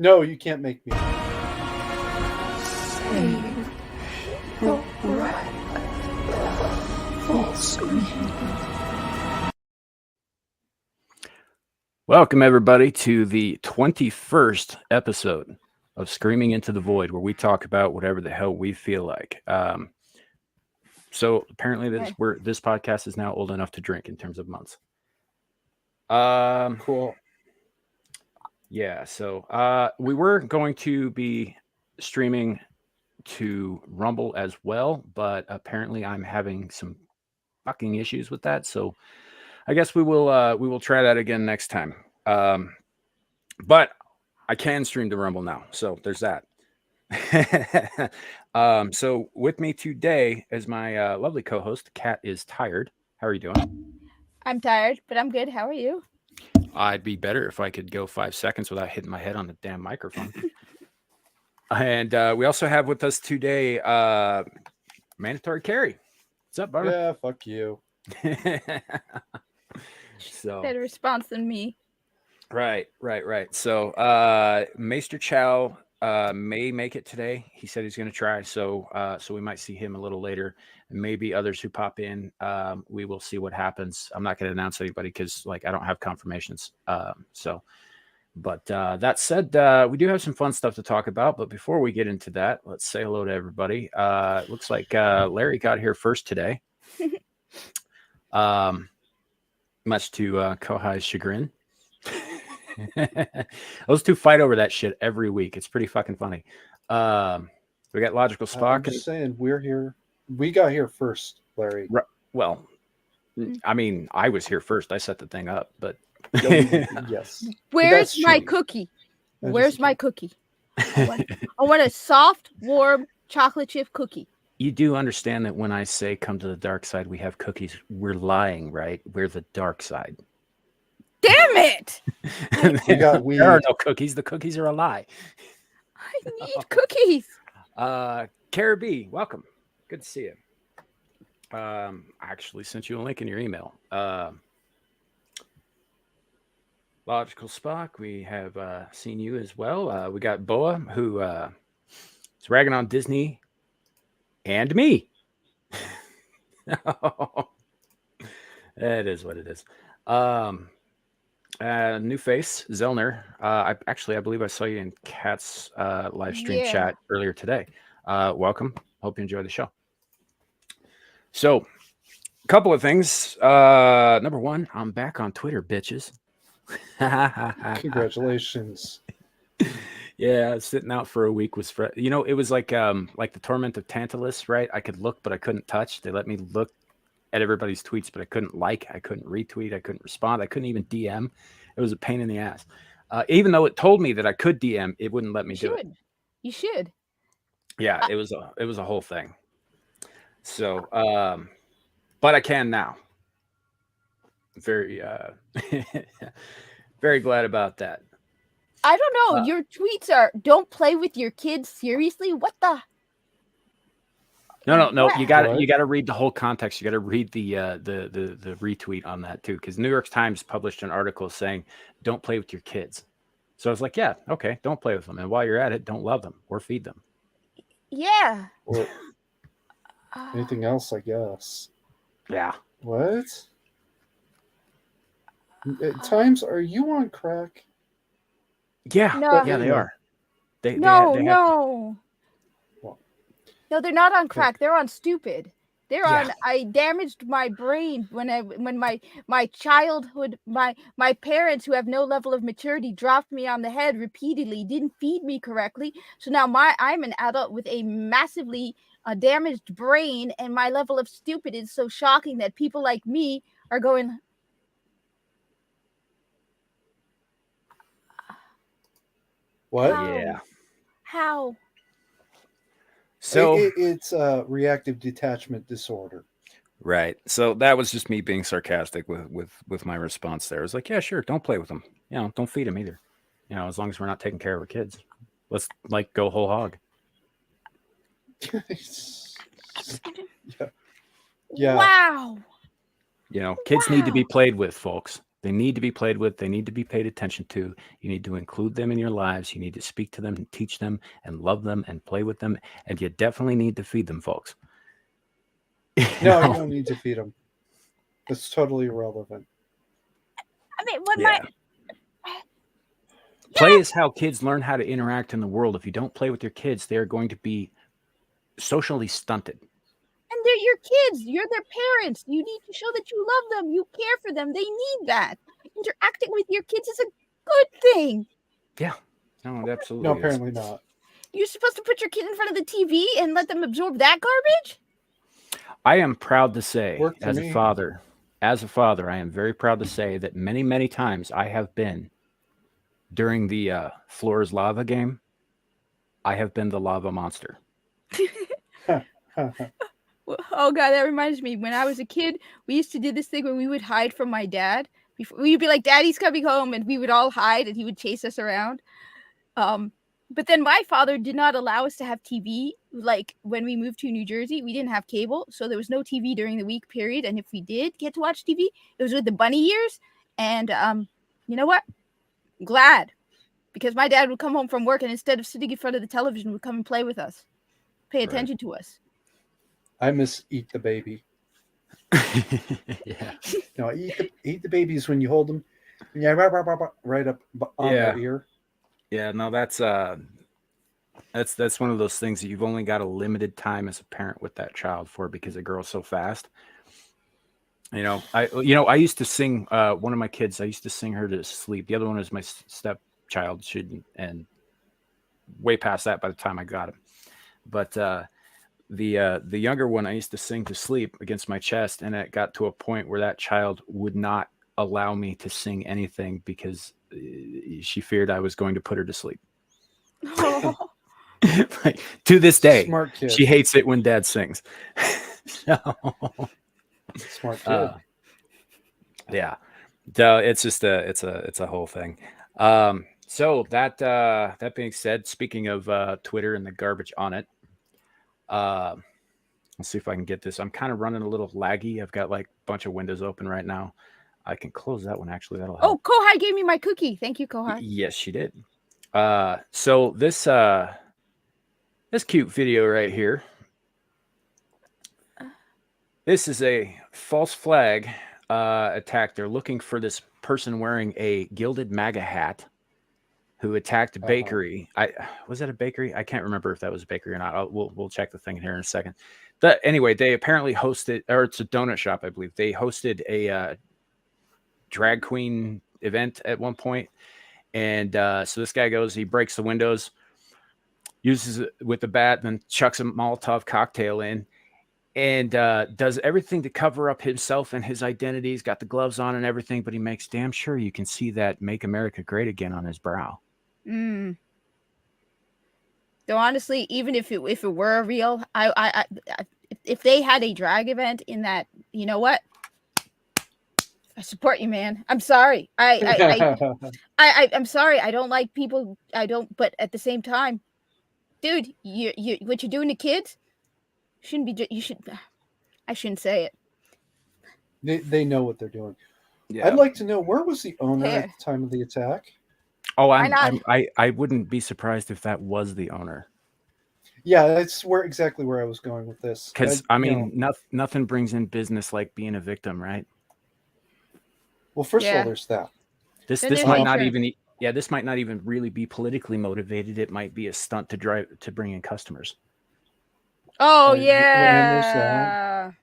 No, you can't make me. Save the breath full screen. Welcome, everybody, to the 21st episode of Screaming into the Void, where we talk about whatever the hell we feel like. So apparently this podcast is now old enough to drink in terms of months. Cool. Yeah, so we were going to be streaming to Rumble as well, but apparently I'm having some fucking issues with that. So I guess we will try that again next time. But I can stream to Rumble now, so there's that. So with me today is my lovely co-host. Kat is tired. How are you doing? I'm tired, but I'm good. How are you? I'd be better if I could go 5 seconds without hitting my head on the damn microphone. And we also have with us today Mandatory Carrie. What's up, brother? Yeah, fuck you. So Better response than me. Right. So Maester Chow may make it today. He said he's going to try, so we might see him a little later, and maybe others who pop in. We will see what happens. I'm not going to announce anybody because I don't have confirmations. But that said, we do have some fun stuff to talk about. But before we get into that, let's say hello to everybody. It looks like Larry got here first today. Much to Kohai's chagrin. Those two fight over that shit every week. It's pretty fucking funny. We got Logical Spock. I'm just saying, we're here. We got here first, Larry. Well, I mean, I was here first. I set the thing up, but Yes. Where's That's my true. cookie? That Where's is my cookie? I want a soft, warm chocolate chip cookie. You do understand that when I say come to the dark side, we have cookies. We're lying, right? We're the dark side. Damn it! We got weed. There are no cookies. The cookies are a lie. I need cookies. Cara B, welcome. Good to see you. I actually sent you a link in your email. Logical Spock, we have seen you as well. We got Boa, who is ragging on Disney and me. It is what it is. New face, Zellner. I believe I saw you in Kat's live stream chat earlier today. Welcome. Hope you enjoy the show. So, a couple of things. Number one, I'm back on Twitter, bitches. Congratulations. Yeah, sitting out for a week was, it was like the Torment of Tantalus, right? I could look, but I couldn't touch. They let me look at everybody's tweets, but I couldn't I couldn't retweet, I couldn't respond, I couldn't even DM. It was a pain in the ass. Even though it told me that I could DM, it wouldn't let me do it. You should. Yeah, it was a whole thing. So, but I can now. Very, very glad about that. I don't know. Your tweets are "Don't play with your kids." Seriously, what the? No. You got to read the whole context. You got to read the retweet on that too, because New York Times published an article saying, "Don't play with your kids." So I was like, "Yeah, okay, don't play with them, and while you're at it, don't love them or feed them." Yeah. Or anything else, I guess. Yeah. What? At times, are you on crack? Yeah. No. Yeah, they are. No, they're not on crack. Yeah. They're on stupid. They're on. I damaged my brain when my childhood, my parents who have no level of maturity dropped me on the head repeatedly, didn't feed me correctly. So now I'm an adult with a massively damaged brain, and my level of stupid is so shocking that people like me are going. What? Yeah. How? So it's reactive detachment disorder. Right. So that was just me being sarcastic with my response there. I was like, yeah, sure, don't play with them. Don't feed them either. As long as we're not taking care of our kids. Let's go whole hog. Yeah. Wow. Kids need to be played with, folks. They need to be played with. They need to be paid attention to. You need to include them in your lives. You need to speak to them and teach them and love them and play with them. And you definitely need to feed them, folks. No, you don't need to feed them. It's totally irrelevant. I mean, when Yeah. Play is how kids learn how to interact in the world. If you don't play with your kids, they are going to be socially stunted. and they're your kids, you're their parents. You need to show that you love them, you care for them. They need that. Interacting with your kids is a good thing. Yeah. No, it absolutely No, is. apparently not. You're supposed to put your kid in front of the TV and let them absorb that garbage? I am proud to say, Worked for as me. a father, I am very proud to say that many, many times I have been during the Floor is Lava game. I have been the lava monster. Oh god, that reminds me. When I was a kid, we used to do this thing where we would hide from my dad. We'd be like, "Daddy's coming home," and we would all hide, and he would chase us around. But then my father did not allow us to have TV. Like when we moved to New Jersey, we didn't have cable, so there was no TV during the week period. And if we did get to watch TV, it was with the bunny ears. And you know what? Glad, because my dad would come home from work, and instead of sitting in front of the television, would come and play with us, pay Right. attention to us. I miss Eat the Baby. Yeah. No, eat the babies when you hold them. Yeah, right up on Yeah. their ear. Yeah, no, that's one of those things that you've only got a limited time as a parent with that child for, because it grows so fast. I used to sing one of my kids. I used to sing her to sleep. The other one is my stepchild, and way past that by the time I got him. But the younger one, I used to sing to sleep against my chest, and it got to a point where that child would not allow me to sing anything because she feared I was going to put her to sleep. Like, to this day, Smart kid. she hates it when Dad sings. So, Smart kid. yeah, so it's just it's a whole thing. So that being said, speaking of Twitter and the garbage on it, let's see if I can get this. I'm kind of running a little laggy. I've got like a bunch of windows open right now. I can close that one, actually. That'll help. Oh, Kohai gave me my cookie. Thank you, Kohai. Yes, she did. So this cute video right here. This is a false flag attack. They're looking for this person wearing a gilded MAGA hat who attacked a bakery. Was that a bakery? I can't remember if that was a bakery or not. We'll check the thing here in a second. But anyway, they apparently hosted, or it's a donut shop, I believe. They hosted a drag queen event at one point. And so this guy goes, he breaks the windows, uses it with the bat, then chucks a Molotov cocktail in, and does everything to cover up himself and his identity. He's got the gloves on and everything, but he makes damn sure you can see that "Make America Great Again" on his brow. Though honestly, even if it were real, I if they had a drag event in that, you know what? I support you, man. I'm sorry. I'm sorry. I don't like people. But at the same time, dude, you what you're doing to kids shouldn't be. You should. I shouldn't say it. They know what they're doing. Yeah. I'd like to know, where was the owner Here. at the time of the attack? Oh, Why not? I wouldn't be surprised if that was the owner. Yeah, that's exactly where I was going with this. Because I mean, nothing brings in business like being a victim, right? Well, first of Yeah. all, there's that. This Then there's might not insurance. even this might not even really be politically motivated. It might be a stunt to bring in customers. Oh And there's yeah. that.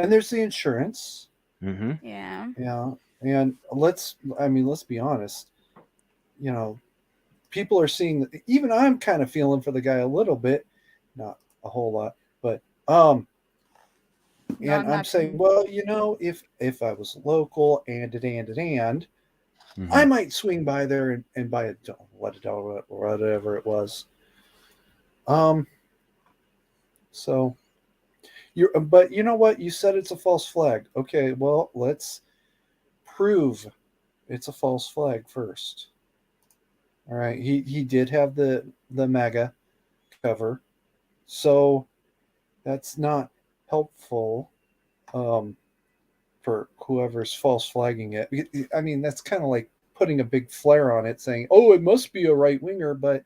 And there's the insurance. Mm-hmm. Yeah. Yeah, and let's be honest. You know, people are seeing. Even I'm kind of feeling for the guy a little bit, not a whole lot, but No, and I'm I'm not saying, feeling- well, you know, if I was local and Mm-hmm. I might swing by there and buy $1 or whatever it was. So but you know what? You said it's a false flag. Okay, well, let's prove it's a false flag first. All right, he did have the MAGA cover, so that's not helpful. for whoever's false flagging it. I mean, that's kind of like putting a big flare on it, saying, "Oh, it must be a right winger," but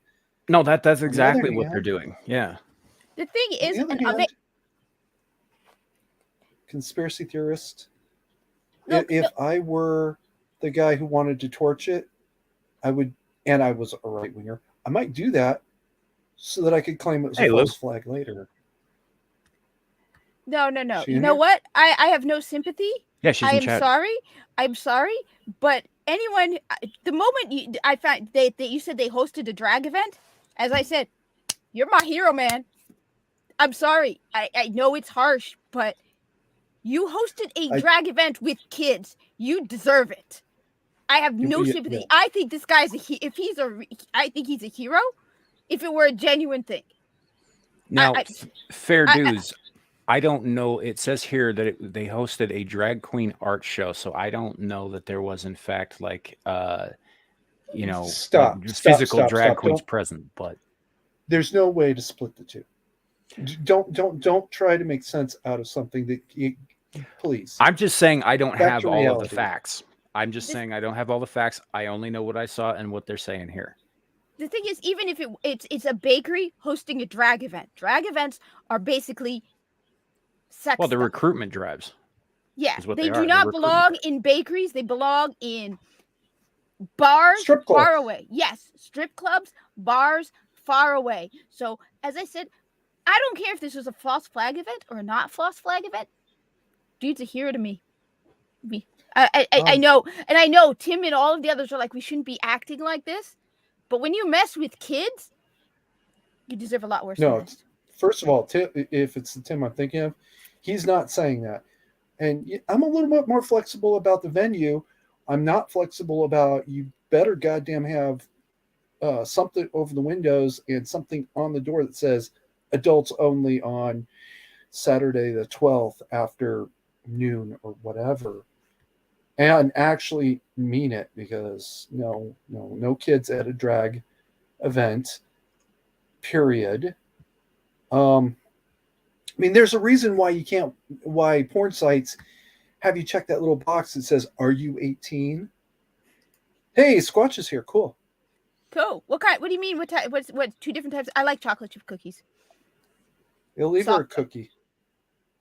No, that's on the other exactly what they're hand, doing. Yeah. The thing on is, the other an hand, conspiracy theorist. look, If I were the guy who wanted to torch it, I would, and I was a right winger, I might do that so that I could claim it was Hey, a Lou. false flag later. no. She You in know here? what? I have no sympathy. Yeah, she's I in am chat. sorry. I'm sorry, but anyone, the moment I found that you said they hosted a drag event, as I said, you're my hero, man. I'm sorry. I know it's harsh, but you hosted a I- drag event with kids. You deserve it. I have no Yeah, sympathy. yeah. I think this guy's I think he's a hero. If it were a genuine thing. Now, I- fair I- dues. I don't know. It says here that they hosted a drag queen art show, so I don't know that there was, in fact, like, Stop, like stop, physical stop, drag stop. queens Don't- present. But There's no way to split the two. Don't try to make sense out of something that you, please. I'm just saying I don't Back have to all of reality. the facts. I'm just saying I don't have all the facts. I only know what I saw and what they're saying here. The thing is, even if it's a bakery hosting a drag events are basically sex. Well, the stuff. recruitment drives. Yeah, is what they they do are. They're not recruitment belong drives. in bakeries. They belong in bars Strip clubs. far away. Yes, strip clubs, bars far away. So, as I said, I don't care if this was a false flag event or not false flag event. Dude's a hero to me. I know, and I know Tim and all of the others are like, we shouldn't be acting like this. But when you mess with kids, you deserve a lot worse. No, than this. first of all, if it's the Tim I'm thinking of, he's not saying that. And I'm a little bit more flexible about the venue. I'm not flexible about you better goddamn have something over the windows and something on the door that says adults only on Saturday the 12th after noon or whatever. And actually mean it, because no kids at a drag event, period. I mean, there's a reason why porn sites have you check that little box that says, "Are you 18?" Hey, Squatch is here. Cool. Cool. What kind? What do you mean? What type? What? Two different types? I like chocolate chip cookies, You'll leave her a Soft. cookie.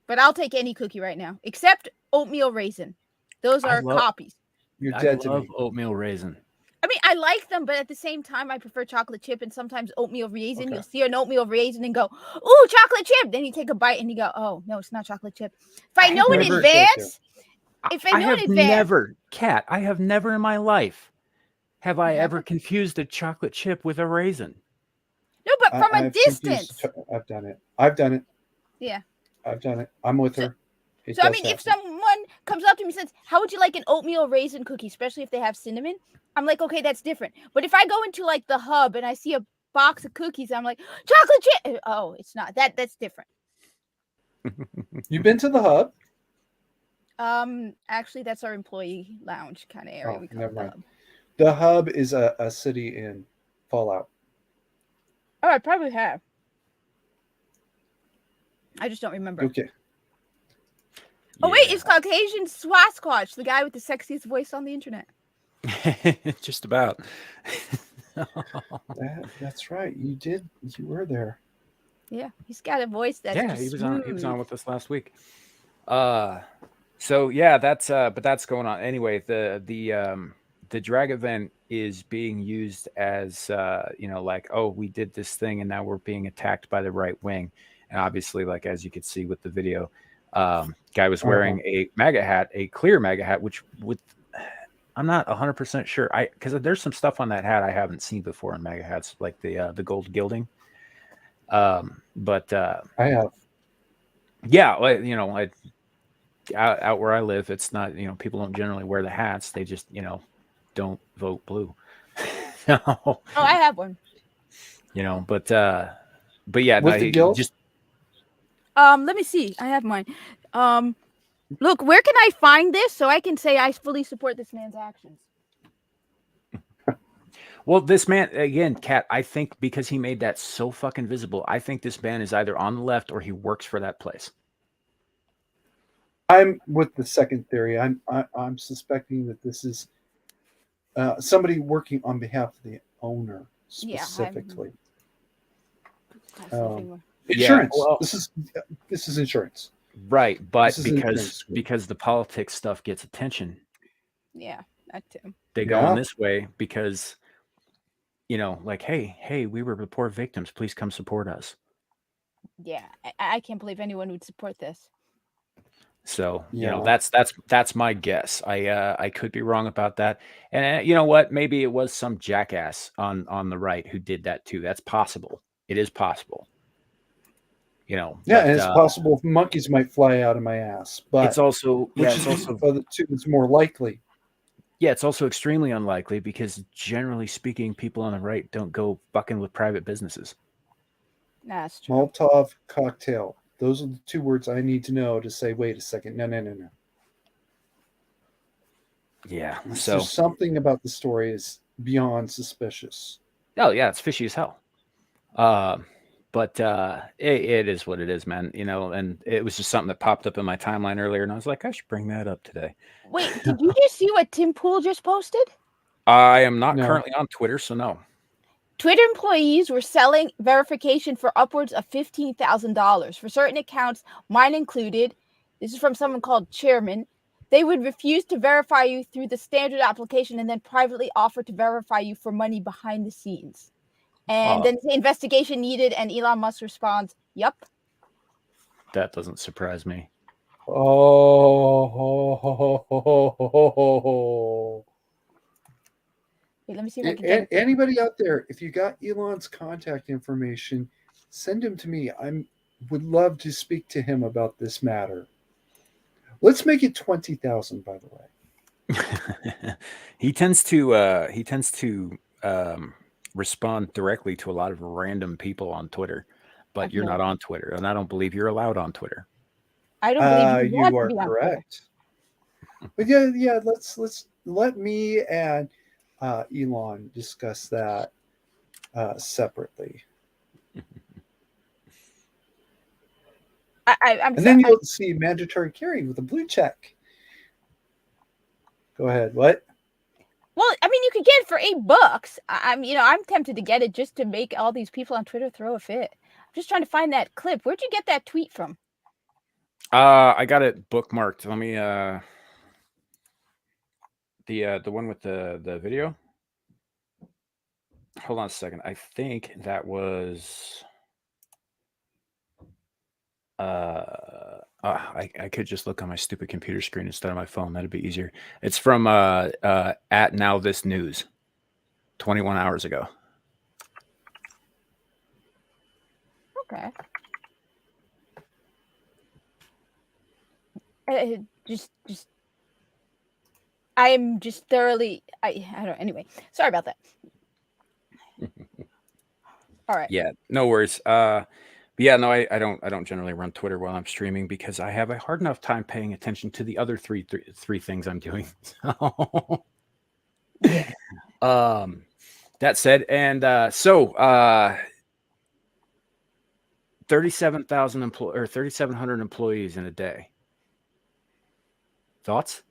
but I'll take any cookie right now, except oatmeal raisin. Those I are love- copies. You're I dead to love me. oatmeal raisin. I mean, I like them, but at the same time, I prefer chocolate chip and sometimes oatmeal raisin. Okay. You'll see an oatmeal raisin and go, "Ooh, chocolate chip!" Then you take a bite and you go, "Oh no, it's not chocolate chip." If I I know in never- advance, if I know have in advance, never, Kat, I have never in my life have I Never? ever confused a chocolate chip with a raisin. no, but from a I've confused distance. I've done it. I've done it. Yeah. I've done it. I'm with So- her. It So I does mean, if happen. someone comes up to me and says, "How would you like an oatmeal raisin cookie, especially if they have cinnamon?" I'm like, "Okay, that's different." But if I go into like the hub and I see a box of cookies, I'm like, "Chocolate chip." Oh, it's not that. That's different. You've been to the hub? Actually, that's our employee lounge kind of area. Oh, We call never it the mind. hub. The hub is a city in Fallout. Oh, I probably have. I just don't remember. Okay. Oh wait, Yeah. it's Caucasian Swasquatch, the guy with the sexiest voice on the internet. Just about. That's right. You were there. Yeah, he's got a voice that's Yeah, just he was on smooth. with us last week. So yeah, that's but that's going on. Anyway, the drag event is being used as like, oh, we did this thing and now we're being attacked by the right wing. And obviously, like as you could see with the video, guy was wearing a MAGA hat, a clear MAGA hat, which I'm not 100% sure. Because there's some stuff on that hat I haven't seen before in MAGA hats, like the gold gilding. But I have. yeah, out where I live, it's not, people don't generally wear the hats. They just, don't vote blue. Oh, I have one. But yeah, With no, the he guilt? just Let me see. I have mine. Look, where can I find this so I can say I fully support this man's actions? well, this man again, Kat, I think because he made that so fucking visible, I think this man is either on the left or he works for that place. I'm with the second theory. I'm suspecting that this is somebody working on behalf of the owner Yeah, specifically. Something more. Insurance. well- This is insurance. Right, but This is insurance. because the politics stuff gets attention, Yeah, that too. they go Yeah. in this way because, like, hey, we were the poor victims. Please come support us. Yeah, I can't believe anyone would support this. So Yeah. that's my guess. I could be wrong about that, and you know what? Maybe it was some jackass on the right who did that too. That's possible. It is possible. Yeah, but, and it's possible monkeys might fly out of my ass, but it's also which yeah, is it's also of the two that's more likely. yeah, it's also extremely unlikely because generally speaking, people on the right don't go fucking with private businesses. That's true. Molotov cocktail. Those are the two words I need to know to say, wait a second. No. Yeah. So So something about the story is beyond suspicious. oh yeah, it's fishy as hell. But it is what it is, man. And it was just something that popped up in my timeline earlier, and I was like, I should bring that up today. Wait, did you just see what Tim Pool just posted? I am not No. currently on Twitter, so no. Twitter employees were selling verification for upwards of $15,000 for certain accounts, mine included. This is from someone called Chairman. They would refuse to verify you through the standard application and then privately offer to verify you for money behind the scenes. And then the investigation needed, and Elon Musk responds, "Yup." That doesn't surprise me. Oh. Wait, let me see if I can get it. Anybody out there, if you got Elon's contact information, send him to me. Would love to speak to him about this matter. Let's make it 20,000, by the way. He tends to respond directly to a lot of random people on Twitter, but you're not on Twitter, and I don't believe you're allowed on Twitter. I don't believe You want to are be on Twitter. correct. But yeah. Let's let me and Elon discuss that separately, I'm and then you'll see mandatory carry with a blue check. Go ahead. What? Well, I mean, you could get it for $8. I'm tempted to get it just to make all these people on Twitter throw a fit. I'm just trying to find that clip. Where'd you get that tweet from? I got it bookmarked. Let me the one with the video. Hold on a second. I think that was I could just look on my stupid computer screen instead of my phone. That'd be easier. It's from at Now This News 21 hours ago. Okay. Just I'm just thoroughly I don't anyway. Sorry about that. All right. Yeah, no worries. But yeah, no, I don't generally run Twitter while I'm streaming because I have a hard enough time paying attention to the other three things I'm doing. So, that said, and 3,700 employees in a day. Thoughts?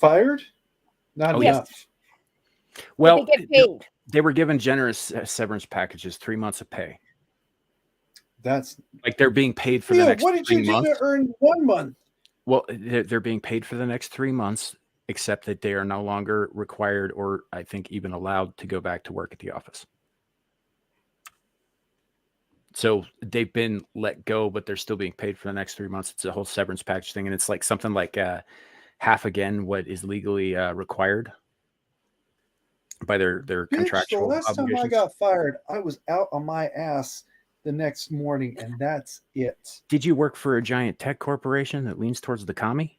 Fired? Not Oh, enough. Yes. Well, They get paid. they were given generous severance packages, 3 months of pay. That's Like they're being paid for the next what did 3 you do months. to earn 1 month? Well, they're being paid for the next 3 months, except that they are no longer required or I think even allowed to go back to work at the office. So they've been let go, but they're still being paid for the next 3 months. It's a whole severance package thing. And it's like something like half again what is legally required by their Bitch, contractual the last time obligations. I got fired, I was out on my ass the next morning, and that's it. Did you work for a giant tech corporation that leans towards the commie?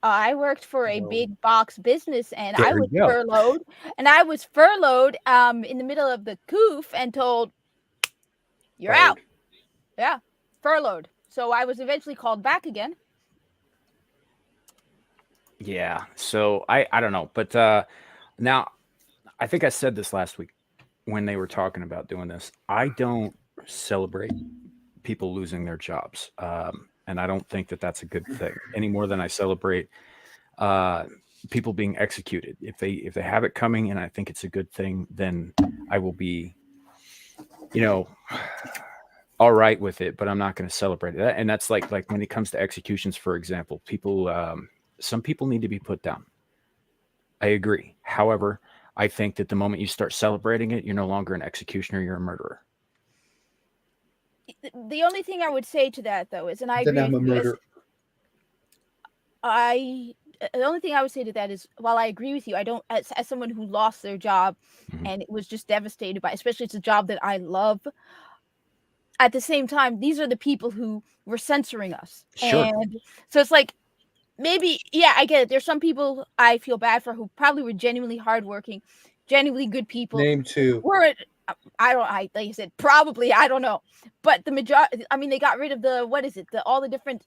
I worked for a No. big box business, and There I you was go. furloughed. And I was furloughed in the middle of the coof and told, "You're Fired. out." Yeah, furloughed. So I was eventually called back again. Yeah. So I don't know. But now I think I said this last week when they were talking about doing this. I don't celebrate people losing their jobs. and I don't think that that's a good thing any more than I celebrate people being executed. If they have it coming, and I think it's a good thing, then I will be, all right with it. But I'm not going to celebrate it. And that's like when it comes to executions, for example, some people need to be put down. I agree. However, I think that the moment you start celebrating it, you're no longer an executioner, you're a murderer. The only thing I would say to that, though, is, and I Then agree I'm a with you, murderer. the only thing I would say to that is, while I agree with you, I don't, as someone who lost their job and it was just devastated by, especially it's a job that I love. At the same time, these are the people who were censoring us. Sure. And so it's like, maybe, yeah, I get it. There's some people I feel bad for who probably were genuinely hardworking, genuinely good people. Name two. Like you said, probably, I don't know. But the majority, I mean, they got rid of all the different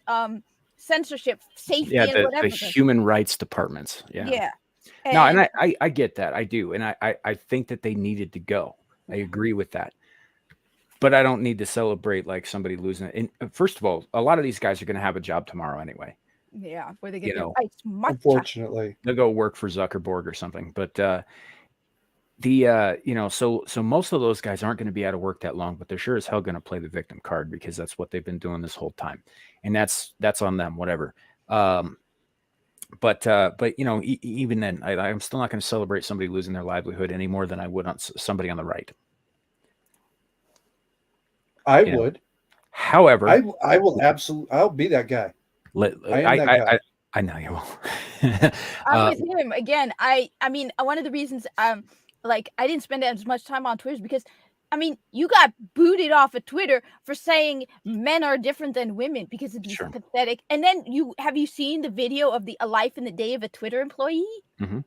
censorship, safety, Yeah, and whatever. the human rights departments. Yeah. No, and I get that. I do. And I think that they needed to go. I agree with that. But I don't need to celebrate like somebody losing it. And first of all, a lot of these guys are going to have a job tomorrow anyway. Yeah, where they get You know, their iced matcha. Unfortunately, They'll go work for Zuckerberg or something. But so most of those guys aren't going to be out of work that long, but they're sure as hell going to play the victim card because that's what they've been doing this whole time, and that's on them, whatever. But even then, I'm still not going to celebrate somebody losing their livelihood any more than I would on somebody on the right. I would. However, I will absolutely. I'll be that guy. I know you will. I'm with him again. I mean, one of the reasons I didn't spend as much time on Twitter is because, I mean, you got booted off of Twitter for saying men are different than women because it's pathetic. And then have you seen the video of A Life in the Day of a Twitter employee? Mm-hmm.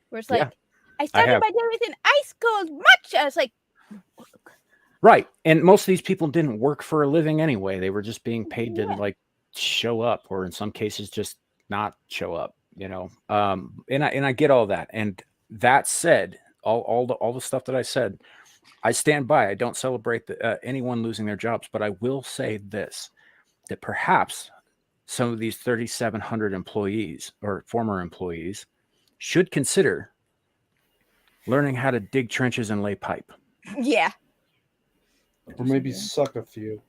Where it's like, I started my day with an ice cold matcha. It's like, right. And most of these people didn't work for a living anyway. They were just being paid to like show up, or in some cases just not show up, and I get all that. And that said, all the stuff that I said, I stand by. I don't celebrate anyone losing their jobs, but I will say this, that perhaps some of these 3,700 employees or former employees should consider learning how to dig trenches and lay pipe. Yeah. Or maybe suck a few.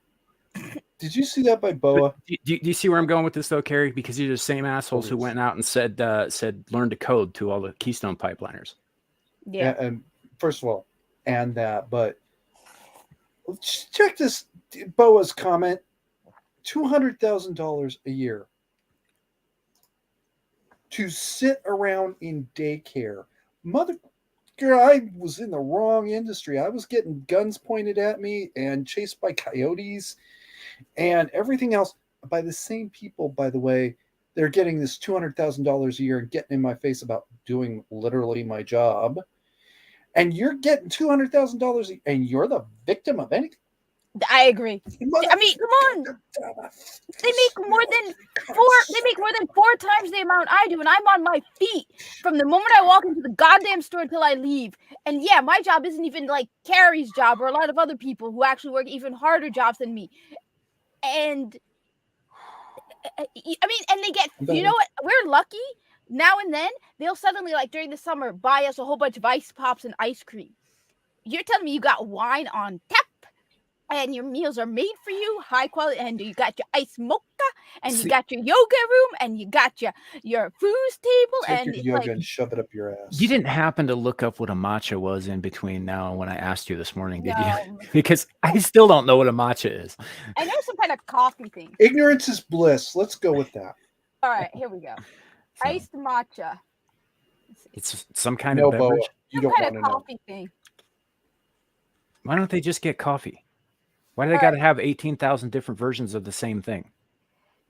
Did you see that by Boa? Do you see where I'm going with this, though, Kerry? Because you're the same assholes who went out and said learn to code to all the Keystone pipeliners. Yeah. And first of all, and that, but check this Boa's comment: $200,000 a year to sit around in daycare. Girl, I was in the wrong industry. I was getting guns pointed at me and chased by coyotes and everything else by the same people, by the way. They're getting this $200,000 a year and getting in my face about doing literally my job. And you're getting $200,000 and you're the victim of anything. I agree. I mean, come on. They make more than four times the amount I do, and I'm on my feet from the moment I walk into the goddamn store until I leave. And yeah, my job isn't even like Carrie's job or a lot of other people who actually work even harder jobs than me. And I mean, and they get, you know what? We're lucky. Now and then they'll suddenly, like during the summer, buy us a whole bunch of ice pops and ice cream. You're telling me you got wine on tap? And your meals are made for you, high quality, and you got your ice mocha, and you got your yoga room, and you got your foos table, Take and your yoga and shove it up your ass. You didn't happen to look up what a matcha was in between now and when I asked you this morning, did you? Because I still don't know what a matcha is. I know some kind of coffee thing. Ignorance is bliss. Let's go with that. All right, here we go. Iced matcha. It's some kind of beverage. Boa, you don't want to know. Coffee thing. Why don't they just get coffee? Why do they got to have 18,000 different versions of the same thing?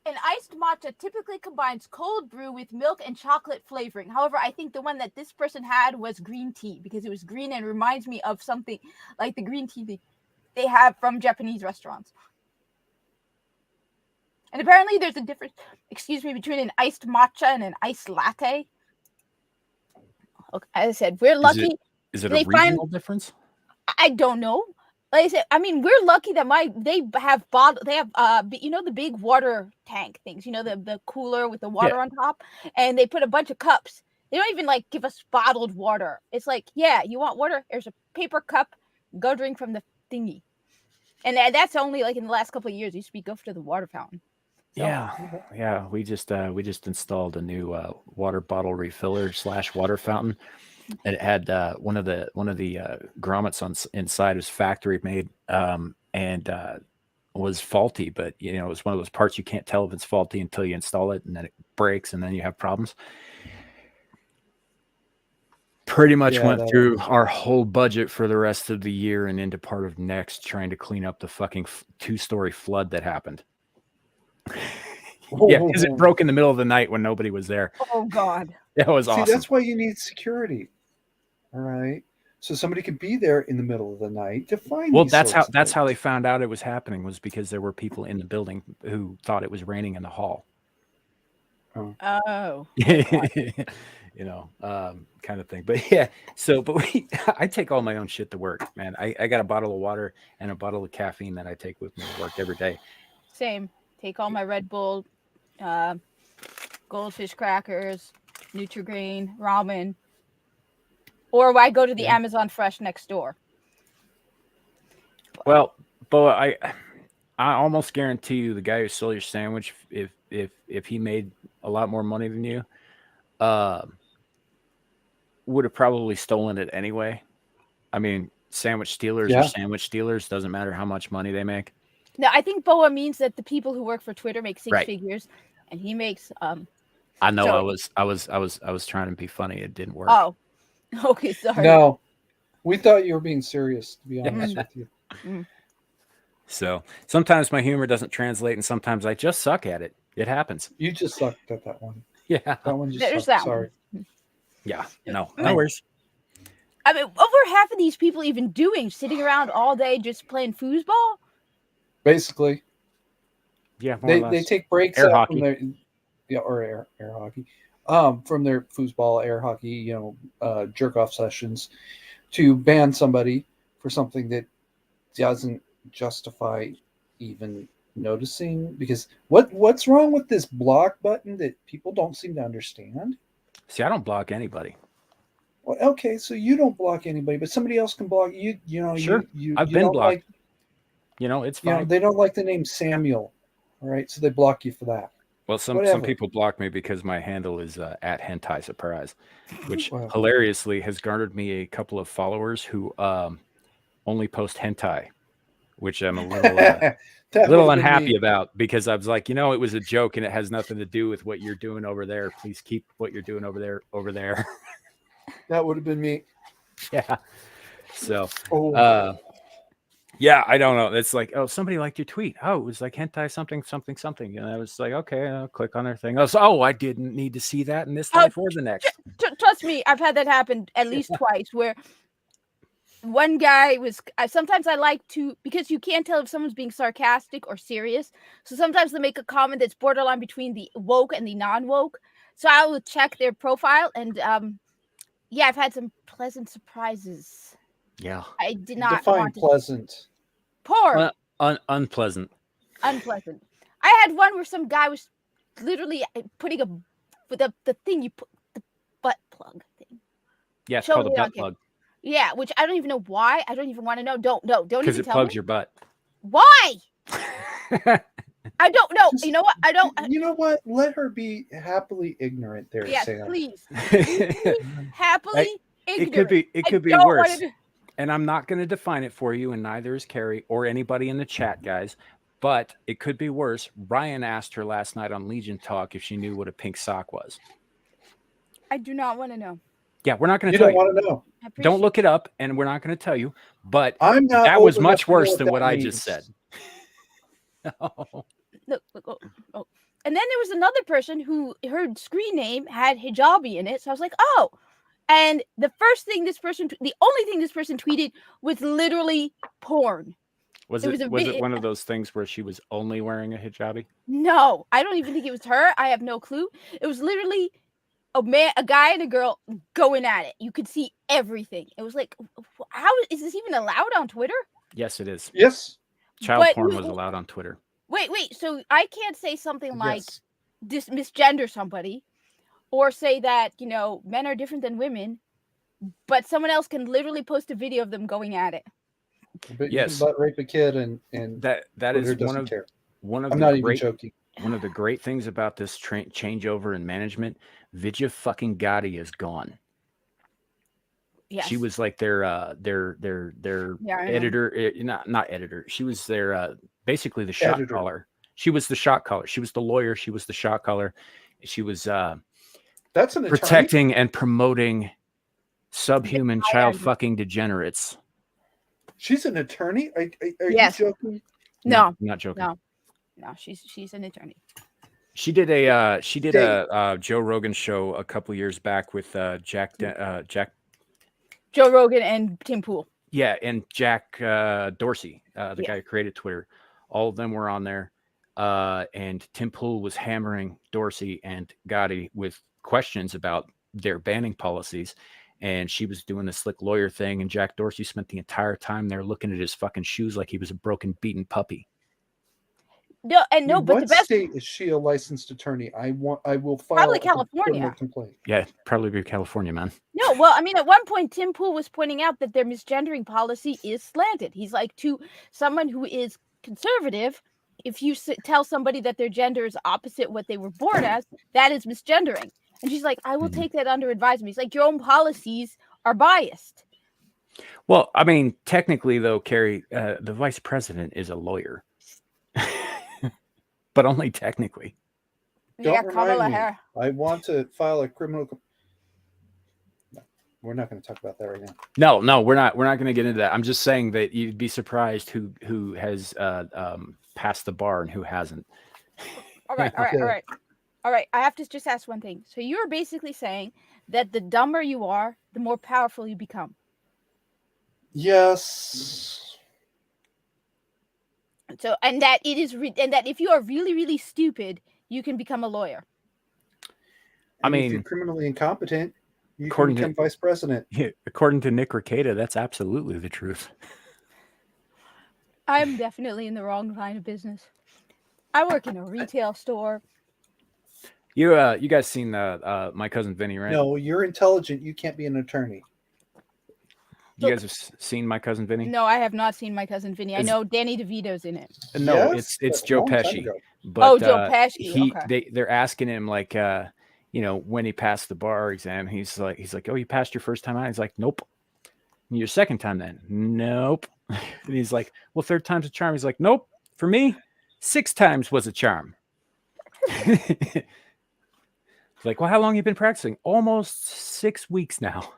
An iced matcha typically combines cold brew with milk and chocolate flavoring. However, I think the one that this person had was green tea because it was green and reminds me of something like the green tea they have from Japanese restaurants. And apparently there's a difference, between an iced matcha and an iced latte. Okay, as I said, we're lucky. Is it a regional difference? I don't know. like I said, I mean, we're lucky that they have the big water tank things, the cooler with the water on top, and they put a bunch of cups. They don't even like give us bottled water. It's like, yeah, you want water? There's a paper cup. Go drink from the thingy. And that's only like in the last couple of years. It used to be go to the water fountain. So, yeah. We just installed a new water bottle refiller / water fountain. And it had one of the grommets inside was factory made and was faulty, but it was one of those parts you can't tell if it's faulty until you install it, and then it breaks, and then you have problems. Pretty much went through our whole budget for the rest of the year and into part of next trying to clean up the fucking 2-story flood that happened. Yeah, because it broke in the middle of the night when nobody was there. Oh God. That was awesome. That's why you need security. All right. So somebody could be there in the middle of the night to find. Well, that's how they found out it was happening, was because there were people in the building who thought it was raining in the hall. Oh. Kind of thing. But I take all my own shit to work, man. I got a bottle of water and a bottle of caffeine that I take with me to work every day. Same. Take all my Red Bull, Goldfish crackers, Nutri-Grain, ramen. Or I go to the Amazon Fresh next door. Well, Boa, I almost guarantee you the guy who sold your sandwich, if he made a lot more money than you, would have probably stolen it anyway. I mean, sandwich stealers are sandwich stealers. Doesn't matter how much money they make. No, I think Boa means that the people who work for Twitter make six figures, and he makes. I know. I was trying to be funny. It didn't work. Oh, okay. Sorry. No, we thought you were being serious. To be honest with you. So sometimes my humor doesn't translate, and sometimes I just suck at it. It happens. You just sucked at that one. Yeah, that one just There's sucked. that Sorry. One. Yeah, no worries. I mean, what were half of these people even doing? Sitting around all day just playing foosball? Basically. Yeah, they take breaks air out hockey. from their or air hockey. From their foosball, air hockey, jerk off sessions to ban somebody for something that doesn't justify even noticing, because what's wrong with this block button that people don't seem to understand? See, I don't block anybody. Well, okay, so you don't block anybody, but somebody else can block you. Sure. I've been blocked. It's fine. They don't like the name Samuel. All right, so they block you for that. Well, some people block me because my handle is at Hentai Surprise, which hilariously has garnered me a couple of followers who only post hentai, which I'm a little unhappy about, because I was like, it was a joke and it has nothing to do with what you're doing over there. Please keep what you're doing over there. That would have been me. Yeah. So, yeah, I don't know. It's like, oh, somebody liked your tweet. Oh, it was like hentai something. And I was like, okay, I'll click on their thing. I didn't need to see that in this life or the next. Trust me, I've had that happen at least twice, where one guy was, sometimes I like to, because you can't tell if someone's being sarcastic or serious. So sometimes they make a comment that's borderline between the woke and the non-woke. So I will check their profile, and I've had some pleasant surprises. Yeah. I did not define pleasant. Poor. Unpleasant. Unpleasant. I had one where some guy was literally putting the thing you put, the butt plug thing. Yeah, it's called a butt plug. Yeah, which I don't even know why. I don't even want to know. Don't even tell me. Because it plugs your butt. Why? I don't know. You know what? I don't. You know what? Let her be happily ignorant there. Yes, Sam. please. Happily ignorant. It could be worse. And I'm not going to define it for you, and neither is Carrie or anybody in the chat, guys. But it could be worse. Ryan asked her last night on Legion Talk if she knew what a pink sock was. I do not want to know. Yeah, we're not going to tell you. You don't want to know. Don't look it up, and we're not going to tell you. But that was much worse than what I just said. Look. Oh. And then there was another person who her screen name had hijabi in it. So I was like, oh. And the only thing this person tweeted was literally porn. Was it one of those things where she was only wearing a hijabi? No, I don't even think it was her. I have no clue. It was literally a guy and a girl going at it. You could see everything. It was like, how is this even allowed on Twitter? Yes, it is. Yes. Child But porn you- was allowed on Twitter. Wait. So I can't say something like Yes. misgender somebody, or say that men are different than women, but someone else can literally post a video of them going at it. But you Yes. can butt rape a kid and That Twitter is doesn't care. one of I'm the not even great joking. one of the great things about this changeover in management. Vidya fucking Gotti is gone. Yes. She was like their Yeah, I know. editor, not editor. She was their basically the shot Editor. caller. She was the shot caller. She was the lawyer. She was the shot caller. She was That's an attorney. protecting and promoting subhuman child am. fucking degenerates. She's an attorney. Are Yes. you joking? No, I'm not joking. no, she's an attorney. She did a State. Joe Rogan show a couple years back with Jack Joe Rogan and Tim Pool. Yeah, and Jack Dorsey, the Yeah. guy who created Twitter. All of them were on there. And Tim Pool was hammering Dorsey and Gotti with questions about their banning policies. And she was doing the slick lawyer thing. And Jack Dorsey spent the entire time there looking at his fucking shoes like he was a broken, beaten puppy. No, In but what the best state is she a licensed attorney? I will file Probably a criminal California. complaint. Yeah, probably be California, man. No, well, I mean, at one point, Tim Pool was pointing out that their misgendering policy is slanted. He's like, to someone who is conservative, if you tell somebody that their gender is opposite what they were born as, that is misgendering. And she's like, I will Mhm. take that under advisement. He's like, your own policies are biased. Well, I mean, technically, though, Carrie, the vice president is a lawyer, but only technically. Don't Yeah, remind Kamala me. Harris. I want to file a criminal. No, we're not going to talk about that right now. No, we're not going to get into that. I'm just saying that you'd be surprised who has passed the bar and who hasn't. All right. I have to just ask one thing. So you're basically saying that the dumber you are, the more powerful you become. Yes. So, and that it is, and that if you are really, really stupid, you can become a lawyer. I And if mean, you're criminally incompetent, you can according to- become vice president. Yeah, according to Nick Rekieta, that's absolutely the truth. I'm definitely in the wrong line of business. I work in a retail store. You guys seen My Cousin Vinny, right? No, you're intelligent. You can't be an attorney. You guys have seen My Cousin Vinny? No, I have not seen My Cousin Vinny. I Is- know Danny DeVito's in it. No, Yes, it's but a Joe long time Pesci. ago. But Joe Pesci, okay. they're asking him like when he passed the bar exam, he's like, oh, you passed your first time out? He's like, nope. And your second time then? Nope. And he's like, well, third time's a charm. He's like, nope. For me, 6 times was a charm. It's like, well, how long you been practicing? Almost 6 weeks now.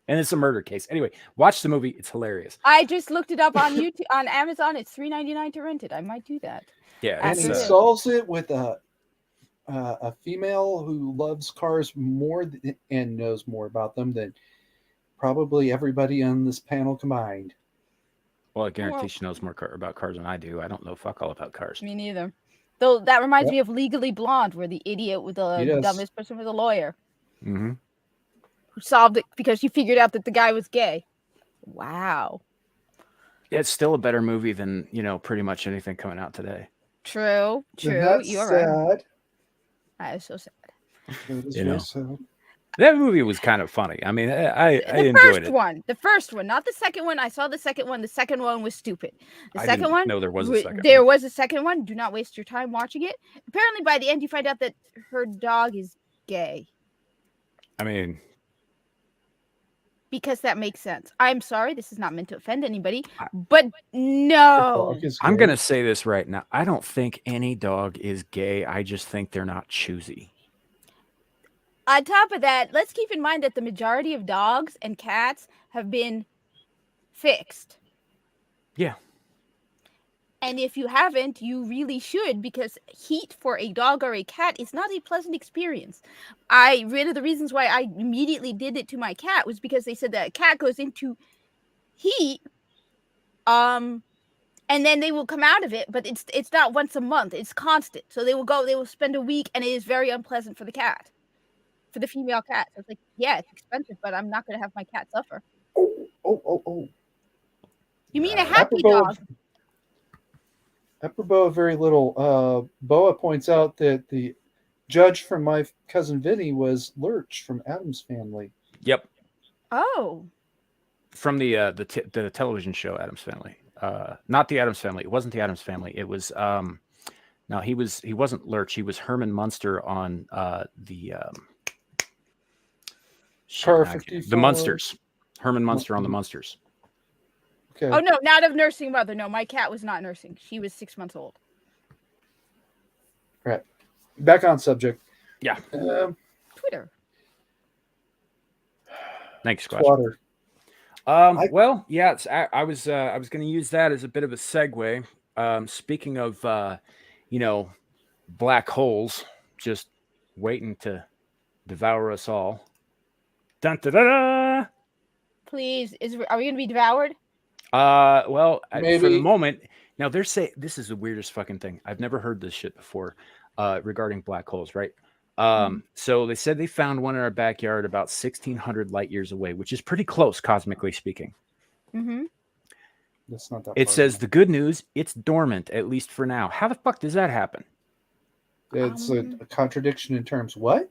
And it's a murder case. Anyway, watch the movie. It's hilarious. I just looked it up on YouTube, on Amazon. It's $3.99 to rent it. I might do that. Yeah, And it's, he Absolutely. solves it with a female who loves cars more and knows more about them than probably everybody on this panel combined. well, I guarantee Well- she knows more about cars than I do. I don't know fuck all about cars. Me neither. Though that reminds Yep. me of Legally Blonde, where the idiot with the He does. dumbest person was a lawyer Mm-hmm. who solved it because she figured out that the guy was gay. Wow. It's still a better movie than pretty much anything coming out today. True. And that's You're right. sad. That is so sad. That is You very know. sad. That movie was kind of funny. I mean, I The enjoyed it. the first one, not the second one. I saw the second one. The second one was stupid. The I second didn't one, know there was a re- second there one. was a second one. Do not waste your time watching it. Apparently, by the end, you find out that her dog is gay, I mean, because that makes sense. I'm sorry, this is not meant to offend anybody, I- but no. Dog is I'm gay. gonna say this right now. I don't think any dog is gay. I just think they're not choosy. On top of that, let's keep in mind that the majority of dogs and cats have been fixed. Yeah. And if you haven't, you really should, because heat for a dog or a cat is not a pleasant experience. One of the reasons why I immediately did it to my cat was because they said that a cat goes into heat, and then they will come out of it, but it's not once a month, it's constant. So they will spend a week, and it is very unpleasant for the cat, for the female cat. So it's like, yeah, it's expensive, but I'm not going to have my cat suffer. Oh. You mean a happy Apropos dog? apropos of very little, Boa points out that the judge from My Cousin Vinny was Lurch from Addams Family. Yep, Oh, from the television show Addams Family. Not the Addams Family. It wasn't the Addams Family. It was no, he wasn't Lurch. He was Herman Munster on the Car the 54. Munsters. Herman Munster on the Munsters. Okay. oh no, not of nursing mother. No, my cat was not nursing. She was 6 months old. Right. Back on subject. Yeah. Twitter. Thanks, Squatch. Water. Well, yeah, I was going to use that as a bit of a segue. Speaking of, black holes just waiting to devour us all. Dun, da, da, da. Please, are we gonna be devoured? Well, for the Maybe. moment, now they're saying this is the weirdest fucking thing. I've never heard this shit before, regarding black holes, right? So they said they found one in our backyard about 1,600 light years away, which is pretty close, cosmically speaking. Mm-hmm. That's not that It far. says the good news, it's dormant, at least for now. How the fuck does that happen? It's a contradiction in terms. What?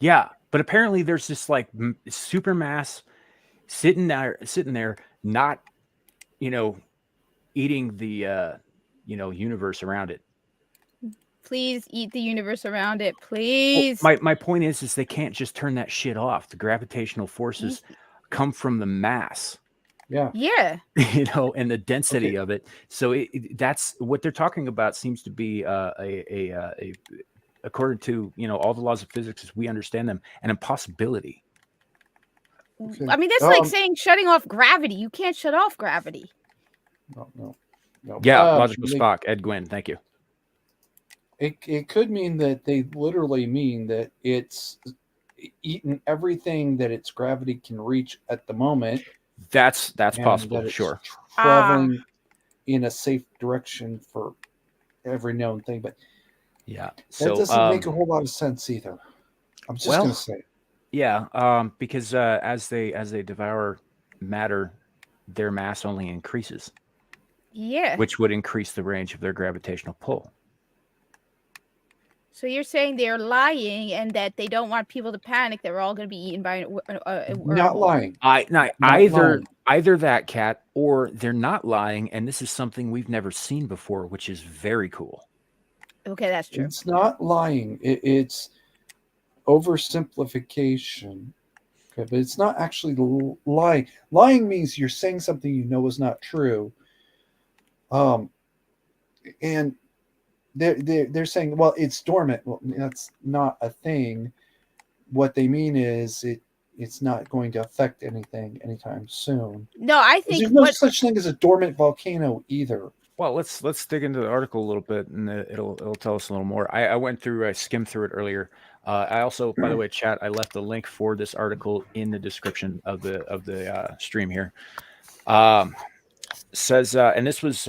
Yeah, but apparently there's this like supermass sitting there, not, eating the, universe around it. Please eat the universe around it, please. Well, my point is they can't just turn that shit off. The gravitational forces come from the mass, Yeah. Yeah. and the density of it. So that's what they're talking about. Seems to be according to all the laws of physics as we understand them, an impossibility. Okay. I mean, that's like saying shutting off gravity. You can't shut off gravity. No. Yeah, logical Spock, Ed Gwynn. Thank you. It could mean that they literally mean that it's eaten everything that its gravity can reach at the moment. That's and possible. that it's Sure. traveling in a safe direction for every known thing, but Yeah. that So doesn't make a whole lot of sense either. I'm just well, gonna say. yeah, because as they devour matter, their mass only increases, Yeah. which would increase the range of their gravitational pull. So you're saying they're lying and that they don't want people to panic that we're all going to be eaten by a Not lying. Either that, Cat, or they're not lying, and this is something we've never seen before, which is very cool. Okay, that's true. It's not lying. It's oversimplification. Okay, but it's not actually lying. Lying means you're saying something you know is not true. And they're saying, well, it's dormant. Well, that's not a thing. What they mean is it's not going to affect anything anytime soon. No, I think There's no such thing as a dormant volcano either. Well, let's dig into the article a little bit, and it'll tell us a little more. I skimmed through it earlier. I also, by the way, chat, I left the link for this article in the description of the stream here. Says, and this was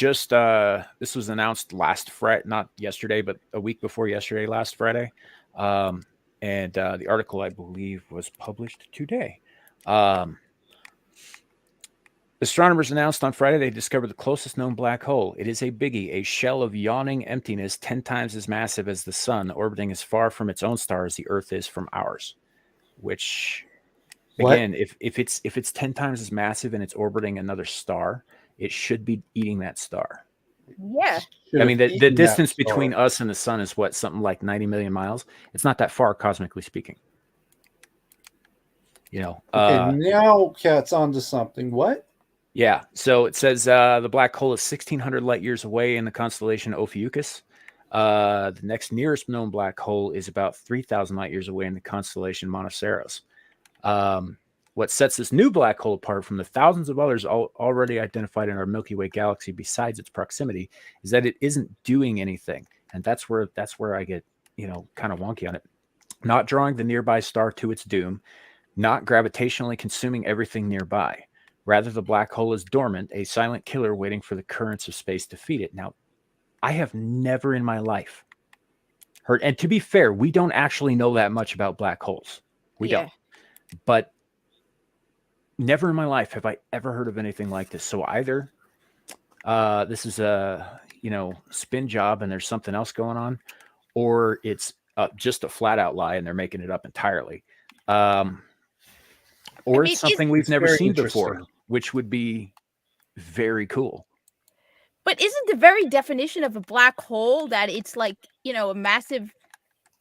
this was announced last Friday, not yesterday, but a week before yesterday, last Friday. And the article, I believe, was published today. Astronomers announced on Friday they discovered the closest known black hole. It is a biggie, a shell of yawning emptiness 10 times as massive as the sun, orbiting as far from its own star as the Earth is from ours. Which, again, if it's 10 times as massive and it's orbiting another star, it should be eating that star. Yeah. I mean, the distance between us and the sun is what, something like 90 million miles? It's not that far, cosmically speaking. Okay, now Cat's onto something. What? Yeah. So it says the black hole is 1,600 light years away in the constellation Ophiuchus. The next nearest known black hole is about 3,000 light years away in the constellation Monoceros. What sets this new black hole apart from the thousands of others already identified in our Milky Way galaxy, besides its proximity, is that it isn't doing anything, and that's where I get kind of wonky on it. Not drawing the nearby star to its doom, not gravitationally consuming everything nearby. Rather, the black hole is dormant, a silent killer waiting for the currents of space to feed it. Now, I have never in my life heard, and to be fair, we don't actually know that much about black holes. We don't. But never in my life have I ever heard of anything like this. So either this is a spin job and there's something else going on, or it's just a flat out lie and they're making it up entirely. Or mean, it's something we've it's never very seen interesting. before, which would be very cool. But isn't the very definition of a black hole that it's like, a massive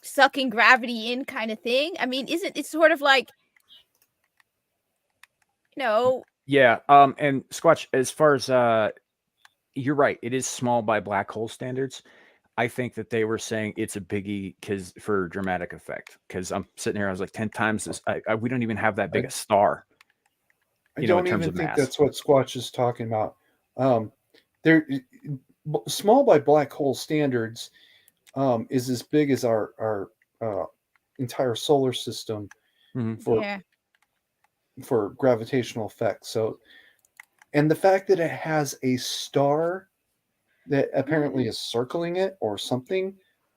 sucking gravity in kind of thing? I mean, isn't it sort of like, Yeah. And Squatch, as far as you're right, it is small by black hole standards. I think that they were saying it's a biggie because for dramatic effect. Because I'm sitting here, I was like 10 times this. We don't even have that big a star. I in don't terms even of think mass. that's what Squatch is talking about. They're small by black hole standards is as big as our entire solar system Mhm. for gravitational effects. So, and the fact that it has a star that apparently is circling it or something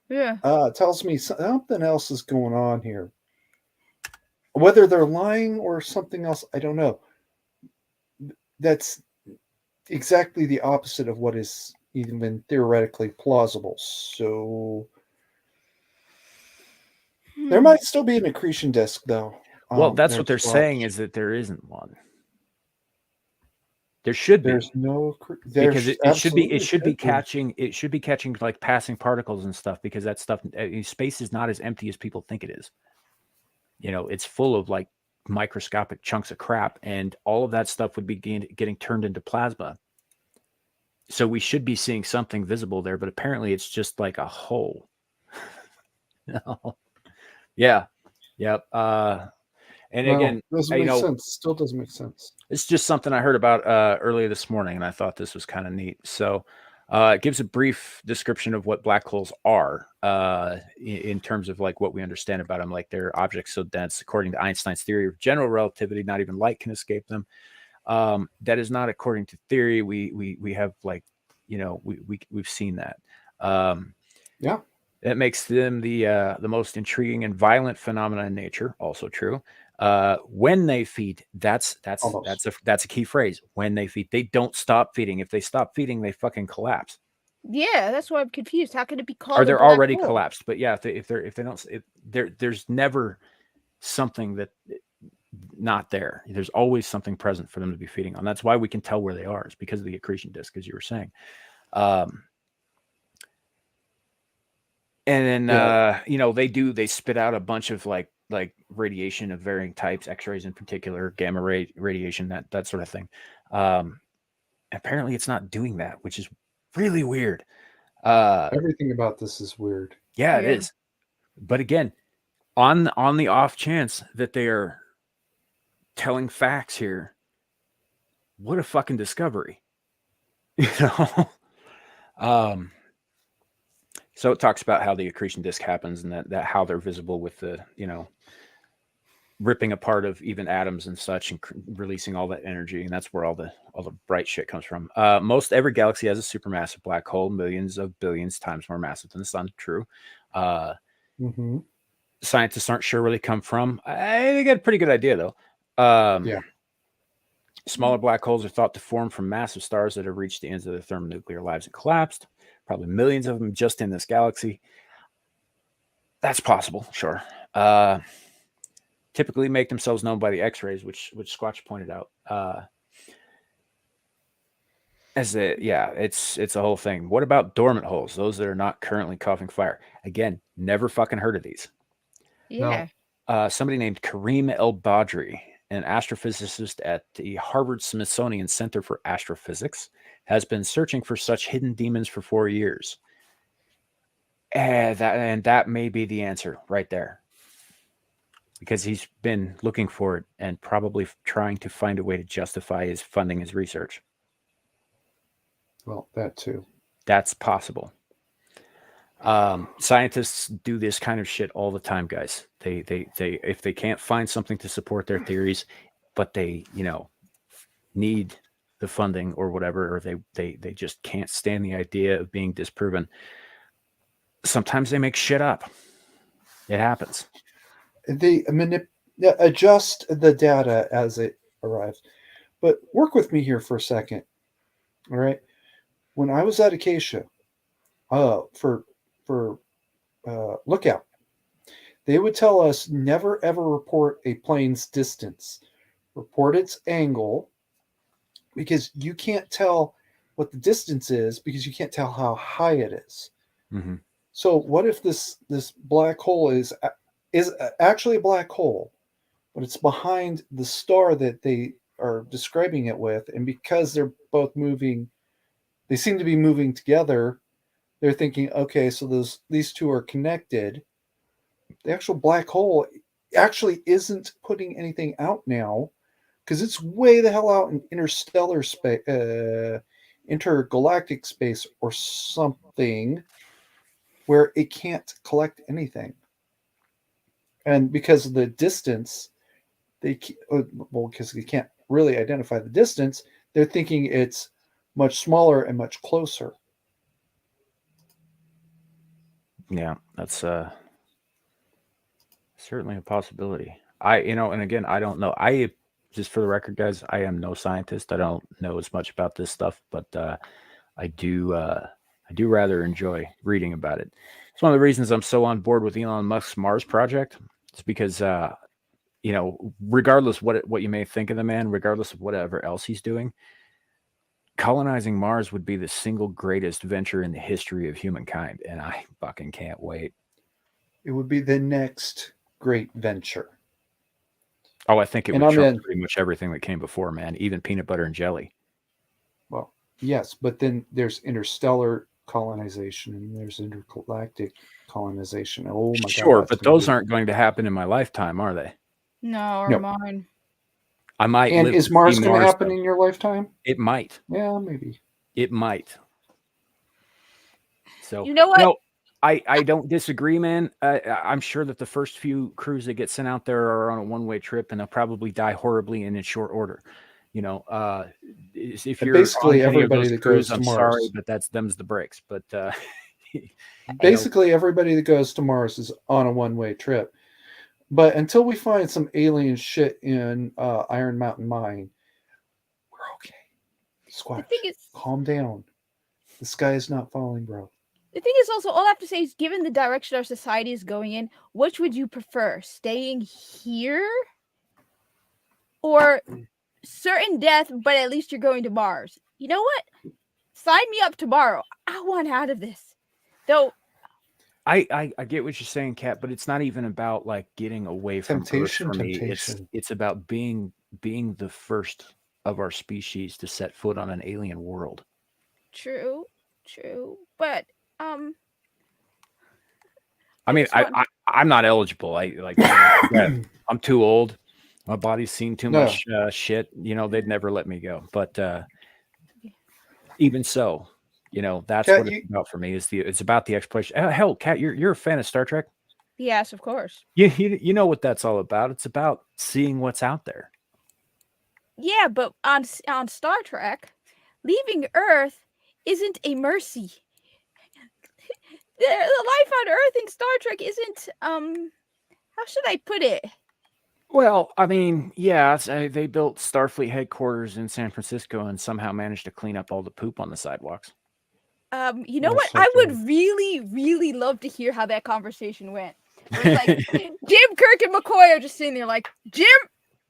yeah. tells me something else is going on here. Whether they're lying or something else, I don't know. That's exactly the opposite of what is even theoretically plausible. So there Hmm. might still be an accretion disk, though. Well, that's there what they're as well. saying is that there isn't one. There should be. There's no Because it should be absolutely catching like passing particles and stuff, because that stuff space is not as empty as people think it is. It's full of like microscopic chunks of crap, and all of that stuff would be getting turned into plasma. So we should be seeing something visible there, but apparently it's just like a hole. No. Yeah. Yep. And Well, again, doesn't make sense. Still doesn't make sense. it's just something I heard about earlier this morning, and I thought this was kind of neat. So it gives a brief description of what black holes are in terms of like what we understand about them. Like they're objects so dense, according to Einstein's theory of general relativity, not even light can escape them. That is not according to theory. We have like, we've seen that. Yeah. That makes them the most intriguing and violent phenomena in nature. Also true. When they feed, that's a key phrase. When they feed, they don't stop feeding. If they stop feeding, they fucking collapse. Yeah, that's why I'm confused. How can it be called Or a they're black already hole? collapsed. But yeah, if they don't, there's never something that not there. There's always something present for them to be feeding on. That's why we can tell where they are. It's because of the accretion disk, as you were saying. And then they spit out a bunch of like radiation of varying types, X-rays in particular, gamma ray radiation, that sort of thing. Apparently it's not doing that, which is really weird. Everything about this is weird. Yeah, it Yeah. is. But again, on the off chance that they are telling facts here, what a fucking discovery. So it talks about how the accretion disk happens and that how they're visible with the, ripping apart of even atoms and such and releasing all that energy. And that's where all the bright shit comes from. Most every galaxy has a supermassive black hole, millions of billions times more massive than the sun. True. Mm-hmm. Scientists aren't sure where they come from. They get a pretty good idea though. Yeah. Smaller black holes are thought to form from massive stars that have reached the ends of their thermonuclear lives and collapsed. Probably millions of them just in this galaxy. That's possible, sure. Typically make themselves known by the X-rays, which Squatch pointed out. It's a whole thing. What about dormant holes? Those that are not currently coughing fire. Again, never fucking heard of these. Yeah. Somebody named Kareem El-Badri, an astrophysicist at the Harvard Smithsonian Center for Astrophysics, has been searching for such hidden demons for 4 years. And that may be the answer right there. Because he's been looking for it and probably trying to find a way to justify his funding his research. Well, that too. That's possible. Scientists do this kind of shit all the time, guys. They if they can't find something to support their theories, but they need the funding or whatever, or they just can't stand the idea of being disproven. Sometimes they make shit up. It happens. They adjust the data as it arrives. But work with me here for a second. All right. When I was at Acacia, for lookout, they would tell us never ever report a plane's distance. Report its angle, because you can't tell what the distance is because you can't tell how high it is. Mm-hmm. So what if this black hole is actually a black hole, but it's behind the star that they are describing it with, and because they're both moving, they seem to be moving together. They're thinking, okay, so these two are connected. The actual black hole actually isn't putting anything out now because it's way the hell out in interstellar space, intergalactic space, or something where it can't collect anything. And because of the distance, because they can't really identify the distance, they're thinking it's much smaller and much closer. Yeah, that's certainly a possibility. And again, I don't know. Just for the record, guys, I am no scientist. I don't know as much about this stuff, but I do rather enjoy reading about it. It's one of the reasons I'm so on board with Elon Musk's Mars project. It's because regardless what you may think of the man, regardless of whatever else he's doing, colonizing Mars would be the single greatest venture in the history of humankind, and I fucking can't wait. It would be the next great venture. Oh, I think it would trump pretty much everything that came before, man, even peanut butter and jelly. Well, yes, but then there's interstellar colonization and there's intergalactic colonization. Oh my God. Sure, but those aren't going to happen in my lifetime, are they? No, or mine. I might. And is Mars going to happen in your lifetime? It might. Yeah, maybe. It might. So you know what? No, I don't disagree, man. I'm sure that the first few crews that get sent out there are on a one-way trip, and they'll probably die horribly and in short order. If you're basically everybody that goes to Mars, sorry, but them's the breaks. But basically everybody that goes to Mars is on a one-way trip. But until we find some alien shit in Iron Mountain Mine, we're okay. Squash, calm down. The sky is not falling, bro. The thing is also, all I have to say is, given the direction our society is going in, which would you prefer? Staying here? Or certain death, but at least you're going to Mars? You know what? Sign me up tomorrow. I want out of this. Though I get what you're saying, Kat, but it's not even about like getting away from Earth for me. It's about being the first of our species to set foot on an alien world. True. But I mean, I'm not eligible. I'm too old. My body's seen too much shit. They'd never let me go. But even so, that's Kat, what it's about for me. It's about the exploration. Hell, Kat, you're a fan of Star Trek? Yes, of course. You know what that's all about. It's about seeing what's out there. Yeah, but on Star Trek, leaving Earth isn't a mercy. The life on Earth in Star Trek isn't how should I put it? Well, I mean, yeah, they built Starfleet headquarters in San Francisco and somehow managed to clean up all the poop on the sidewalks. You know what? I would really, really love to hear how that conversation went. It was like Jim, Kirk, and McCoy are just sitting there like, Jim,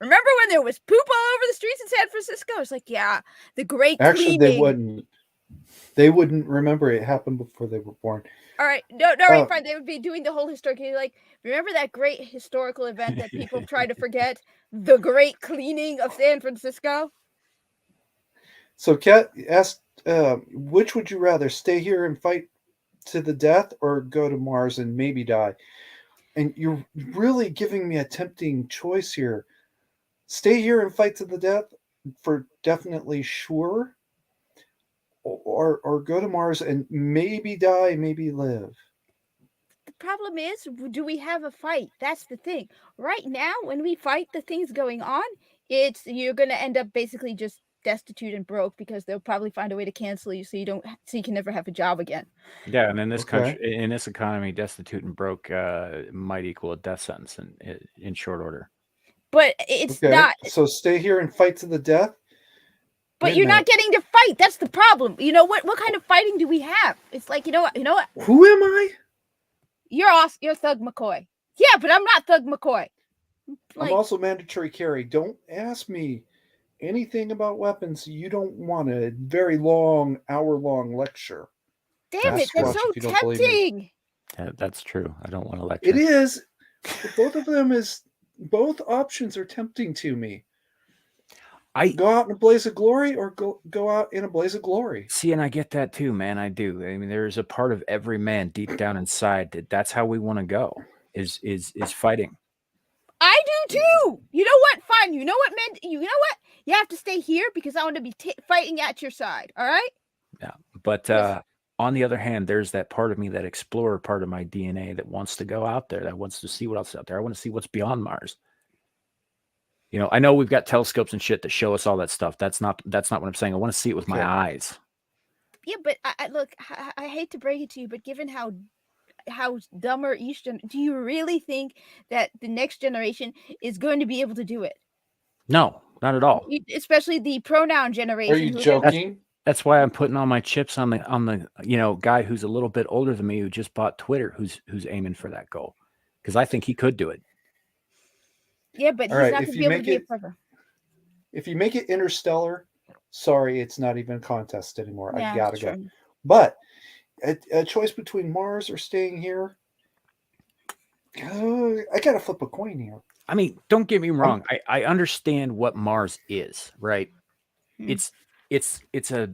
remember when there was poop all over the streets in San Francisco? It's like, yeah, the great Actually, cleaning. They wouldn't remember it happened before they were born. All right. No, right, fine. They would be doing the whole historical, like, remember that great historical event that people try to forget? The great cleaning of San Francisco? So Kat asked, which would you rather, stay here and fight to the death or go to Mars and maybe die? And you're really giving me a tempting choice here. Stay here and fight to the death for definitely sure, or go to Mars and maybe die, maybe live. The problem is, do we have a fight? That's the thing. Right now, when we fight the things going on, you're going to end up basically just destitute and broke because they'll probably find a way to cancel you so you can never have a job again. Yeah, and in this country, in this economy, destitute and broke might equal a death sentence in short order. but it's Okay, not. so stay here and fight to the death. But Wait a you're not minute. getting to fight. That's the problem. You know what? What kind of fighting do we have? It's like, you know what? You know what? Who am I? You're Thug McCoy. Yeah, but I'm not Thug McCoy. I'm also mandatory carry. Don't ask me anything about weapons. You don't want a very long, hour-long lecture. Damn it, Ask that's Squatch so if you don't believe me. tempting. That's true. I don't want to lecture. It is. But both options are tempting to me. Go out in a blaze of glory or go out in a blaze of glory. See, and I get that too, man. I do. I mean, there's a part of every man deep down inside that's how we want to go. Is fighting. I do too. You know what? Fine. You know what, man? You know what? You have to stay here because I want to be fighting at your side. All right? Yeah, but on the other hand, there's that part of me, that explorer part of my DNA, that wants to go out there, that wants to see what else is out there. I want to see what's beyond Mars. You know, I know we've got telescopes and shit that show us all that stuff. That's not what I'm saying. I want to see it with my eyes. Yeah, but I look. I hate to break it to you, but given how dumber each do you really think that the next generation is going to be able to do it? No, not at all. Especially the pronoun generation. Are you joking? That's why I'm putting all my chips on the guy who's a little bit older than me, who just bought Twitter, who's aiming for that goal, because I think he could do it. Yeah, but he's not going to be able to be a forever. If you make it interstellar, sorry, it's not even a contest anymore. Yeah, I gotta go. But a choice between Mars or staying here, I gotta flip a coin here. I mean, don't get me wrong. I understand what Mars is, right? It's a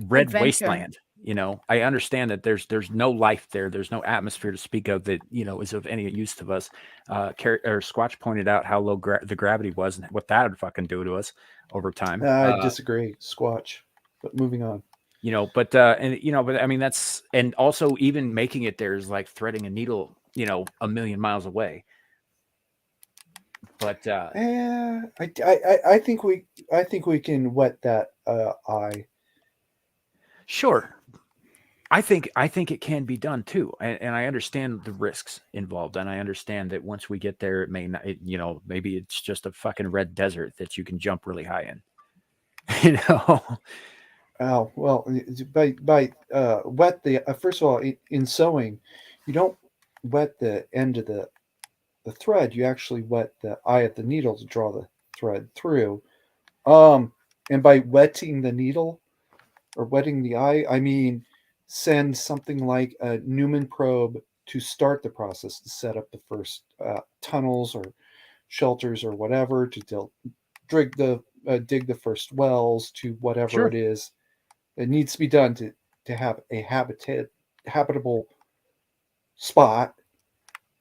red wasteland. You know, I understand that there's no life there. There's no atmosphere to speak of that, you know, is of any use to us. Squatch pointed out how low the gravity was and what that would fucking do to us over time. I disagree, Squatch. But moving on. You know, but I mean, that's, and also even making it there is like threading a needle, you know, a million miles away. But I think we can wet that eye. Sure. I think it can be done too, and I understand the risks involved, and I understand that once we get there, it may not, maybe it's just a fucking red desert that you can jump really high in. You know. Oh well, by wet the first of all, in sewing, you don't wet the end of the thread. You actually wet the eye of the needle to draw the thread through. And by wetting the needle or wetting the eye, I mean send something like a Newman probe to start the process, to set up the first tunnels or shelters or whatever, to dig the first wells, to whatever it is that needs to be done to have a habitable spot,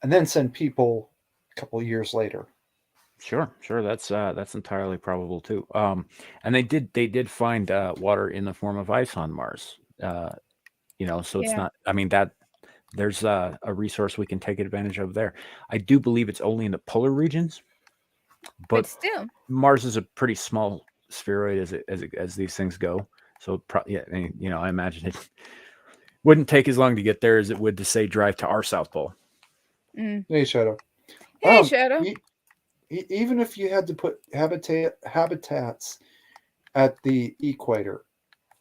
and then send people a couple of years later. Sure. That's entirely probable too. And they did find water in the form of ice on Mars. So it's not. I mean, that there's a resource we can take advantage of there. I do believe it's only in the polar regions, but still, Mars is a pretty small spheroid as these things go. So I imagine it wouldn't take as long to get there as it would to say drive to our South Pole. Hey, Shadow. Shadow. Even if you had to put habitats at the equator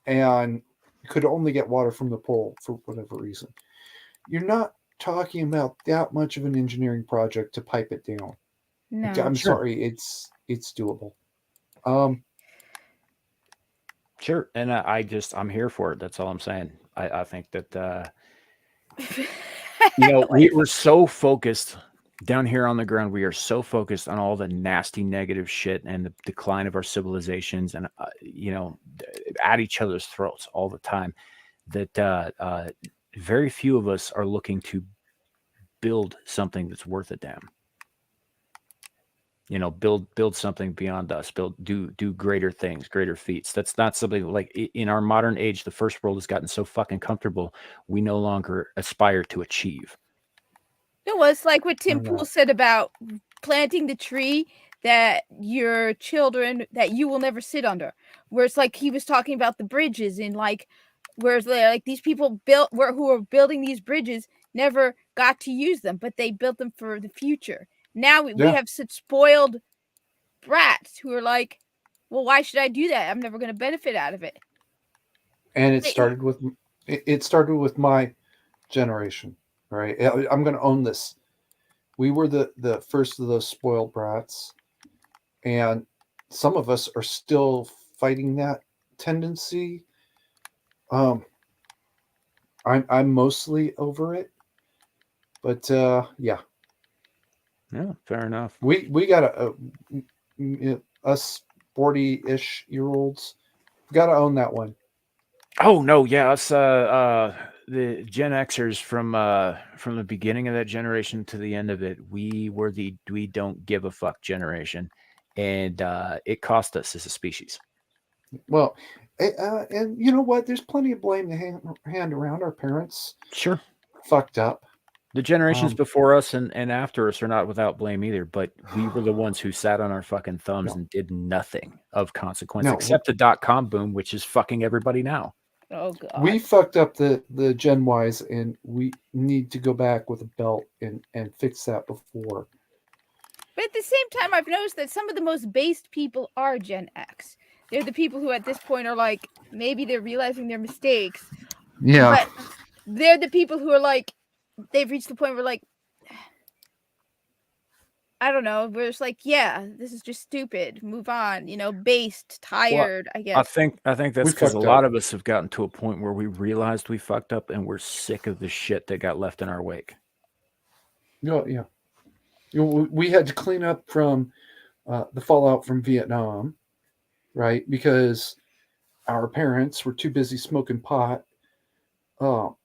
and you could only get water from the pole for whatever reason, you're not talking about that much of an engineering project to pipe it down. No, I'm sorry, it's doable. Sure, and I'm here for it. That's all I'm saying. I think that we're so focused down here on the ground. We are so focused on all the nasty negative shit and the decline of our civilizations, and at each other's throats all the time, that very few of us are looking to build something that's worth a damn. Build something beyond us, do greater things, greater feats. That's not something like in our modern age. The first world has gotten so fucking comfortable, we no longer aspire to achieve. It was like what Tim Pool said about planting the tree that your children, that you will never sit under. Where it's like he was talking about the bridges, and like whereas like these people who are building these bridges never got to use them, but they built them for the future. Now we Yeah. have such spoiled brats who are like, well, why should I do that? I'm never going to benefit out of it. And it Hey. started with my generation, right? I'm going to own this. We were the first of those spoiled brats, and some of us are still fighting that tendency. I'm mostly over it, but yeah, Yeah, fair enough. we got us 40-ish year olds got to own that one. Oh no, yeah, us the Gen Xers from the beginning of that generation to the end of it, we were the we don't give a fuck generation, and it cost us as a species. Well, and you know what? There's plenty of blame to hand around. Our parents Sure. fucked up. The generations Um, before us and after us are not without blame either, but we were the ones who sat on our fucking thumbs No. and did nothing of consequence No. except the .com boom, which is fucking everybody now. Oh God. We fucked up the Gen Ys, and we need to go back with a belt and fix that before. But at the same time, I've noticed that some of the most based people are Gen X. They're the people who at this point are like, maybe they're realizing their mistakes. Yeah. But they're the people who are like, they've reached the point where like, I don't know, we're just like, yeah, this is just stupid. Move on, based, tired, I guess. I think that's We because a fucked lot up. of us have gotten to a point where we realized we fucked up and we're sick of the shit that got left in our wake. Yeah. We had to clean up from the fallout from Vietnam, right? Because our parents were too busy smoking pot to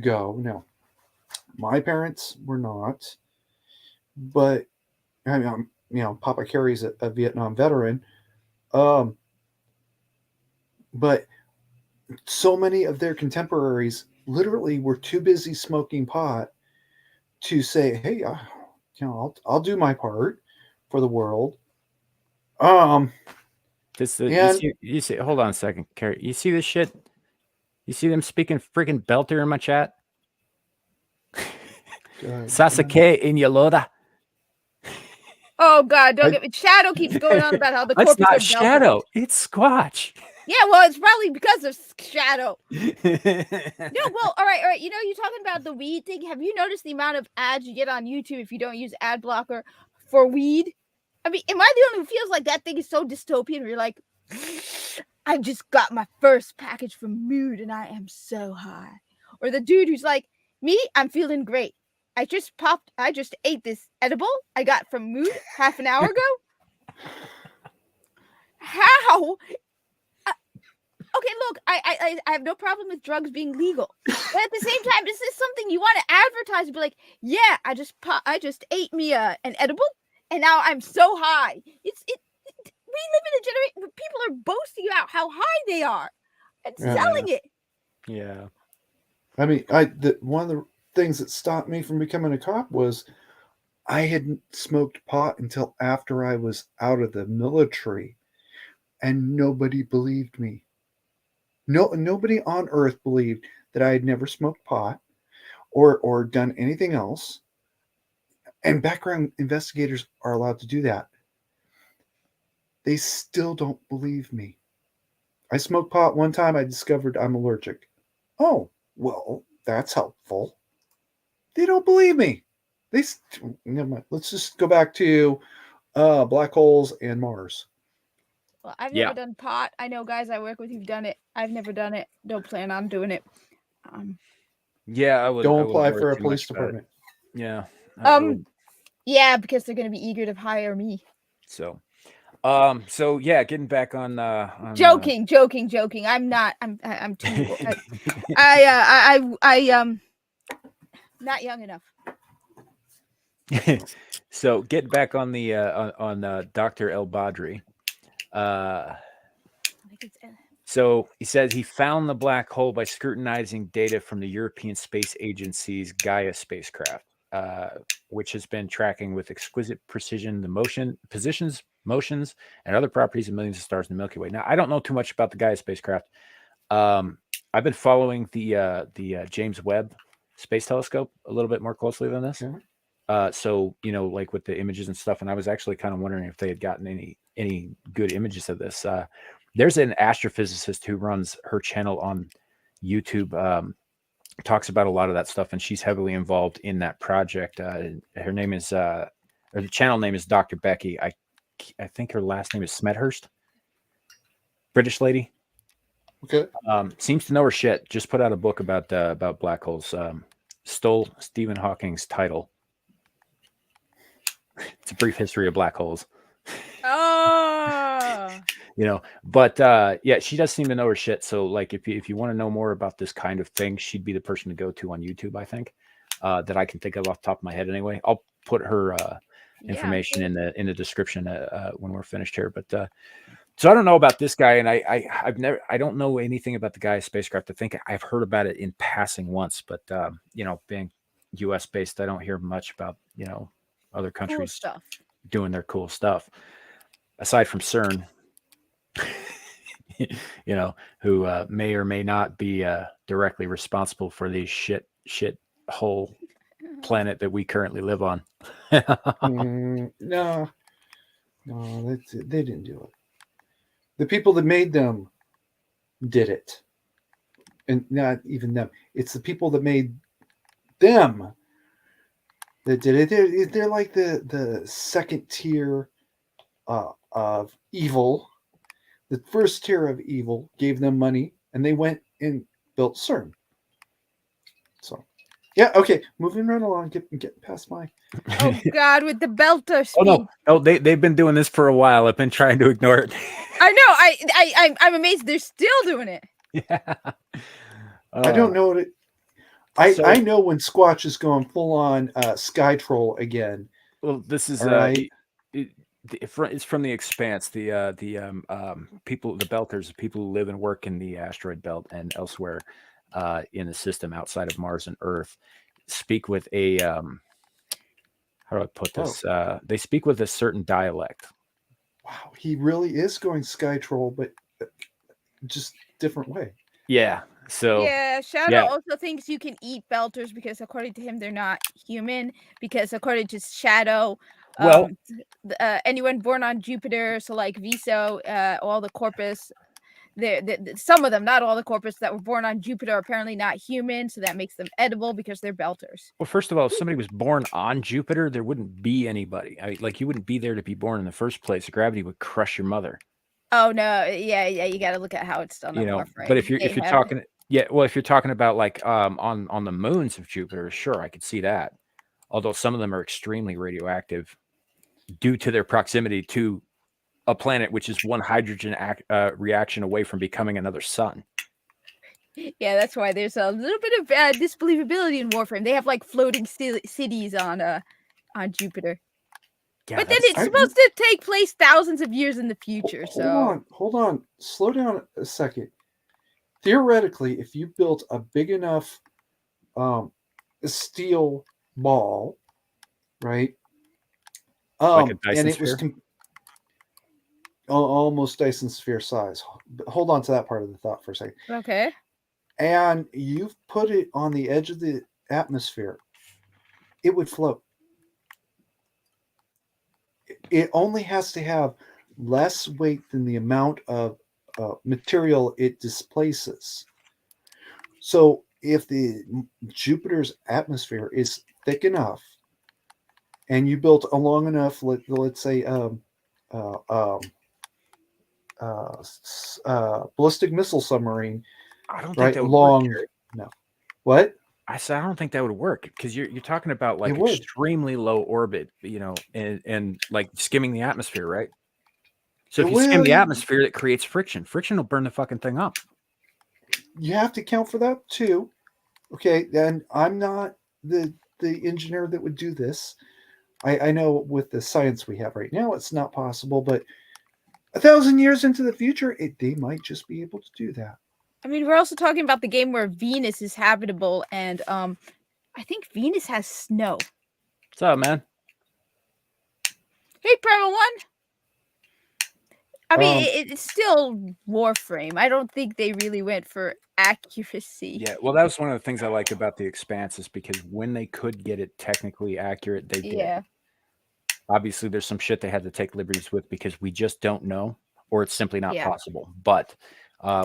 go. Now, my parents were not, but I mean, Papa Carey's a Vietnam veteran. But so many of their contemporaries literally were too busy smoking pot to say, "Hey, I'll do my part for the world." You see, hold on a second, Carrie. You see this shit? You see them speaking freaking belter in my chat? Sasuke in Yoloda. Oh God, don't get me. Shadow keeps going on about how the That's corpus not are Shadow. It's Squatch. Yeah, well, it's probably because of Shadow. No, well, all right. You're talking about the weed thing. Have you noticed the amount of ads you get on YouTube if you don't use ad blocker for weed? I mean, am I the only one who feels like that thing is so dystopian where you're like, I just got my first package from Mood and I am so high. Or the dude who's like, me, I'm feeling great. I just ate this edible I got from Mood half an hour ago. How? Okay, look, I have no problem with drugs being legal, but at the same time, this is something you want to advertise and be like, yeah, I just ate me an edible, and now I'm so high. We live in a generation where people are boasting about how high they are and selling it. Yeah. I mean, one of the things that stopped me from becoming a cop was I hadn't smoked pot until after I was out of the military, and nobody believed me. Nobody on earth believed that I had never smoked pot or done anything else. And background investigators are allowed to do that. They still don't believe me. I smoked pot one time. I discovered I'm allergic. Oh, well, that's helpful. They don't believe me. Never mind. Let's just go back to black holes and Mars. Well, I've never done pot. I know guys I work with who've done it. I've never done it. Don't plan on doing it. Yeah, I would. Don't apply for a police department. Yeah. Yeah, because they're going to be eager to hire me. So yeah, getting back on. Joking. I'm not. I'm too. I not young enough. So getting back on the on Dr. El Badri. So he says he found the black hole by scrutinizing data from the European Space Agency's Gaia spacecraft, which has been tracking with exquisite precision the positions, motions, and other properties of millions of stars in the Milky Way. Now, I don't know too much about the Gaia spacecraft. I've been following the James Webb Space Telescope a little bit more closely than this. So like with the images and stuff, and I was actually kind of wondering if they had gotten any good images of this. There's an astrophysicist who runs her channel on YouTube. Talks about a lot of that stuff, and she's heavily involved in that project. Her name is, or the channel name is Dr. Becky. I think her last name is Smethurst. British lady. Okay. Seems to know her shit. Just put out a book about black holes. Stole Stephen Hawking's title. It's a brief history of black holes. Oh. But yeah, she does seem to know her shit. So like, if you want to know more about this kind of thing, she'd be the person to go to on YouTube, I think, that I can think of off the top of my head. Anyway, I'll put her information in the description when we're finished here. But so I don't know about this guy, and I don't know anything about the guy's spacecraft. I think I've heard about it in passing once, but being U.S. based, I don't hear much about other countries Cool stuff. doing their cool stuff aside from CERN. Who may or may not be directly responsible for the shit hole planet that we currently live on. No, they didn't do it. The people that made them did it, and not even them. It's the people that made them that did it. They're like the second tier of evil. The first tier of evil gave them money, and they went and built CERN. So, yeah, okay, moving right along, getting past my. Oh God, with the belter speed. Oh no, they've been doing this for a while. I've been trying to ignore it. I know. I'm amazed they're still doing it. Yeah. I don't know what it. I know when Squatch is going full on Sky Troll again. Well, this is right. It's from The Expanse. The people, the Belters, people who live and work in the asteroid belt and elsewhere in the system outside of Mars and Earth, speak with a how do I put this? They speak with a certain dialect. Wow, he really is going Sky Troll, but just different way. Yeah. So yeah, Shadow also thinks you can eat belters because according to him they're not human. Because according to Shadow, anyone born on Jupiter, so like Viso, all the corpus, some of them, not all the corpus that were born on Jupiter, are apparently not human, so that makes them edible because they're belters. Well, first of all, if somebody was born on Jupiter, there wouldn't be anybody. You wouldn't be there to be born in the first place. Gravity would crush your mother. Oh no, yeah, you got to look at how it's done. But if you're talking, if you're talking about like on the moons of Jupiter, sure, I could see that. Although some of them are extremely radioactive due to their proximity to a planet which is one hydrogen reaction away from becoming another sun. Yeah, that's why there's a little bit of disbelievability in Warframe. They have like floating cities on Jupiter. Yeah, but then it's supposed to take place thousands of years in the future. Hold on. Slow down a second. Theoretically, if you built a big enough steel ball, right? Like a Dyson and it sphere? was almost Dyson sphere size. Hold on to that part of the thought for a second. Okay. And you've put it on the edge of the atmosphere, it would float. It only has to have less weight than the amount of material it displaces. So if the Jupiter's atmosphere is thick enough, and you built a long enough, let's say, ballistic missile submarine, I don't think that would work. No, what? I said I don't think that would work because you're talking about like extremely low orbit, and like skimming the atmosphere, right? So if you skim the atmosphere, that creates friction. Friction will burn the fucking thing up. You have to account for that too. Okay, and I'm not the engineer that would do this. I know with the science we have right now, it's not possible, but 1,000 years into the future, they might just be able to do that. I mean, we're also talking about the game where Venus is habitable, and I think Venus has snow. What's up, man? Hey, Primal One. I mean, it's still Warframe. I don't think they really went for accuracy. Yeah, well, that was one of the things I like about the Expanse is because when they could get it technically accurate, they did. Yeah. Obviously, there's some shit they had to take liberties with because we just don't know, or it's simply not Yeah. possible. But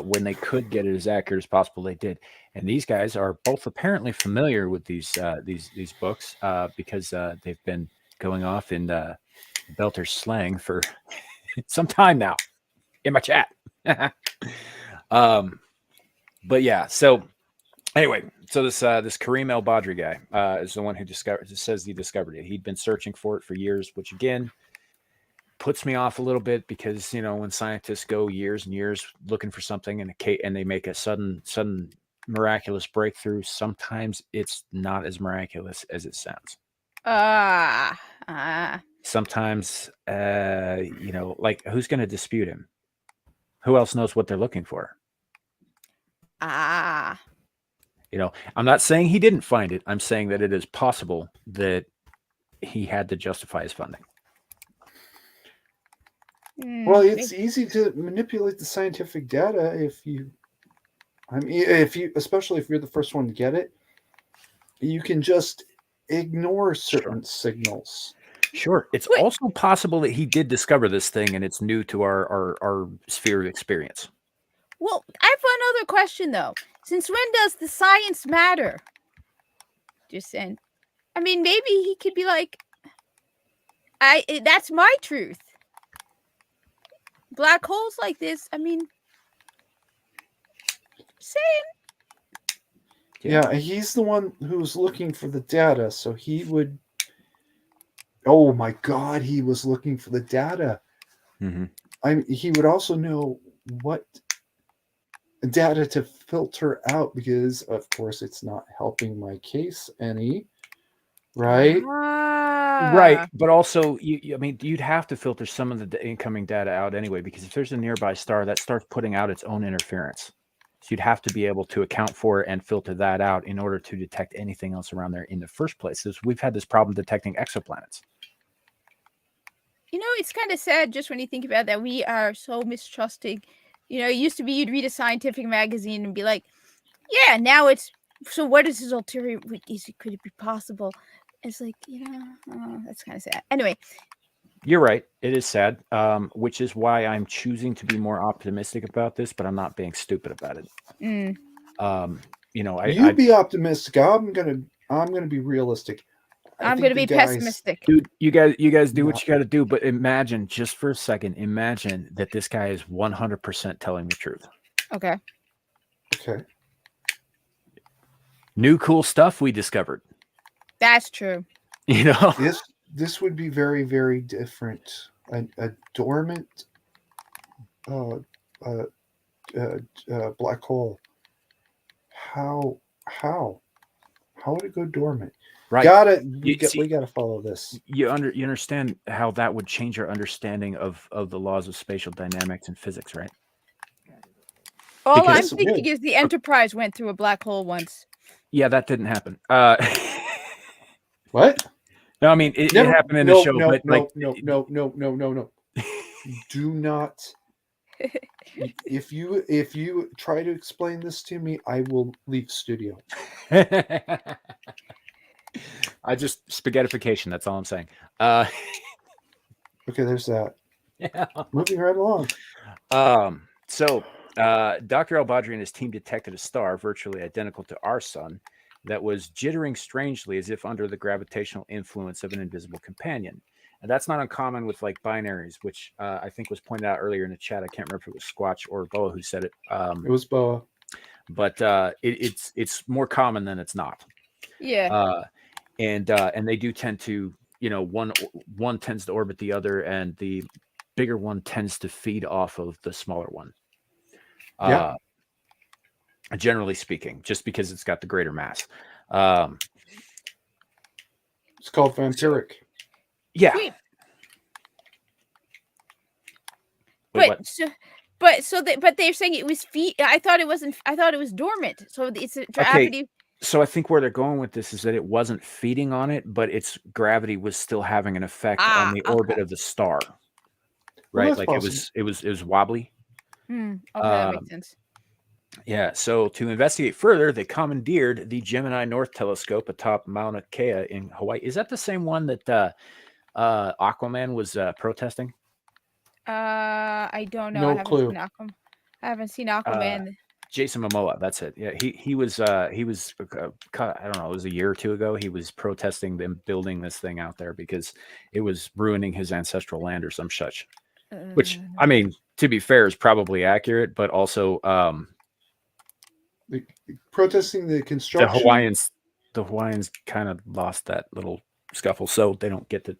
when they could get it as accurate as possible, they did. And these guys are both apparently familiar with these books because they've been going off in Belter slang for some time now in my chat. But yeah, so anyway, so this Kareem El Badri guy is the one who says he discovered it. He'd been searching for it for years, which again puts me off a little bit because when scientists go years and years looking for something and they make a sudden miraculous breakthrough, sometimes it's not as miraculous as it sounds. Sometimes like who's going to dispute him? Who else knows what they're looking for? I'm not saying he didn't find it. I'm saying that it is possible that he had to justify his funding. Well, it's easy to manipulate the scientific data especially if you're the first one to get it, you can just ignore certain signals. Sure. It's also possible that he did discover this thing and it's new to our sphere of experience. Well, I have another question though. Since when does the science matter? Just saying. I mean, maybe he could be like, that's my truth. Black holes like this, I mean, saying. Yeah, he's the one who's looking for the data, so he would. Oh my God, he was looking for the data. Mm-hmm. He would also know what data to filter out because, of course, it's not helping my case any, right? Right, but also, you'd have to filter some of the incoming data out anyway because if there's a nearby star, that starts putting out its own interference. So you'd have to be able to account for it and filter that out in order to detect anything else around there in the first place. We've had this problem detecting exoplanets. It's kind of sad just when you think about that. We are so mistrusting. It used to be you'd read a scientific magazine and be like, yeah, now it's, so what is his ulterior, could it be possible? It's like, that's kind of sad. Anyway. You're right. It is sad, which is why I'm choosing to be more optimistic about this, but I'm not being stupid about it. You be optimistic. I'm gonna be realistic. I'm gonna be pessimistic. Dude, you guys do what you got to do, but imagine just for a second, imagine that this guy is 100% telling the truth. Okay. New cool stuff we discovered. That's true. This would be very, very different. A dormant black hole. How would it go dormant? Right. We gotta follow this. You understand how that would change our understanding of the laws of spatial dynamics and physics, right? All I'm thinking is the Enterprise went through a black hole once. Yeah, that didn't happen. What? No, I mean it happened in the show. No. Do not. If you try to explain this to me, I will leave the studio. I just spaghettification. That's all I'm saying. Okay, there's that. Yeah. Moving right along. So Dr. El Badri and his team detected a star virtually identical to our sun that was jittering strangely as if under the gravitational influence of an invisible companion. And that's not uncommon with like binaries, which I think was pointed out earlier in the chat. I can't remember if it was Squatch or Boa who said it. It was Boa. But it's more common than it's not. Yeah. And they do tend to, one tends to orbit the other, and the bigger one tends to feed off of the smaller one. Generally speaking, just because it's got the greater mass. It's called vampiric. Yeah. But they're saying it was I thought it wasn't. I thought it was dormant. So it's a gravity. Okay. So I think where they're going with this is that it wasn't feeding on it, but its gravity was still having an effect on the orbit of the star. Well, right? that's Like possible. it was wobbly. Okay, that Um, makes sense. yeah. So to investigate further, they commandeered the Gemini North Telescope atop Mauna Kea in Hawaii. Is that the same one that Aquaman was protesting? I don't know. No clue. I haven't seen Uh, Aquaman. Jason Momoa, that's it. Yeah, he was I don't know, it was a year or two ago. He was protesting them building this thing out there because it was ruining his ancestral land or some such. Which, I mean, to be fair, is probably accurate, but also Protesting the the construction. Hawaiians kind of lost that little scuffle, so they don't get to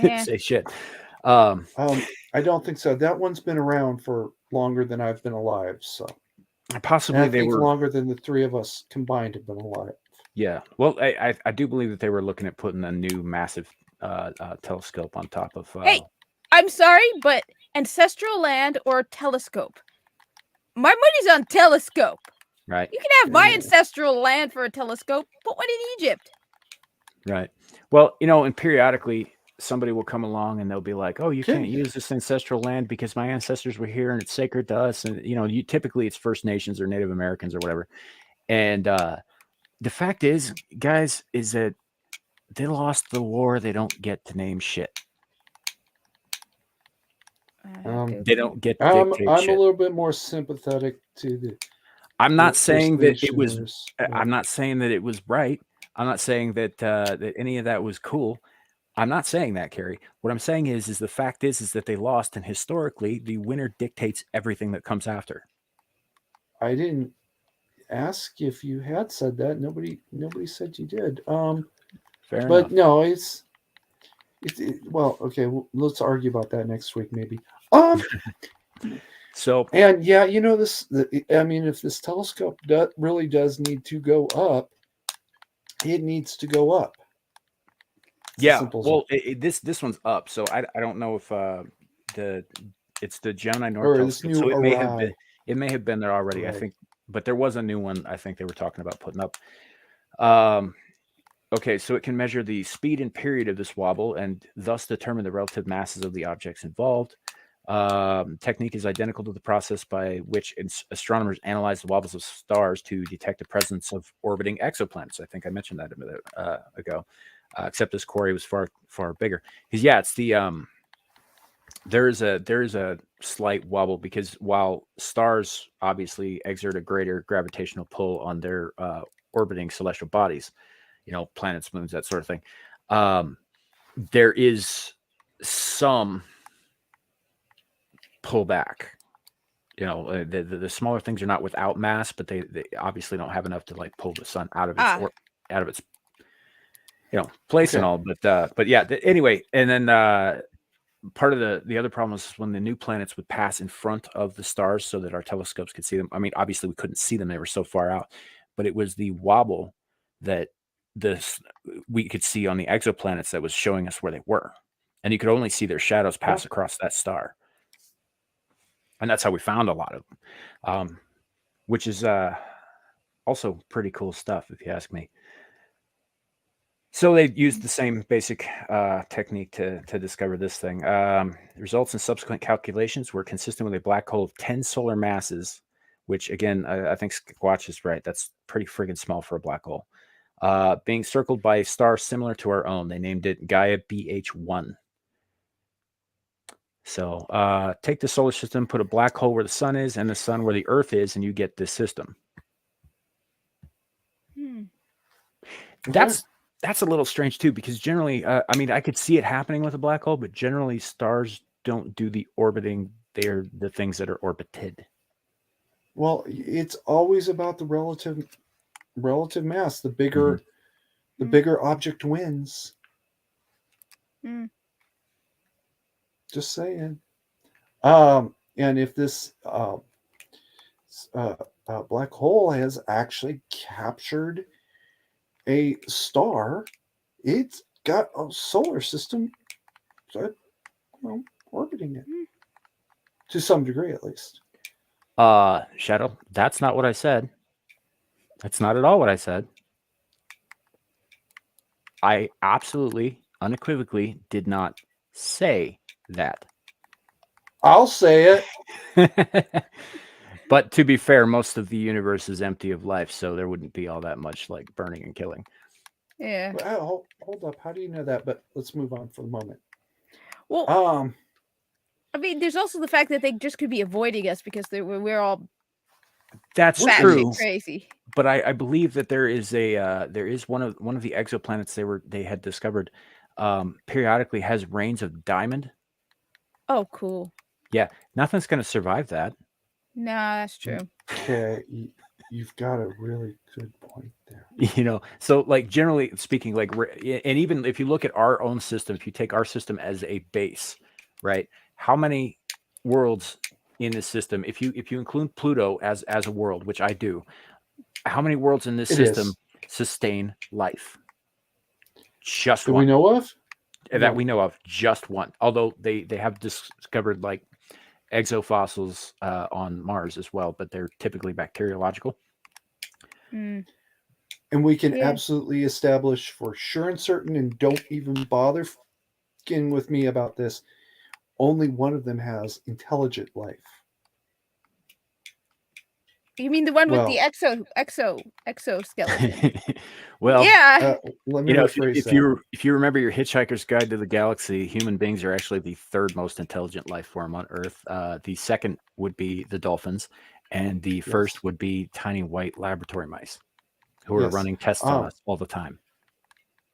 Yeah. say shit. Um, I don't think so. That one's been around for longer than I've been alive. So, and possibly I they think were, longer than the three of us combined have been alive. yeah. Well, I do believe that they were looking at putting a new massive telescope on top of. Hey, I'm sorry, but ancestral land or telescope? My money's on telescope. Right. You can have my ancestral land for a telescope. Put one in Egypt. Right. Well, and periodically somebody will come along and they'll be like, "Oh, you Okay. can't use this ancestral land because my ancestors were here and it's sacred to us." And you typically it's First Nations or Native Americans or whatever. And the fact is, guys, is that they lost the war. They don't get to name shit. They don't get to dictate I'm shit. a little bit more sympathetic to the. I'm not saying that it was. Nationers, I'm not saying that it was right. I'm not saying that that any of that was cool. I'm not saying that, Carrie. What I'm saying is the fact is that they lost, and historically, the winner dictates everything that comes after. I didn't ask if you had said that. Nobody said you did. Fair But enough. no, well, okay. Well, let's argue about that next week, maybe. So, And yeah, I mean, if this telescope really does need to go up, it needs to go up. It's as yeah. simple as Well, that. this one's up, so I don't know if it's the Gemini North Or this Telescope, new so it Orion. may have been there already. I Right. think, but there was a new one. I think they were talking about putting up. Okay, so it can measure the speed and period of this wobble and thus determine the relative masses of the objects involved. Technique is identical to the process by which astronomers analyze the wobbles of stars to detect the presence of orbiting exoplanets. I think I mentioned that a minute ago, except this quarry was far bigger. Because yeah, it's the there is a slight wobble because while stars obviously exert a greater gravitational pull on their orbiting celestial bodies, planets, moons, that sort of thing, there is some pullback. The smaller things are not without mass, but they obviously don't have enough to like pull the sun out of its place. Okay. And all. But yeah. Anyway, and then part of the other problem was when the new planets would pass in front of the stars so that our telescopes could see them. I mean, obviously we couldn't see them; they were so far out. But it was the wobble that we could see on the exoplanets that was showing us where they were, and you could only see their shadows pass across that star. And that's how we found a lot of them, which is also pretty cool stuff, if you ask me. So they used the same basic technique to discover this thing. Results in subsequent calculations were consistent with a black hole of 10 solar masses, which, again, I think Squatch is right. That's pretty friggin' small for a black hole. Being circled by a star similar to our own. They named it Gaia BH1. So take the solar system, put a black hole where the sun is and the sun where the earth is, and you get this system. That's a little strange too, because generally, I mean, I could see it happening with a black hole, but generally stars don't do the orbiting. They're the things that are orbited. Well, it's always about the relative mass. The bigger object wins. Just saying. And if this black hole has actually captured a star, it's got a solar system orbiting it to some degree, at least. Shadow, that's not what I said. That's not at all what I said. I absolutely, unequivocally did not say that. I'll say it. But to be fair, most of the universe is empty of life, so there wouldn't be all that much like burning and killing. Yeah. Hold up. How do you know that? But let's move on for the moment. Well, I mean, there's also the fact that they just could be avoiding us because we're all That's What true. is- crazy. But I believe that there is one of the exoplanets they had discovered periodically has rains of diamond. Oh, cool. Yeah, nothing's going to survive that. Nah, that's true. Okay, you've got a really good point there. You know, so like generally speaking, like and even if you look at our own system, if you take our system as a base, right? How many worlds in this system, if you include Pluto as a world, which I do, how many worlds in this It system is. sustain life? Just Do one. we know of? That No. we know of, just one. Although they have discovered like exofossils on Mars as well, but they're typically bacteriological. Hmm. And we can Yeah. absolutely establish for sure and certain, and don't even bother fucking with me about this. Only one of them has intelligent life. You mean the one with the Well- exoskeleton? Well, Yeah. Let me you know, rephrase if that. you remember your Hitchhiker's Guide to the Galaxy, human beings are actually the third most intelligent life form on Earth. The second would be the dolphins, and the first would be tiny white laboratory mice, who are Yes. running tests on us all the time.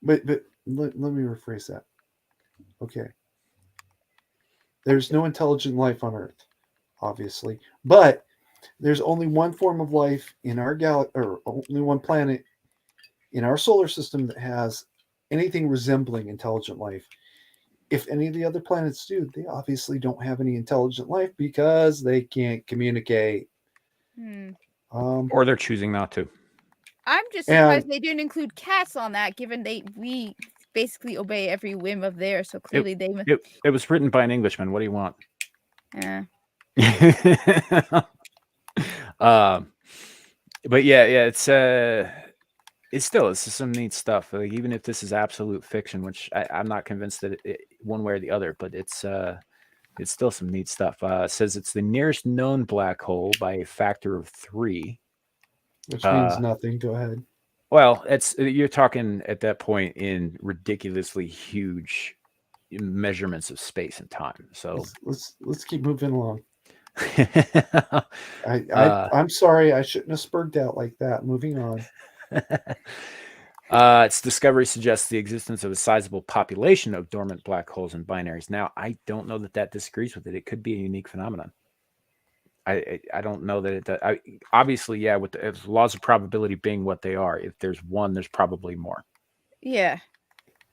But let me rephrase that. Okay. There's no intelligent life on Earth, obviously, but there's only one form of life in our galaxy, or only one planet in our solar system that has anything resembling intelligent life. If any of the other planets do, they obviously don't have any intelligent life because they can't communicate. Hmm. Or they're choosing not to. I'm just surprised they didn't include cats on that, given we basically obey every whim of theirs. So clearly they must. It was written by an Englishman. What do you want? But yeah, it's some neat stuff. Like, even if this is absolute fiction, which I'm not convinced that it one way or the other, but it's still some neat stuff. It says it's the nearest known black hole by a factor of 3, which means nothing. Go ahead. Well, you're talking at that point in ridiculously huge measurements of space and time. So let's keep moving along. I'm sorry, I shouldn't have spurred out like that. Moving on. Its discovery suggests the existence of a sizable population of dormant black holes and binaries. Now, I don't know that disagrees with it. It could be a unique phenomenon. I don't know that it. Obviously, yeah, with the laws of probability being what they are, if there's one, there's probably more. Yeah.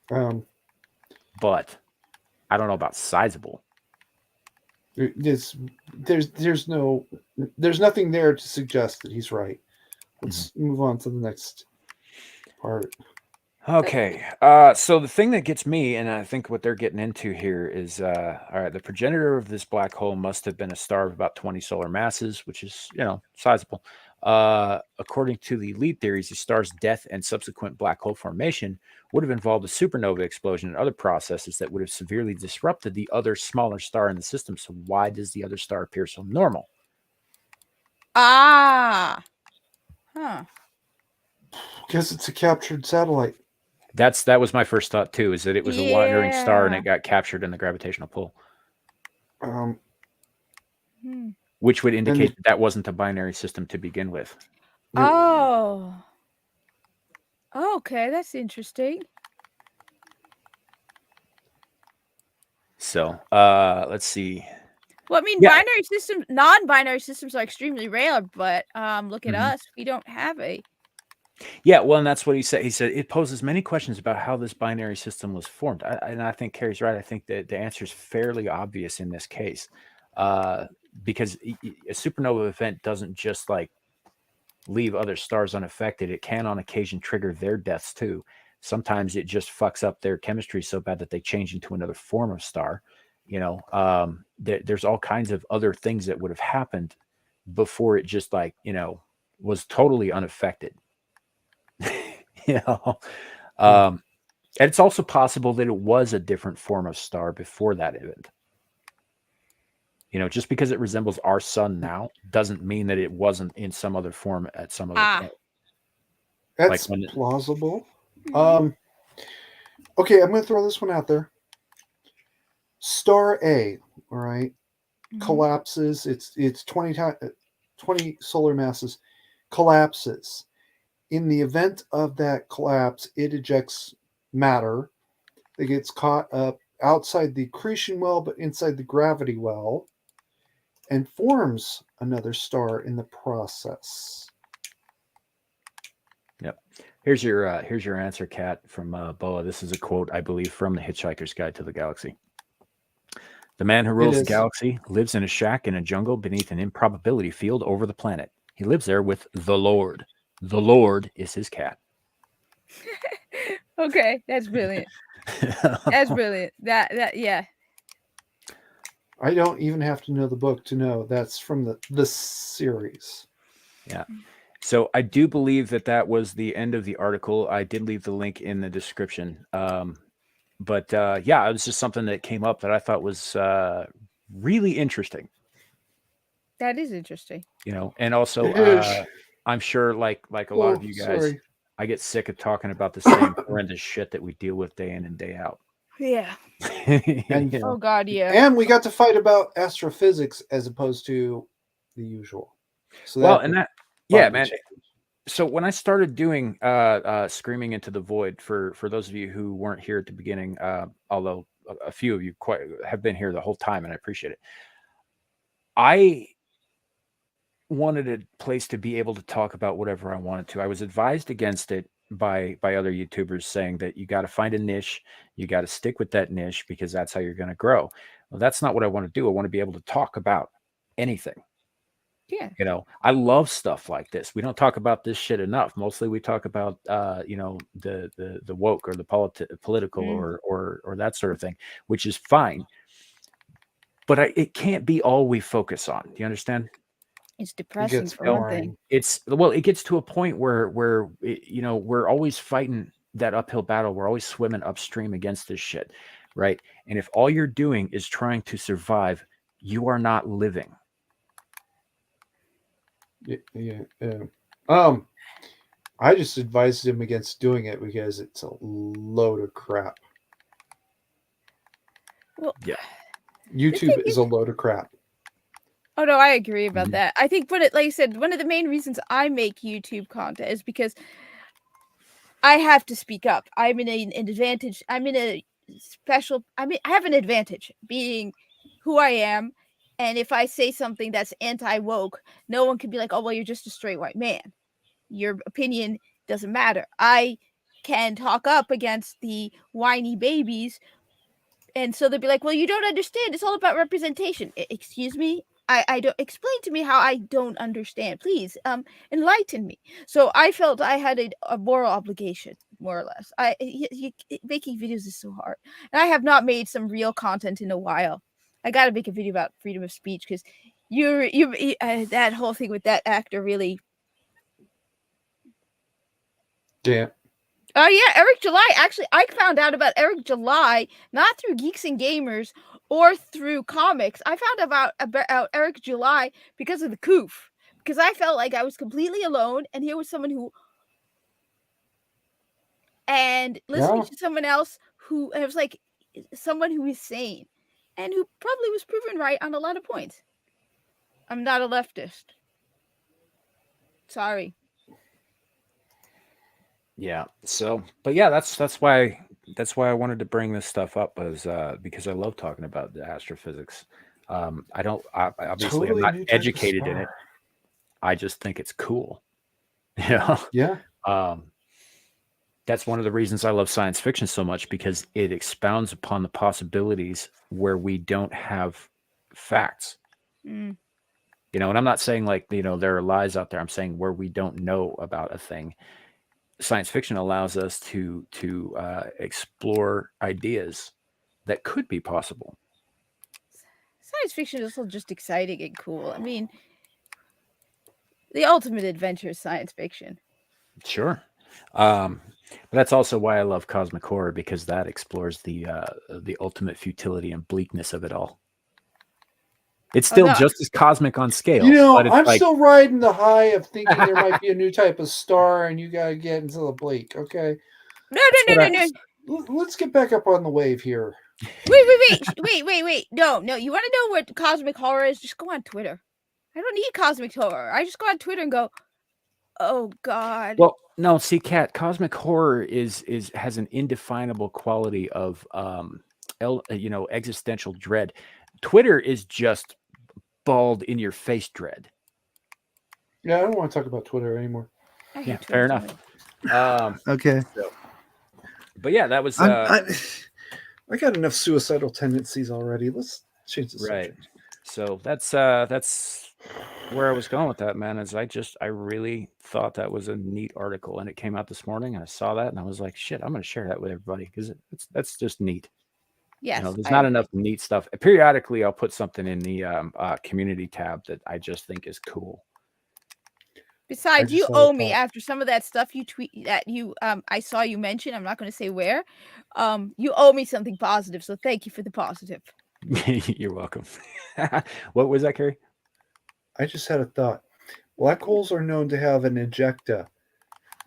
But I don't know about sizable. There's nothing there to suggest that he's right. Let's move on to the next part. Okay. So the thing that gets me, and I think what they're getting into here is, all right, the progenitor of this black hole must have been a star of about 20 solar masses, which is, sizable. According to the lead theories, the star's death and subsequent black hole formation would have involved a supernova explosion and other processes that would have severely disrupted the other smaller star in the system. So why does the other star appear so normal? Huh. Because it's a captured satellite. That was my first thought too, is that it was a wandering star and it got captured in the gravitational pull. Which would indicate that wasn't a binary system to begin with. Oh. Okay, that's interesting. So, let's see. Well, I mean, non-binary systems are extremely rare, but look at us. We don't have a. Yeah, well, and that's what he said. He said it poses many questions about how this binary system was formed. And I think Carrie's right. I think that the answer is fairly obvious in this case, because a supernova event doesn't just like leave other stars unaffected. It can, on occasion, trigger their deaths too. Sometimes it just fucks up their chemistry so bad that they change into another form of star. There's all kinds of other things that would have happened before it just was totally unaffected. And it's also possible that it was a different form of star before that event. just because it resembles our sun now doesn't mean that it wasn't in some other form at some other point. That's when it- plausible. Mhm. Okay, I'm going to throw this one out there. Star A, all right, Mhm. collapses. It's 20 solar masses, collapses. In the event of that collapse, it ejects matter that gets caught up outside the accretion well, but inside the gravity well, and forms another star in the process. Yep. Here's your answer, Kat, from Boa. This is a quote, I believe, from The Hitchhiker's Guide to the Galaxy. The man who rules the is. galaxy lives in a shack in a jungle beneath an improbability field over the planet. He lives there with the Lord. The Lord is his cat. Okay, that's brilliant. That's brilliant. That yeah. I don't even have to know the book to know that's from the series. Yeah. So I do believe that was the end of the article. I did leave the link in the description. But yeah, it was just something that came up that I thought was really interesting. That is interesting. And also It is. I'm sure like a lot of you guys, Sorry. I get sick of talking about the same horrendous shit that we deal with day in and day out. Yeah. And- You know? Oh God, yeah. And we got to fight about astrophysics as opposed to the usual. So Well, that and that, finally yeah, man. changed. So when I started doing Screaming into the Void, for those of you who weren't here at the beginning, although a few of you quite have been here the whole time, and I appreciate it. I wanted a place to be able to talk about whatever I wanted to. I was advised against it by other YouTubers, saying that you got to find a niche, you got to stick with that niche because that's how you're going to grow. Well, that's not what I want to do. I want to be able to talk about anything. Yeah. I love stuff like this. We don't talk about this shit enough. Mostly we talk about the woke or the political or that sort of thing, which is fine. But it can't be all we focus on. Do you understand? It's depressing gets for one boring. thing. It gets to a point where we're always fighting that uphill battle. We're always swimming upstream against this shit, right? And if all you're doing is trying to survive, you are not living. Yeah. I just advised him against doing it because it's a load of crap. Well, Yeah. YouTube is a load of crap. Oh no, I agree about Mhm. that. I think, like I said, one of the main reasons I make YouTube content is because I have to speak up. I'm in an advantage. I'm in a special. I have an advantage being who I am, and if I say something that's anti-woke, no one can be like, "Oh, well, you're just a straight white man. Your opinion doesn't matter." I can talk up against the whiny babies, and so they'll be like, "Well, you don't understand. It's all about representation." Excuse me. I don't explain to me how I don't understand. Please, enlighten me. So I felt I had a moral obligation, more or less. Making videos is so hard, and I have not made some real content in a while. I got to make a video about freedom of speech because you that whole thing with that actor really. Damn. Oh yeah, Eric July. Actually, I found out about Eric July not through Geeks and Gamers or through comics. I found about Eric July because of the Coof. Because I felt like I was completely alone, and here was someone who, and listening to someone else who I was like someone who is sane, and who probably was proven right on a lot of points. I'm not a leftist. Sorry. Yeah. So, but yeah, that's why I wanted to bring this stuff up, was because I love talking about the astrophysics. Obviously Totally I'm new not type of educated in it. star. I just think it's cool. Yeah. That's one of the reasons I love science fiction so much, because it expounds upon the possibilities where we don't have facts. Mm. And I'm not saying like, there are lies out there. I'm saying where we don't know about a thing. Science fiction allows us to explore ideas that could be possible. Science fiction is also just exciting and cool. I mean, the ultimate adventure is science fiction. Sure. But that's also why I love cosmic horror, because that explores the ultimate futility and bleakness of it all. It's still no. just as cosmic on scale. You know, but it's I'm like, still riding the high of thinking there might be a new type of star, and you gotta get into the Blake. Okay, No. let's get back up on the wave here. Wait. No. You want to know what cosmic horror is? Just go on Twitter. I don't need cosmic horror. I just go on Twitter and go, oh God. well, no, see, Kat, cosmic horror has an indefinable quality of existential dread. Twitter is just bald in your face dread. Yeah, I don't want to talk about Twitter anymore. I hate Yeah, Twitter fair so enough. much. Okay. But yeah, that was I got enough suicidal tendencies already. Let's change the right. subject. So that's where I was going with that, man. Is I really thought that was a neat article, and it came out this morning, and I saw that, and I was like, shit, I'm going to share that with everybody because that's just neat. Yes. There's I not agree. enough neat stuff. Periodically, I'll put something in the community tab that I just think is cool. Besides, I you just had a owe me thought. after some of that stuff you tweet that you I saw you mention. I'm not going to say where. You owe me something positive, so thank you for the positive. You're welcome. What was that, Carrie? I just had a thought. Black holes are known to have an ejecta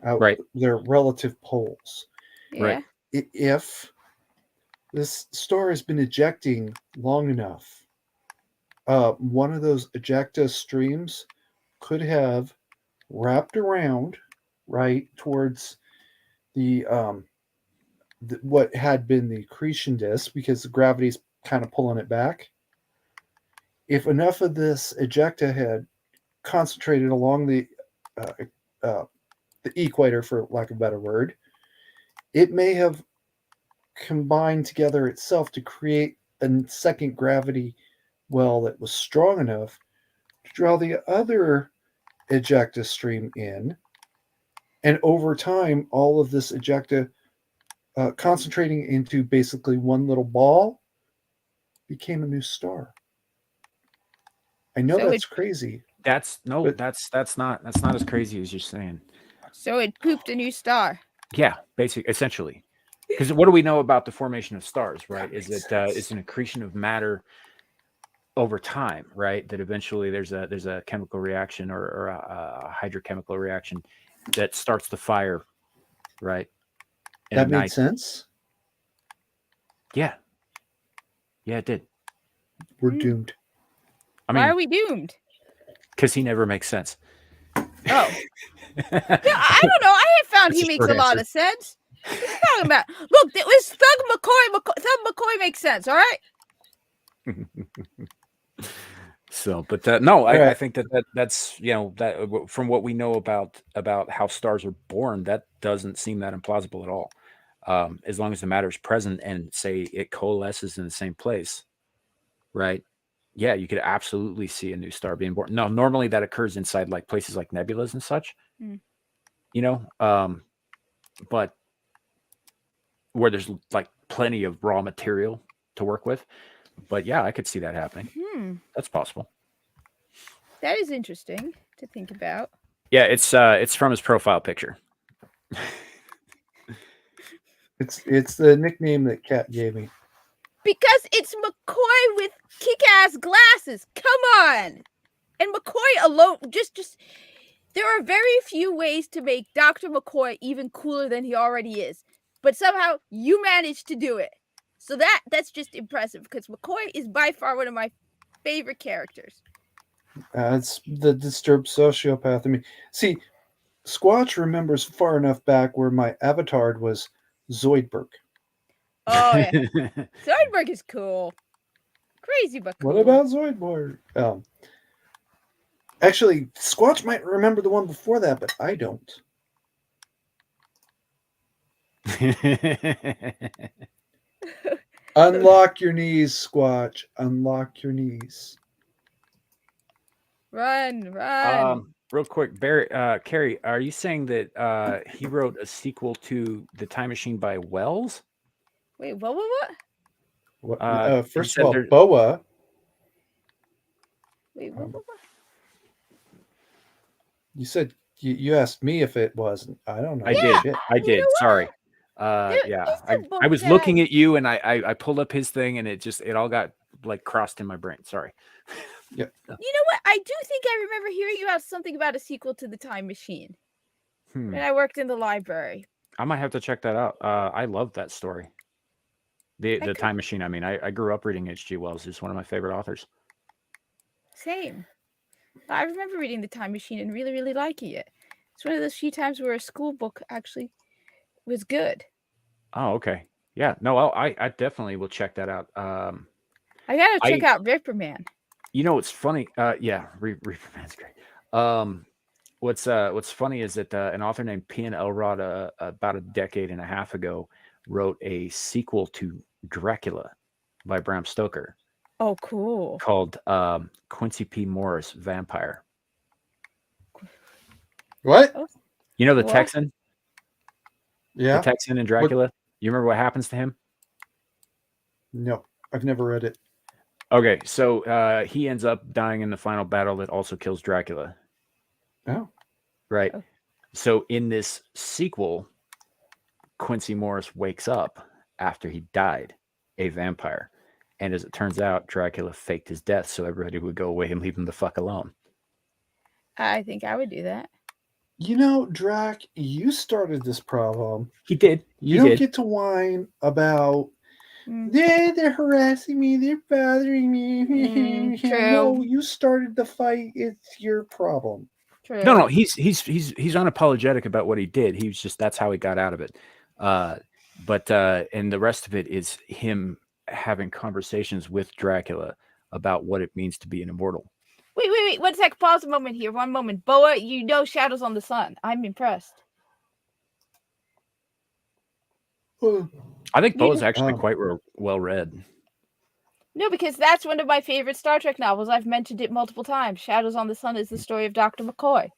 out Right. their relative poles. Yeah. Right. If this star has been ejecting long enough, one of those ejecta streams could have wrapped around right towards the what had been the accretion disk because the gravity's kind of pulling it back. If enough of this ejecta had concentrated along the equator, for lack of a better word, it may have combined together itself to create a second gravity well that was strong enough to draw the other ejecta stream in. And over time, all of this ejecta concentrating into basically one little ball became a new star. I know So that's crazy. That's But- that's not as crazy as you're saying. So it pooped a new star. Yeah, essentially. Because what do we know about the formation of stars, right? Is makes it sense. it's an accretion of matter over time, right? That eventually there's a chemical reaction or a hydrochemical reaction that starts the fire, right? And That made ignites. sense. Yeah, it did. We're Hmm. doomed. I Why are mean, we doomed? because he never makes sense. Oh. Yeah, I don't know. I have found That's he a makes short a lot answer. of sense. What are you talking about? Look, it was Thug McCoy. Thug McCoy makes sense, all right? So, but no, I Right. think that's that from what we know about how stars are born, that doesn't seem that implausible at all. As long as the matter is present and say it coalesces in the same place, right? Yeah, you could absolutely see a new star being born. No, normally that occurs inside like places like nebulas and such. Mm. But where there's like plenty of raw material to work with. But yeah, I could see that happening. That's possible. That is interesting to think about. Yeah, it's from his profile picture. It's the nickname that Kat gave me. Because it's McCoy with kick-ass glasses. Come on. And McCoy alone, just there are very few ways to make Dr. McCoy even cooler than he already is. But somehow you managed to do it. So that's just impressive because McCoy is by far one of my favorite characters. It's the disturbed sociopath. I mean, see, Squatch remembers far enough back where my avatar was Zoidberg. Oh, yeah. Zoidberg is cool. Crazy, but cool. What about Zoidberg? Actually, Squatch might remember the one before that, but I don't. Unlock your knees, Squatch. Unlock your knees. Run. Real quick, Barry, Carrie, are you saying that he wrote a sequel to The Time Machine by Wells? Wait, what? What, He first said of all, there- Boa. Wait, what? You said you asked me if it wasn't. I don't know. I did. Shit. I did. know what? Sorry. There- Yeah, there's a I was book looking at you and I pulled up his thing and it all got like crossed in my brain. Sorry. You know what? I do think I remember hearing about something about a sequel to The Time Machine when I worked in the library. I might have to check that out. I love that story. The Time Machine. I mean, I grew up reading H.G. Wells. He's one of my favorite authors. Same. I remember reading The Time Machine and really, really liking it. It's one of those few times where a school book actually was good. Oh, okay. Yeah. No, I definitely will check that out. I gotta check out Ripperman. You know, it's funny. Yeah, Reaperman's great. What's funny is that an author named P.N. Elrod about a decade and a half ago wrote a sequel to Dracula by Bram Stoker. Oh, cool. Called Quincy P. Morris Vampire. What? You know the Texan? Yeah. The Texan in Dracula? You remember what happens to him? No, I've never read it. Okay, so he ends up dying in the final battle that also kills Dracula. Oh. Right. Oh. So in this sequel, Quincy Morris wakes up after he died, a vampire. And as it turns out, Dracula faked his death so everybody would go away and leave him the fuck alone. I think I would do that. You know, Drac, you started this problem. He did. You don't get to whine about, they're harassing me, they're bothering me. True. No, you started the fight. It's your problem. True. No, he's unapologetic about what he did. He was just, that's how he got out of it. But and the rest of it is him having conversations with Dracula about what it means to be an immortal. Wait. 1 sec. Pause a moment here. 1 moment. Boa, you know Shadows on the Sun. I'm impressed. I think Boa's actually quite well read. No, because that's one of my favorite Star Trek novels. I've mentioned it multiple times. Shadows on the Sun is the story of Dr. McCoy.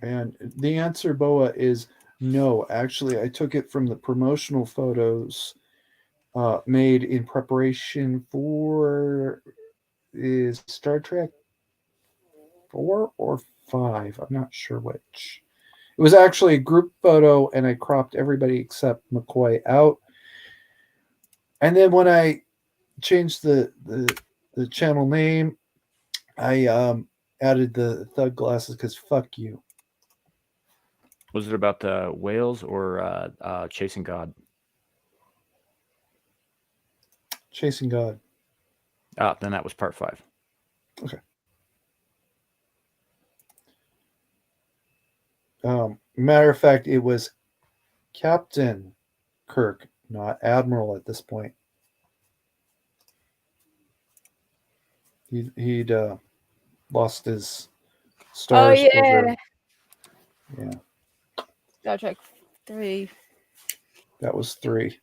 And the answer, Boa, is no. Actually, I took it from the promotional photos made in preparation for is Star Trek 4 or 5. I'm not sure which. It was actually a group photo, and I cropped everybody except McCoy out. And then when I changed the channel name, I added the thug glasses because fuck you. Was it about the whales or Chasing God? Chasing God. Ah, then that was part 5. Okay. Matter of fact, it was Captain Kirk, not Admiral at this point. He'd lost his stars. Oh, yeah. Yeah. Star Trek 3. That was 3.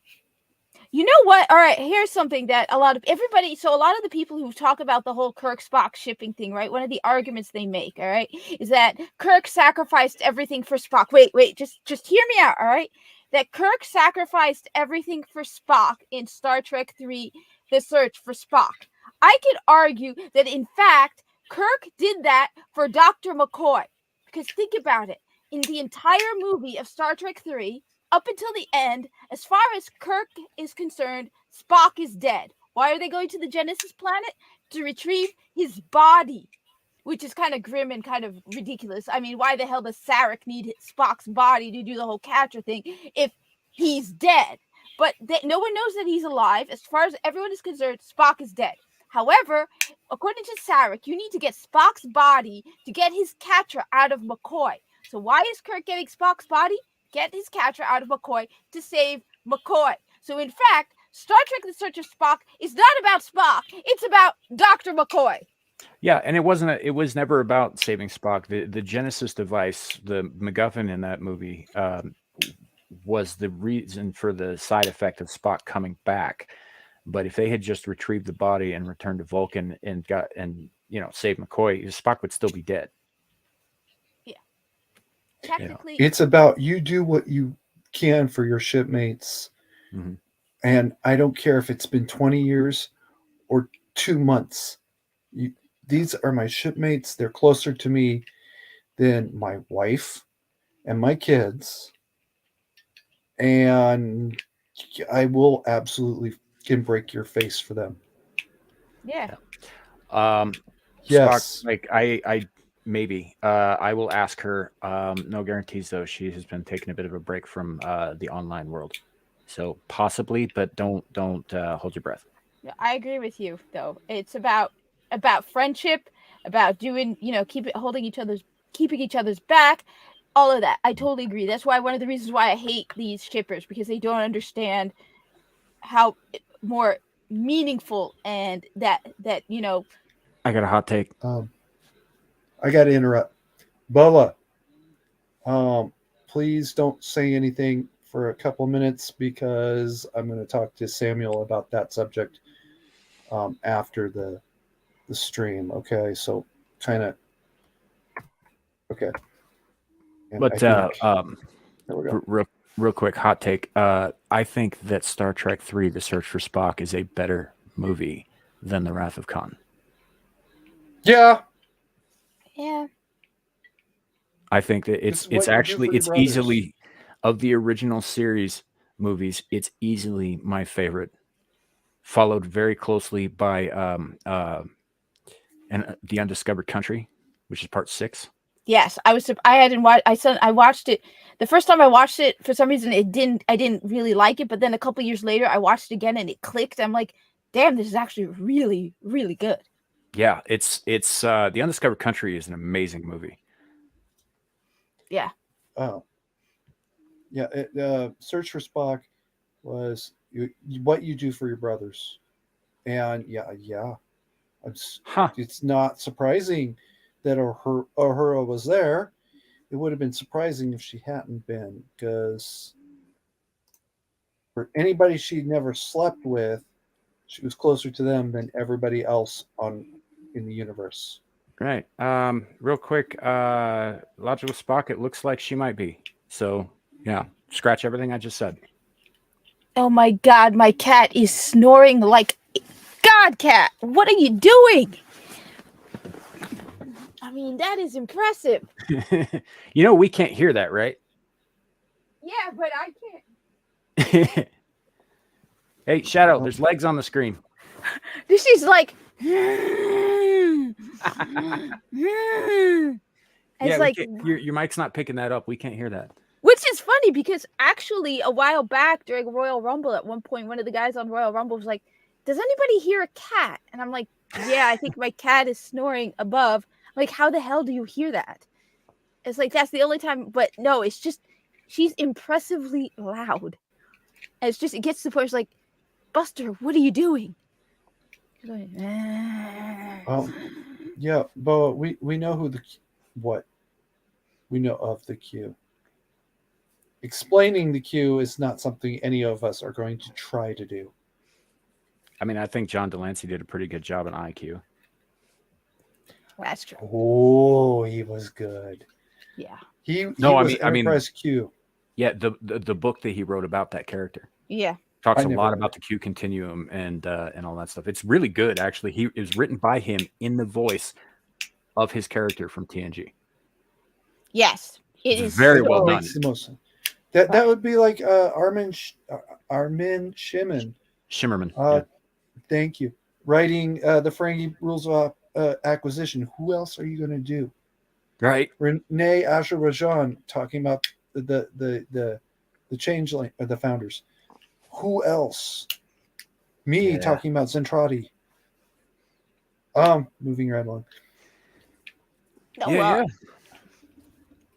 You know what? All right, here's something that a lot of the people who talk about the whole Kirk Spock shipping thing, right? One of the arguments they make, all right, is that Kirk sacrificed everything for Spock. Wait, just hear me out, all right? That Kirk sacrificed everything for Spock in Star Trek 3, The Search for Spock. I could argue that, in fact, Kirk did that for Dr. McCoy. Because think about it. In the entire movie of Star Trek 3, up until the end, as far as Kirk is concerned, Spock is dead. Why are they going to the Genesis planet? To retrieve his body, which is kind of grim and kind of ridiculous. I mean, why the hell does Sarek need Spock's body to do the whole catcher thing if he's dead? But no one knows that he's alive. As far as everyone is concerned, Spock is dead. However, according to Sarek, you need to get Spock's body to get his catcher out of McCoy. So why is Kirk getting Spock's body? Get his catcher out of McCoy to save McCoy. So in fact, Star Trek The Search of Spock is not about Spock. It's about Dr. McCoy. Yeah, and it was never about saving Spock. The Genesis device, the MacGuffin in that movie, was the reason for the side effect of Spock coming back. But if they had just retrieved the body and returned to Vulcan and saved McCoy, Spock would still be dead. Technically, it's about you do what you can for your shipmates. Mm-hmm. And I don't care if it's been 20 years or 2 months. These are my shipmates. They're closer to me than my wife and my kids. And I will absolutely can break your face for them. Yeah. Yes. Spock, like I maybe I will ask her. No guarantees though. She has been taking a bit of a break from the online world, so possibly, but don't hold your breath. Yeah, I agree with you though. It's about friendship, about doing, keeping each other's back, all of that. I totally agree. That's why one of the reasons why I hate these shippers, because they don't understand how more meaningful and that I got a hot take. I got to interrupt. Bubba, please don't say anything for a couple minutes because I'm going to talk to Samuel about that subject after the stream. Okay, so kind of okay. And But there we go. real quick, hot take. I think that Star Trek 3: The Search for Spock is a better movie than The Wrath of Khan. Yeah, yeah. I think that It's what you do for your it's brothers. easily of the original series movies. It's easily my favorite, followed very closely by The Undiscovered Country, which is part 6. Yes, I hadn't watched. I watched it the first time I watched it. For some reason, I didn't really like it. But then a couple years later, I watched it again and it clicked. I'm like, damn, this is actually really, really good. Yeah, it's The Undiscovered Country is an amazing movie. Yeah. Oh, yeah. Search for Spock was what you do for your brothers, and yeah. It's not surprising that Uhura was there. It would have been surprising if she hadn't been, because for anybody she'd never slept with, she was closer to them than everybody else in the universe. Right. Real quick, Logical Spock, it looks like she might be. So, yeah, scratch everything I just said. Oh my God, my cat is snoring like God, cat. What are you doing? I mean, that is impressive. We can't hear that, right? Yeah, but I can't. Hey, Shadow, there's legs on the screen. This is like It's like your mic's not picking that up. We can't hear that. Which is funny because actually a while back during Royal Rumble, at one point, one of the guys on Royal Rumble was like, does anybody hear a cat? And I'm like, yeah, I think my cat is snoring above. I'm like, how the hell do you hear that? It's like, that's the only time. But no, it's just, she's impressively loud. And it's just, it gets to the point, it's like, Buster, what are you doing? She's going, yeah, but we know what we know of the Q. Explaining the Q is not something any of us are going to try to do. I mean, I think John Delancey did a pretty good job on IQ. That's true. Oh, he was good. Yeah. He was Enterprise Q. Yeah, the book that he wrote about that character. Yeah. Talks a lot about the Q continuum and all that stuff. It's really good, actually. It was written by him in the voice of his character from TNG. Yes, it is very well done. Makes the most sense. That would be like Armin Shimon. Shimmerman. Yeah. Thank you. Writing the Ferengi Rules of Acquisition. Who else are you going to do? Right. Renee Asher-Rajan talking about the changeling, the founders. Who else? Me talking about Zentradi. Moving right along. Yeah.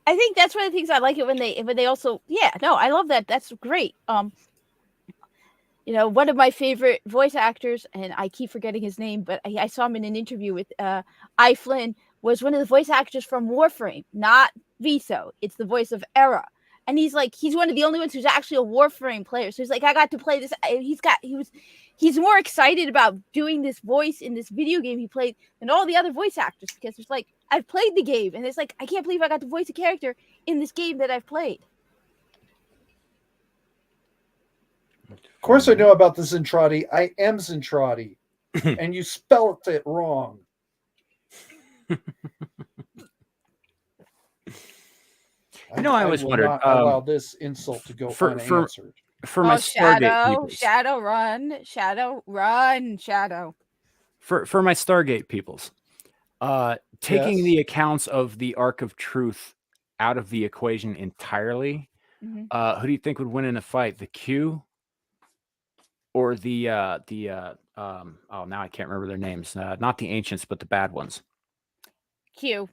I think that's one of the things I like it when they also I love that. That's great. One of my favorite voice actors, and I keep forgetting his name, but I saw him in an interview with I. Flynn, was one of the voice actors from Warframe, not Viso. It's the voice of Era. And he's one of the only ones who's actually a Warframe player. So he's like, I got to play this. He's more excited about doing this voice in this video game he played than all the other voice actors, because it's like, I've played the game and it's like, I can't believe I got to voice a character in this game that I've played. Of course I know about the Zentradi. I am Zentradi. And you spelled it wrong. I always wondered. Not allow this insult to go unanswered. For my Stargate Shadow, run, Shadow. for my Stargate peoples, taking Yes. the accounts of the Ark of Truth out of the equation entirely, Mhm. who do you think would win in a fight, the Q or oh, now I can't remember their names, not the ancients, but the bad ones? Q.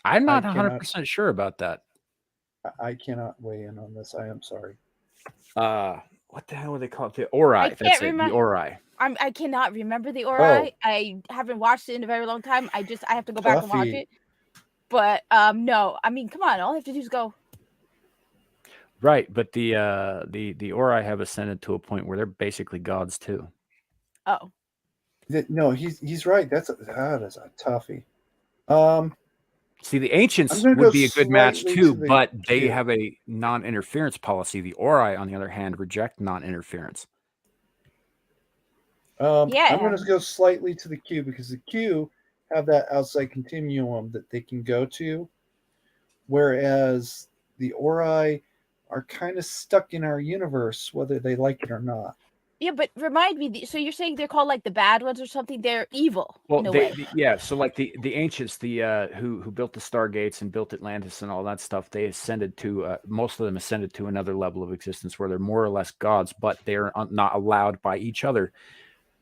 I'm I not cannot 100% sure about that. I cannot weigh in on this. I am sorry. What the hell were they called? The Ori. I That's can't it. The remember. Ori. I cannot remember the Oh, Ori. I haven't watched it in a very long time. I have to go back and watch Tuffy. it. But no, I mean, come on. All I have to do is go. Right, but the Ori have ascended to a point where they're basically gods too. Oh, No, he's right. That is a toughie. Um, See, the I'm ancients going to go would be a good match slightly too, to the but they Q. have a non-interference policy. The Ori, on the other hand, reject non-interference. I'm yeah. going to go slightly to the Q because the Q have that outside continuum that they can go to, whereas the Ori are kind of stuck in our universe, whether they like it or not. Yeah, but remind me. So you're saying they're called like the bad ones or something? They're evil Well, in a way. yeah. So like the ancients, who built the Stargates and built Atlantis and all that stuff, they ascended to most of them ascended to another level of existence where they're more or less gods, but they are not allowed by each other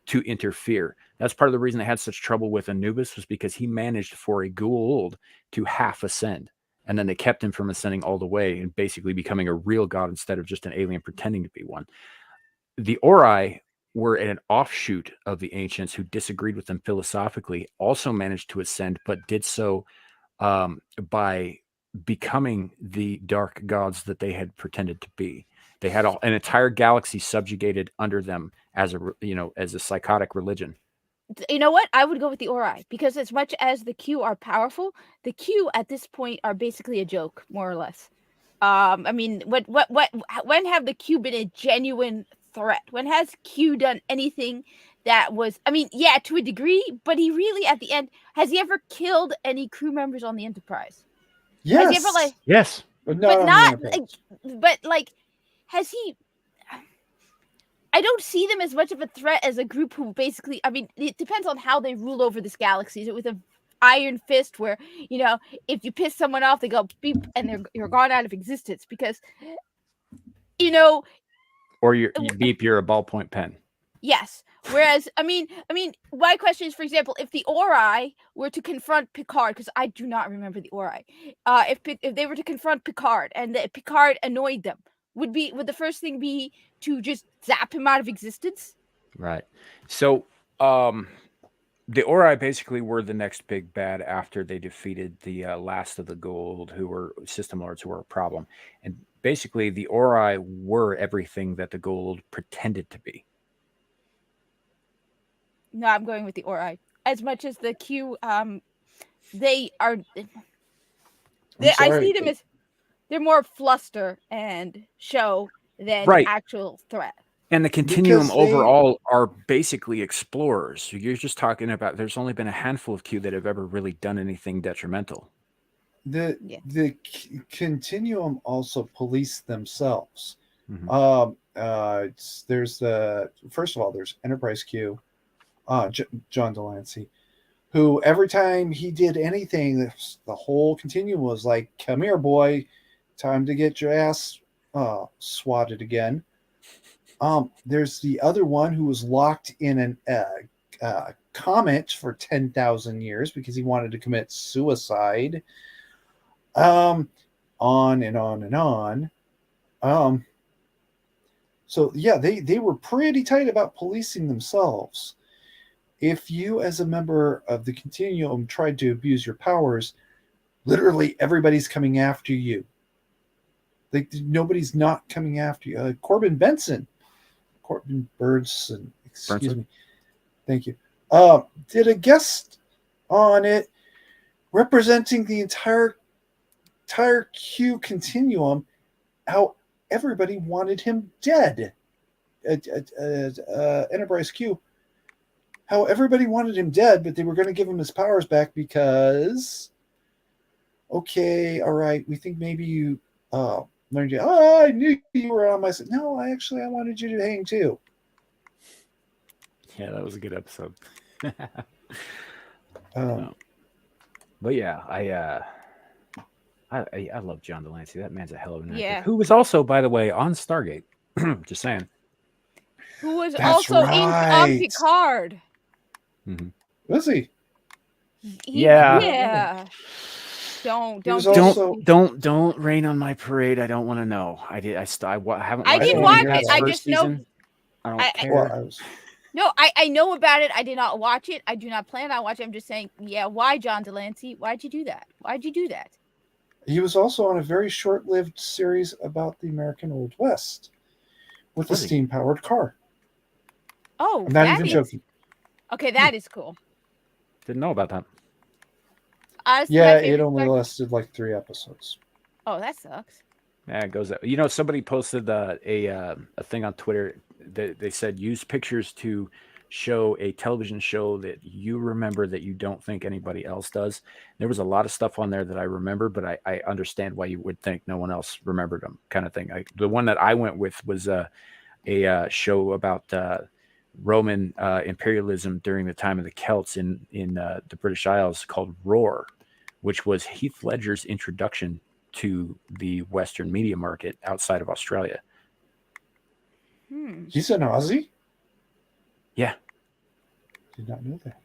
to interfere. That's part of the reason they had such trouble with Anubis, was because he managed for a Goa'uld to half ascend, and then they kept him from ascending all the way and basically becoming a real god instead of just an alien pretending to be one. The Ori were an offshoot of the ancients who disagreed with them philosophically, also managed to ascend, but did so by becoming the dark gods that they had pretended to be. They had an entire galaxy subjugated under them as a psychotic religion. You know what? I would go with the Ori because as much as the Q are powerful, the Q at this point are basically a joke, more or less. I mean, when have the Q been a genuine threat? When has Q done anything that was? I mean, yeah, to a degree, but he really, at the end, has he ever killed any crew members on the Enterprise? Yes. Has he ever like? Yes, but But on not the like, but like, has he? I don't see them as much of a threat as a group who basically, I mean, it depends on how they rule over this galaxy. Is it with a iron fist where, if you piss someone off, they go beep and you're gone out of existence because, or you beep, you're a ballpoint pen. yes. Whereas, I mean, my question is, for example, if the Ori were to confront Picard, because I do not remember the Ori, if they were to confront Picard and Picard annoyed them, would the first thing be to just zap him out of existence? Right. So, the Ori basically were the next big bad after they defeated the last of the Goa'uld, who were system lords, who were a problem. And basically, the Ori were everything that the Goa'uld pretended to be. No, I'm going with the Ori. As much as the Q, they are. I see them as they're more fluster and show than Right. actual threat. And the continuum overall are basically explorers. You're just talking about, there's only been a handful of Q that have ever really done anything detrimental. The continuum also police themselves. Mm-hmm. There's first of all, there's Enterprise Q, John Delancey, who every time he did anything, the whole continuum was like, "Come here, boy, time to get your ass swatted again." There's the other one who was locked in an comet for 10,000 years because he wanted to commit suicide. On and on and on. So yeah, they were pretty tight about policing themselves. If you, as a member of the continuum, tried to abuse your powers, literally everybody's coming after you. Like, nobody's not coming after you. Corbin Birdson, excuse me, thank you, did a guest on it representing the entire Q continuum, how everybody wanted him dead. Enterprise Q, how everybody wanted him dead, but they were going to give him his powers back because, okay, all right, we think maybe you learned you. Oh, I knew you were on my side. No, I wanted you to hang too. Yeah, that was a good episode. But yeah, I love John Delancey. That man's a hell of an actor. Yeah. Who was also, by the way, on Stargate. Just saying. Who was That's also on right. Picard. Was he? Yeah. Yeah. Don't He was do- also- Don't rain on my parade. I don't want to know. I haven't. I watched didn't any watch past it. I first just know- season. I don't I- care. Well, I was. No, I know about it. I did not watch it. I do not plan on watching. I'm just saying, yeah, why John Delancey? Why'd you do that? Why'd you do that? He was also on a very short-lived series about the American Old West with a Was he? steam-powered car. Oh, I'm not that even is- joking. Okay, that is cool. Didn't know about that. Honestly, Yeah, my it favorite only Star- lasted like 3 episodes. Oh, that sucks. Yeah, it goes that. You know, somebody posted a thing on Twitter that they said use pictures to show a television show that you remember that you don't think anybody else does. There was a lot of stuff on there that I remember, but I understand why you would think no one else remembered them, kind of thing. The one that I went with was a show about Roman imperialism during the time of the Celts in the British Isles called Roar, which was Heath Ledger's introduction to the Western media market outside of Australia. He's an Aussie? Yeah. Did not know that.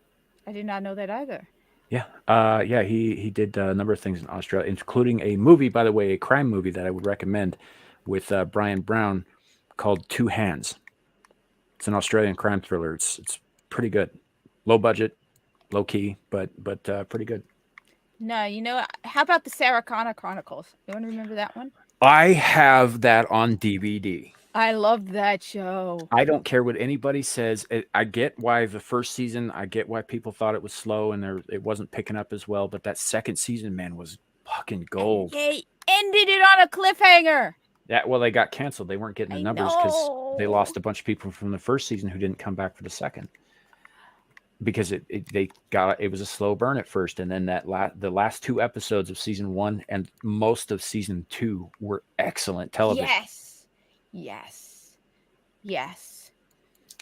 I did not know that either. Yeah. Yeah, he did a number of things in Australia, including a movie, by the way, a crime movie that I would recommend with Brian Brown called Two Hands. It's an Australian crime thriller. It's pretty good. Low budget, low key, but pretty good. No, you know, how about the Sarah Connor Chronicles? You want to remember that one? I have that on DVD. I loved that show. I don't care what anybody says. I get why the first season, I get why people thought it was slow and it wasn't picking up as well. But that second season, man, was fucking gold. They ended it on a cliffhanger. Yeah, well, they got canceled. They weren't getting the I numbers because they know. lost a bunch of people from the first season who didn't come back for the second. Because it was a slow burn at first, and then the last 2 episodes of season 1 and most of season 2 were excellent television. Yes.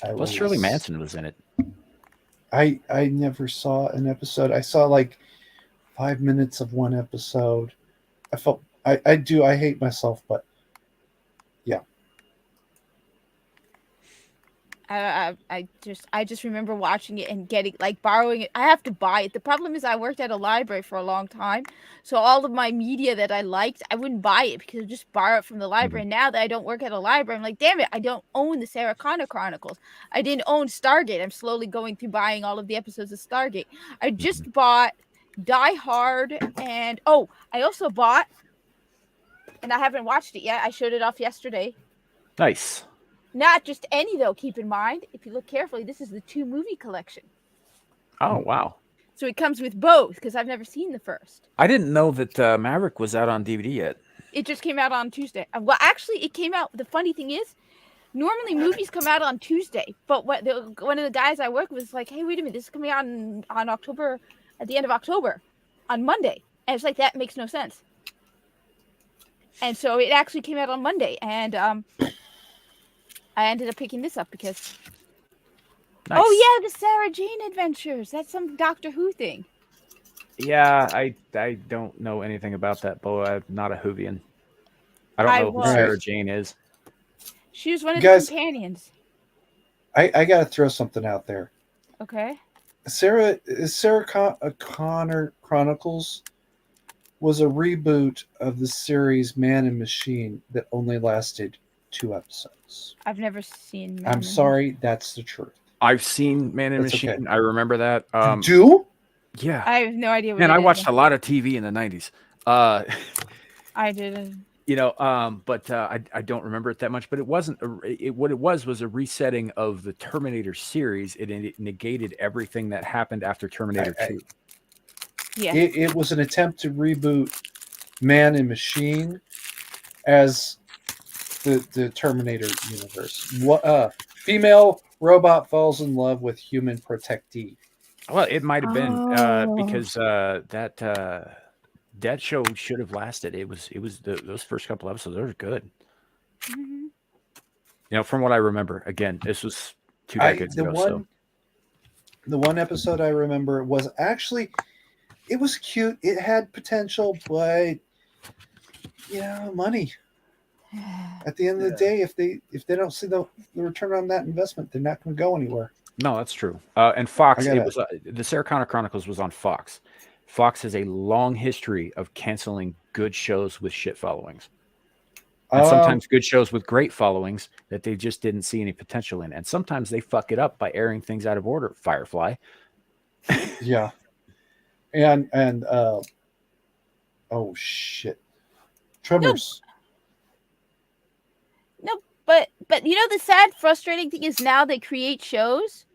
Well, Shirley Manson was in it. I never saw an episode. I saw like 5 minutes of one episode. I felt I hate myself, but yeah. I just remember watching it and getting borrowing it. I have to buy it. The problem is I worked at a library for a long time, so all of my media that I liked, I wouldn't buy it because I'd just borrow it from the library. And now that I don't work at a library, I'm like, damn it, I don't own the Sarah Connor Chronicles. I didn't own Stargate. I'm slowly going through buying all of the episodes of Stargate. I just bought Die Hard, and I also bought, and I haven't watched it yet. I showed it off yesterday. Nice. Not just any, though, keep in mind, if you look carefully, this is the 2 movie collection. Oh, wow. So it comes with both, because I've never seen the first. I didn't know that Maverick was out on DVD yet. It just came out on Tuesday. Well, actually, it came out, the funny thing is, normally movies come out on Tuesday, but one of the guys I work with was like, hey, wait a minute, this is coming out on October, at the end of October, on Monday. And it's like, that makes no sense. And so it actually came out on Monday, and I ended up picking this up because... Nice. Oh, yeah, the Sarah Jane Adventures. That's some Doctor Who thing. Yeah, I don't know anything about that, Bo. I'm not a Whovian. I don't know who was. Sarah Jane is. She was one of Guys- the companions. I got to throw something out there. Okay. Sarah Connor Chronicles was a reboot of the series Man and Machine that only lasted 2 episodes. I've never seen. Man I'm in- sorry, that's the truth. I've seen Man and That's Machine. okay. I remember that. You do? Yeah. I have no idea what Man, it I is. watched a lot of TV in the 90s. I didn't. But I don't remember it that much. But it wasn't. What it was a resetting of the Terminator series. It negated everything that happened after Terminator 2. Yeah. It was an attempt to reboot Man and Machine as the Terminator universe. Female robot falls in love with human protectee. Well, it might have been Oh. because that show should have lasted. It was those first couple episodes. Those were good. Mhm. From what I remember. Again, this was 2 decades ago. The one episode I remember was actually, it was cute. It had potential, but money. At the end of the day, if they don't see the return on that investment, they're not going to go anywhere. No, that's true. And Fox, I gotta- it was the Sarah Connor Chronicles was on Fox. Fox has a long history of canceling good shows with shit followings, and sometimes good shows with great followings that they just didn't see any potential in. And sometimes they fuck it up by airing things out of order. Firefly. Yeah. And oh shit. Tremors. No, but the sad, frustrating thing is now they create shows,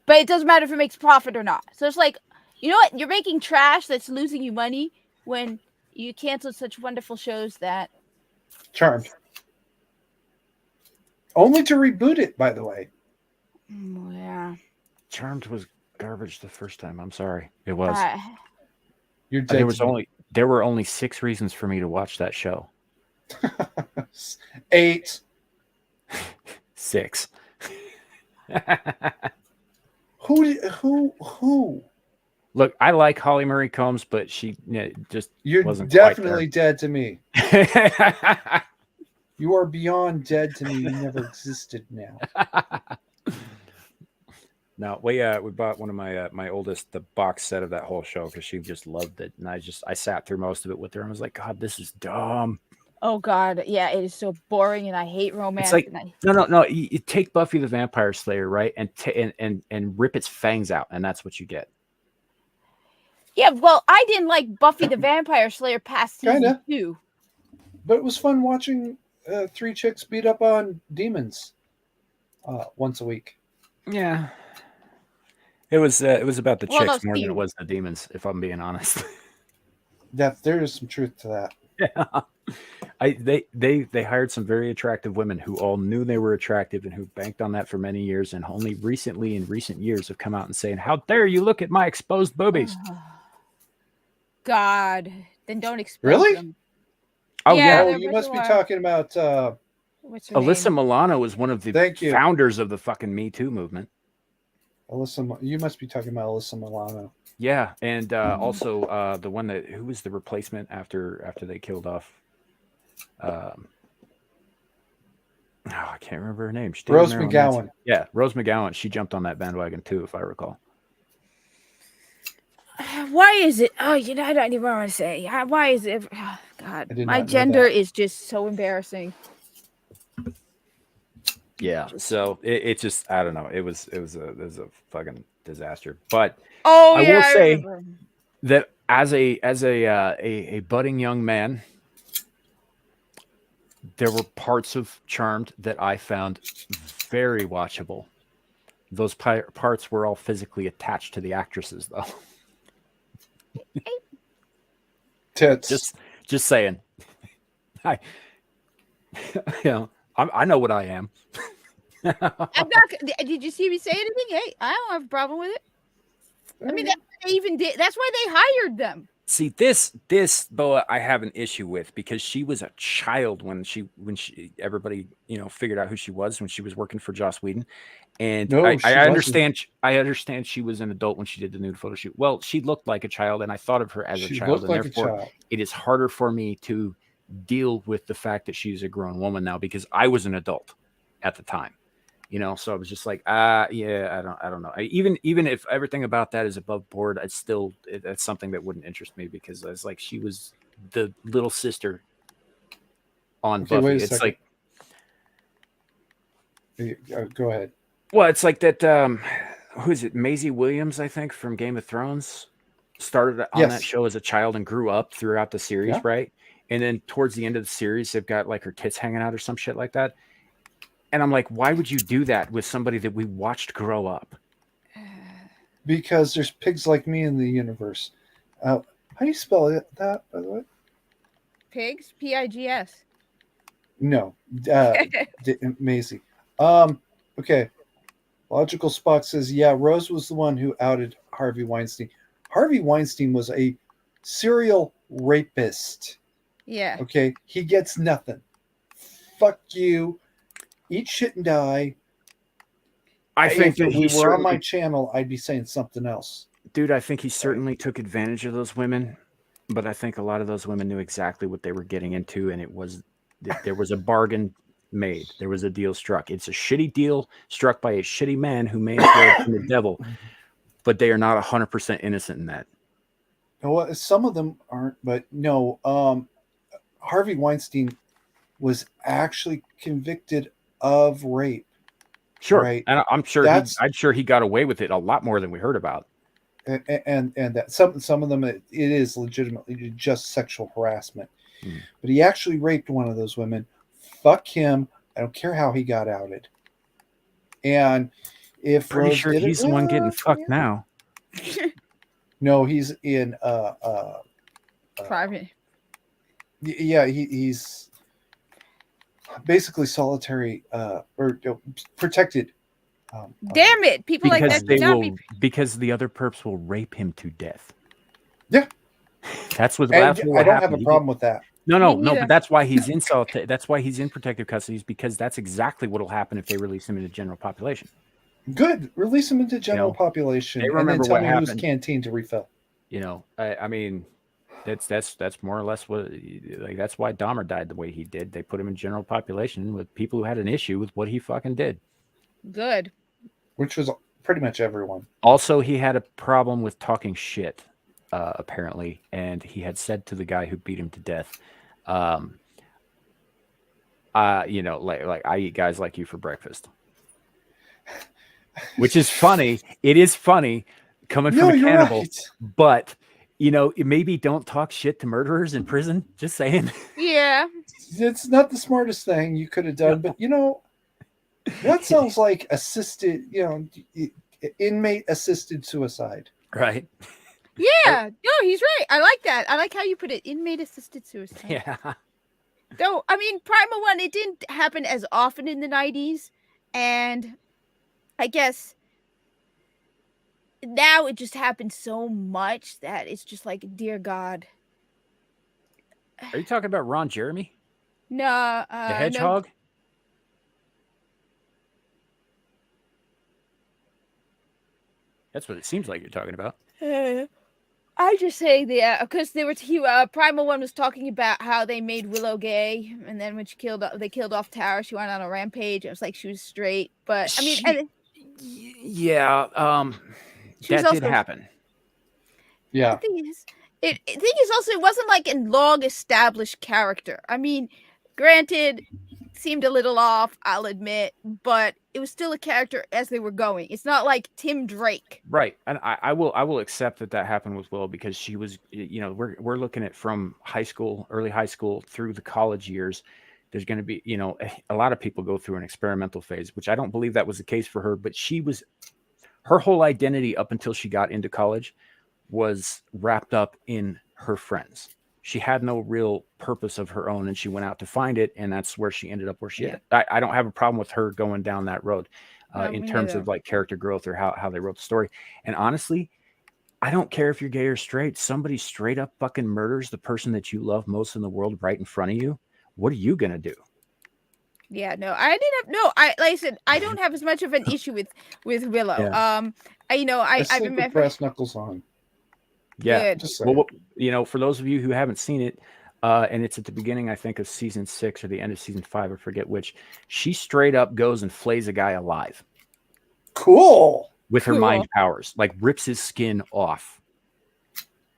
but it doesn't matter if it makes profit or not. So it's like, you know what? You're making trash that's losing you money when you cancel such wonderful shows that. Charmed. Only to reboot it, by the way. Yeah. Charmed was garbage the first time. I'm sorry. It was. You're dead. There were only 6 reasons for me to watch that show. 8. 6. Who? Look, I like Holly Marie Combs, but she just You're wasn't definitely dead to me. quite You are beyond dead to me. You never existed now. there. No, we bought one of my oldest the box set of that whole show because she just loved it, and I sat through most of it with her and was like, God, this is dumb. Oh God, yeah, it is so boring, and I hate romance. It's like no. You take Buffy the Vampire Slayer, right, and rip its fangs out, and that's what you get. Yeah, well, I didn't like Buffy the Vampire Slayer past season Kinda. 2. But it was fun watching 3 chicks beat up on demons once a week. Yeah, it was about the Well, chicks those more than it demons. was the demons, if I'm being honest. There is some truth to that. Yeah, they hired some very attractive women who all knew they were attractive and who banked on that for many years, and only recently in recent years have come out and saying, "How dare you look at my exposed boobies?" God, then don't expose Really? them. Oh Yeah, yeah, Oh, they're you much must be more- talking about What's her Alyssa name? Milano was one of the Thank you. founders of the fucking Me Too movement. Alyssa. You must be talking about Alyssa Milano. Yeah, and also the one who was the replacement after they killed off. I can't remember her name. She dated Rose Marilyn McGowan. Manson. Yeah, Rose McGowan. She jumped on that bandwagon too, if I recall. Why is it? Oh, I don't even want to say. Why is it? Oh, God, I did my not know gender that. is just so embarrassing. Yeah, so it just I don't know. It was a fucking disaster. But Oh, I yeah, will say remember. that as a budding young man, there were parts of Charmed that I found very watchable. Those parts were all physically attached to the actresses, though. Tits. Just saying. I I know what I am. I'm not. Did you see me say anything? Hey, I don't have a problem with it. I mean, that's what they even did. That's why they hired them. See, this Boa I have an issue with because she was a child when everybody figured out who she was when she was working for Joss Whedon, and No, I she understand she was an adult when she did the nude photo shoot. Well, she looked like a child, and I thought of her as a She child, looked and like a therefore child. it is harder for me to deal with the fact that she's a grown woman now because I was an adult at the time. So I was just like, yeah, I don't know. Even if everything about that is above board, that's something that wouldn't interest me because I was like, she was the little sister on Okay, Buffy. wait a It's second. like, Go ahead. well, it's like that. Who is it? Maisie Williams, I think, from Game of Thrones, started on Yes. that show as a child and grew up throughout the series, Yeah. right? And then towards the end of the series, they've got like her tits hanging out or some shit like that. And I'm like, why would you do that with somebody that we watched grow up? Because there's pigs like me in the universe. How do you spell that, by the way? Pigs, Pigs. No, Maisie. Okay. Logical Spock says, yeah, Rose was the one who outed Harvey Weinstein. Harvey Weinstein was a serial rapist. Yeah. Okay, he gets nothing. Fuck you. Eat shit and die. I think if that we he were on my certainly, channel, I'd be saying something else. dude, I think he certainly took advantage of those women, but I think a lot of those women knew exactly what they were getting into, and there was a bargain made. There was a deal struck. It's a shitty deal struck by a shitty man who may as well have been the devil, but they are not 100% innocent in that. Well, some of them aren't, but no. Harvey Weinstein was actually convicted of rape. Sure, Right. and I'm sure he got away with it a lot more than we heard about. And that some of them it is legitimately just sexual harassment. But he actually raped one of those women. Fuck him. I don't care how he got outed. And if Pretty Rose sure did he's it, the one getting well, fucked yeah. now. No, he's in Private. yeah, he's basically solitary or protected. Damn it! People like Because that they should not will, be. because the other perps will rape him to death. Yeah. That's what And will I don't happen. have a problem with that. No, Me neither. but that's why he's in that's why he's in protective custody, is because that's exactly what will happen if they release him into the general population. Good. Release them into general population they and then remember tell what me whose happened. canteen to refill. You know, I mean, that's more or less what, like, that's why Dahmer died the way he did. They put him in general population with people who had an issue with what he fucking did. Good. Which was pretty much everyone. Also, he had a problem with talking shit, apparently, and he had said to the guy who beat him to death, you know, like I eat guys like you for breakfast. Which is funny. It is funny coming from a cannibal, right. but you know, maybe don't talk shit to murderers in prison. Just saying. Yeah. It's not the smartest thing you could have done, but you know, that sounds like assisted, you know, inmate assisted suicide. Right. Yeah. No, he's right. I like that. I like how you put it. Inmate assisted suicide. Yeah. Though, I mean, Primal One, it didn't happen as often in the 90s. And I guess now it just happens so much that it's just like, dear God. Are you talking about Ron Jeremy? No. The hedgehog? That's what it seems like you're talking about. I just say because Primal One was talking about how they made Willow gay, and then when they killed off Tara, she went on a rampage. It was like she was straight, but I mean, yeah, that did happen. Yeah. The thing is also, it wasn't like a long established character. I mean, granted, seemed a little off, I'll admit, but it was still a character as they were going. It's not like Tim Drake. Right. And I will accept that happened with Willow, because she was, you know, we're looking at from high school, early high school through the college years. There's going to be, you know, a lot of people go through an experimental phase, which I don't believe that was the case for her, but her whole identity up until she got into college was wrapped up in her friends. She had no real purpose of her own, and she went out to find it, and that's where she ended up where she is. I don't have a problem with her going down that road in terms of like character growth or how they wrote the story. And honestly, I don't care if you're gay or straight. Somebody straight up fucking murders the person that you love most in the world right in front of you. What are you gonna do? Yeah, no, like I said, I don't have as much of an issue with Willow. Yeah. I remember brass knuckles on. Yeah. Good. Well, you know, for those of you who haven't seen it, and it's at the beginning, I think, of season 6 or the end of season 5, I forget which, she straight up goes and flays a guy alive. Cool. With her mind powers, like rips his skin off.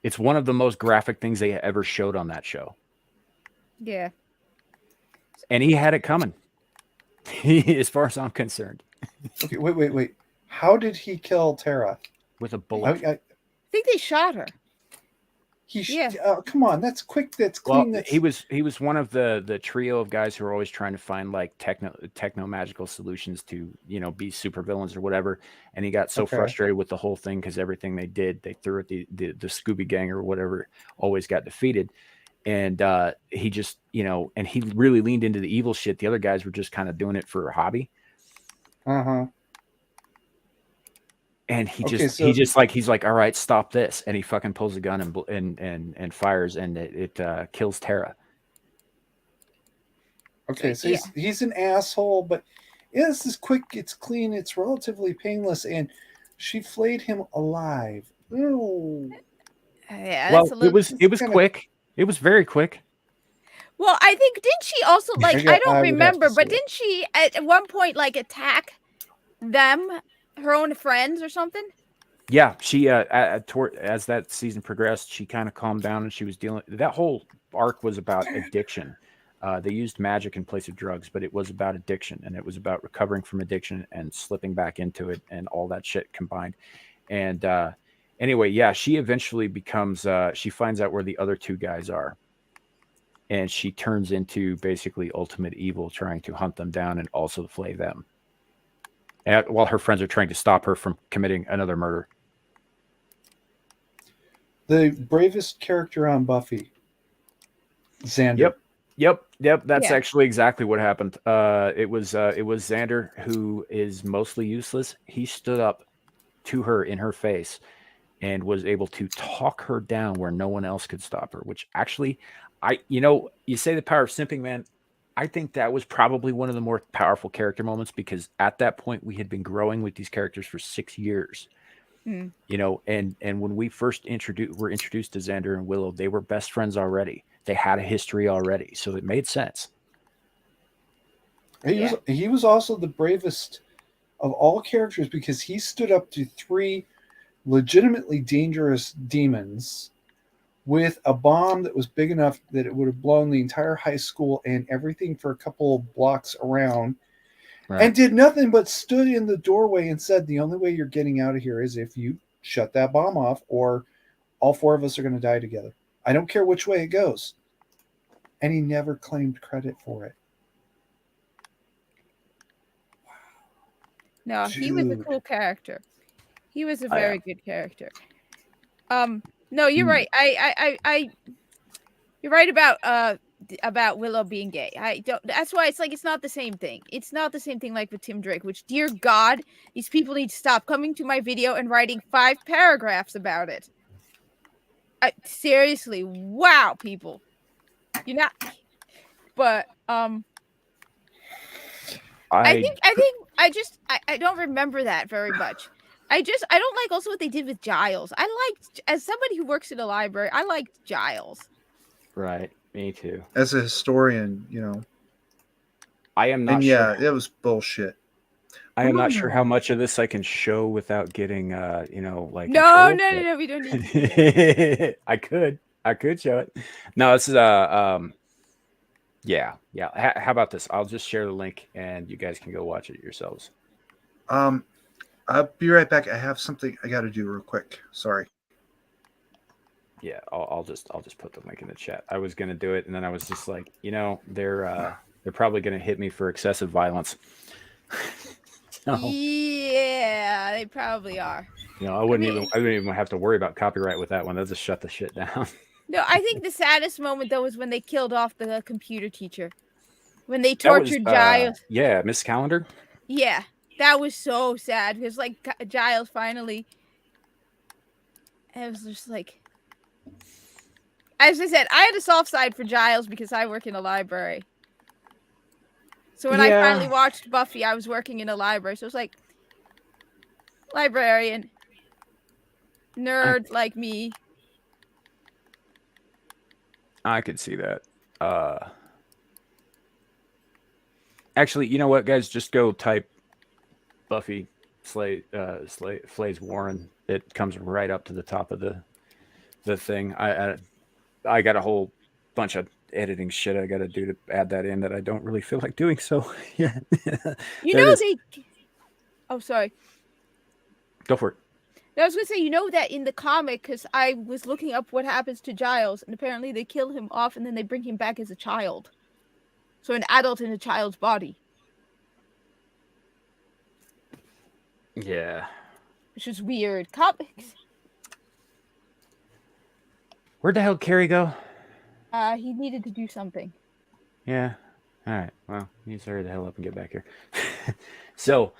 It's one of the most graphic things they ever showed on that show. Yeah. And he had it coming, as far as I'm concerned. Okay, wait. How did he kill Tara? With a bullet. I think they shot her. Come on, that's quick. That's clean. Well, he was one of the trio of guys who are always trying to find like techno magical solutions to, you know, be supervillains or whatever. And he got so frustrated with the whole thing because everything they did, they threw at the Scooby Gang or whatever, always got defeated. And he just, you know, and he really leaned into the evil shit. The other guys were just kind of doing it for a hobby. And he's like, all right, stop this. And he fucking pulls a gun and fires, and it kills Tara. Okay, so he's an asshole, but Yeah, this is quick. It's clean. It's relatively painless, and she flayed him alive. Ooh. Yeah, Well, that's a little. it was kinda- quick. It was very quick. Well, I think didn't she also like I don't I would have to remember, see but it. didn't she at one point like attack them, her own friends or something? Yeah, she as that season progressed, she kind of calmed down and she was dealing. That whole arc was about addiction. They used magic in place of drugs, but it was about addiction, and it was about recovering from addiction and slipping back into it, and all that shit combined. And anyway, yeah, she eventually becomes. She finds out where the other two guys are, and she turns into basically ultimate evil, trying to hunt them down and also flay them. And while her friends are trying to stop her from committing another murder. The bravest character on Buffy, Xander. Yep. That's Yeah. actually exactly what happened. It was Xander, who is mostly useless. He stood up to her in her face and was able to talk her down where no one else could stop her. Which actually, you say the power of simping, man. I think that was probably one of the more powerful character moments, because at that point we had been growing with these characters for 6 years. Hmm. And when we first were introduced to Xander and Willow, they were best friends already. They had a history already, so it made sense. He was also the bravest of all characters because he stood up to 3 legitimately dangerous demons with a bomb that was big enough that it would have blown the entire high school and everything for a couple of blocks around, and did nothing but stood in the doorway and said, the only way you're getting out of here is if you shut that bomb off, or all 4 of us are going to die together. I don't care which way it goes. And he never claimed credit for it. No, he was a Dude. cool character. He was a Oh, yeah. very good character. No, you're Hmm. right. You're right about Willow being gay. I don't. That's why it's like it's not the same thing. It's not the same thing like with Tim Drake. Which, dear God, these people need to stop coming to my video and writing 5 paragraphs about it. Seriously, wow, people, you're not. But I don't remember that very much. I don't like also what they did with Giles. I liked, as somebody who works in a library, I liked Giles. Right, me too. As a historian, you know. I am not And sure. yeah, it was bullshit. I am not sure how much of this I can show without getting, like. No, control, we don't need to. I could show it. No, this is yeah. How about this? I'll just share the link, and you guys can go watch it yourselves. I'll be right back. I have something I got to do real quick. Sorry. Yeah, I'll just put the link in the chat. I was gonna do it, and then I was just like, they're probably gonna hit me for excessive violence. So, Yeah, they probably are. I wouldn't even have to worry about copyright with that one. They'll just shut the shit down. No, I think the saddest moment though was when they killed off the computer teacher. When they tortured Giles. Yeah, Miss Calendar. Yeah, that was so sad because like Giles finally. It was just like, as I said, I had a soft side for Giles because I work in a library. So when I finally watched Buffy, I was working in a library. So it was like, librarian, nerd like me. I could see that. Actually, you know what, guys? Just go type Buffy Flays Warren. It comes right up to the top of the thing. I got a whole bunch of editing shit I got to do to add that in that I don't really feel like doing. So yeah, Oh, sorry. Go for it. I was gonna say, that in the comic, because I was looking up what happens to Giles, and apparently they kill him off, and then they bring him back as a child, so an adult in a child's body. Yeah. Which is weird. Comics. Where'd the hell Carrie go? He needed to do something. Yeah. All right. Well, he needs to hurry the hell up and get back here. So,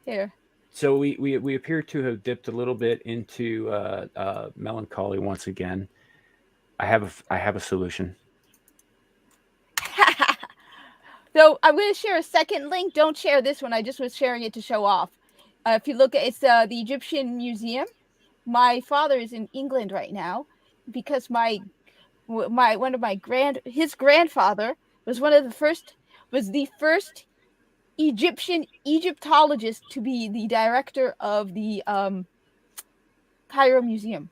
Here. So we appear to have dipped a little bit into melancholy once again. I have a solution. So I'm going to share a second link. Don't share this one. I just was sharing it to show off. If you look at it's the Egyptian Museum. My father is in England right now because his grandfather was the first Egyptologist to be the director of the Cairo Museum.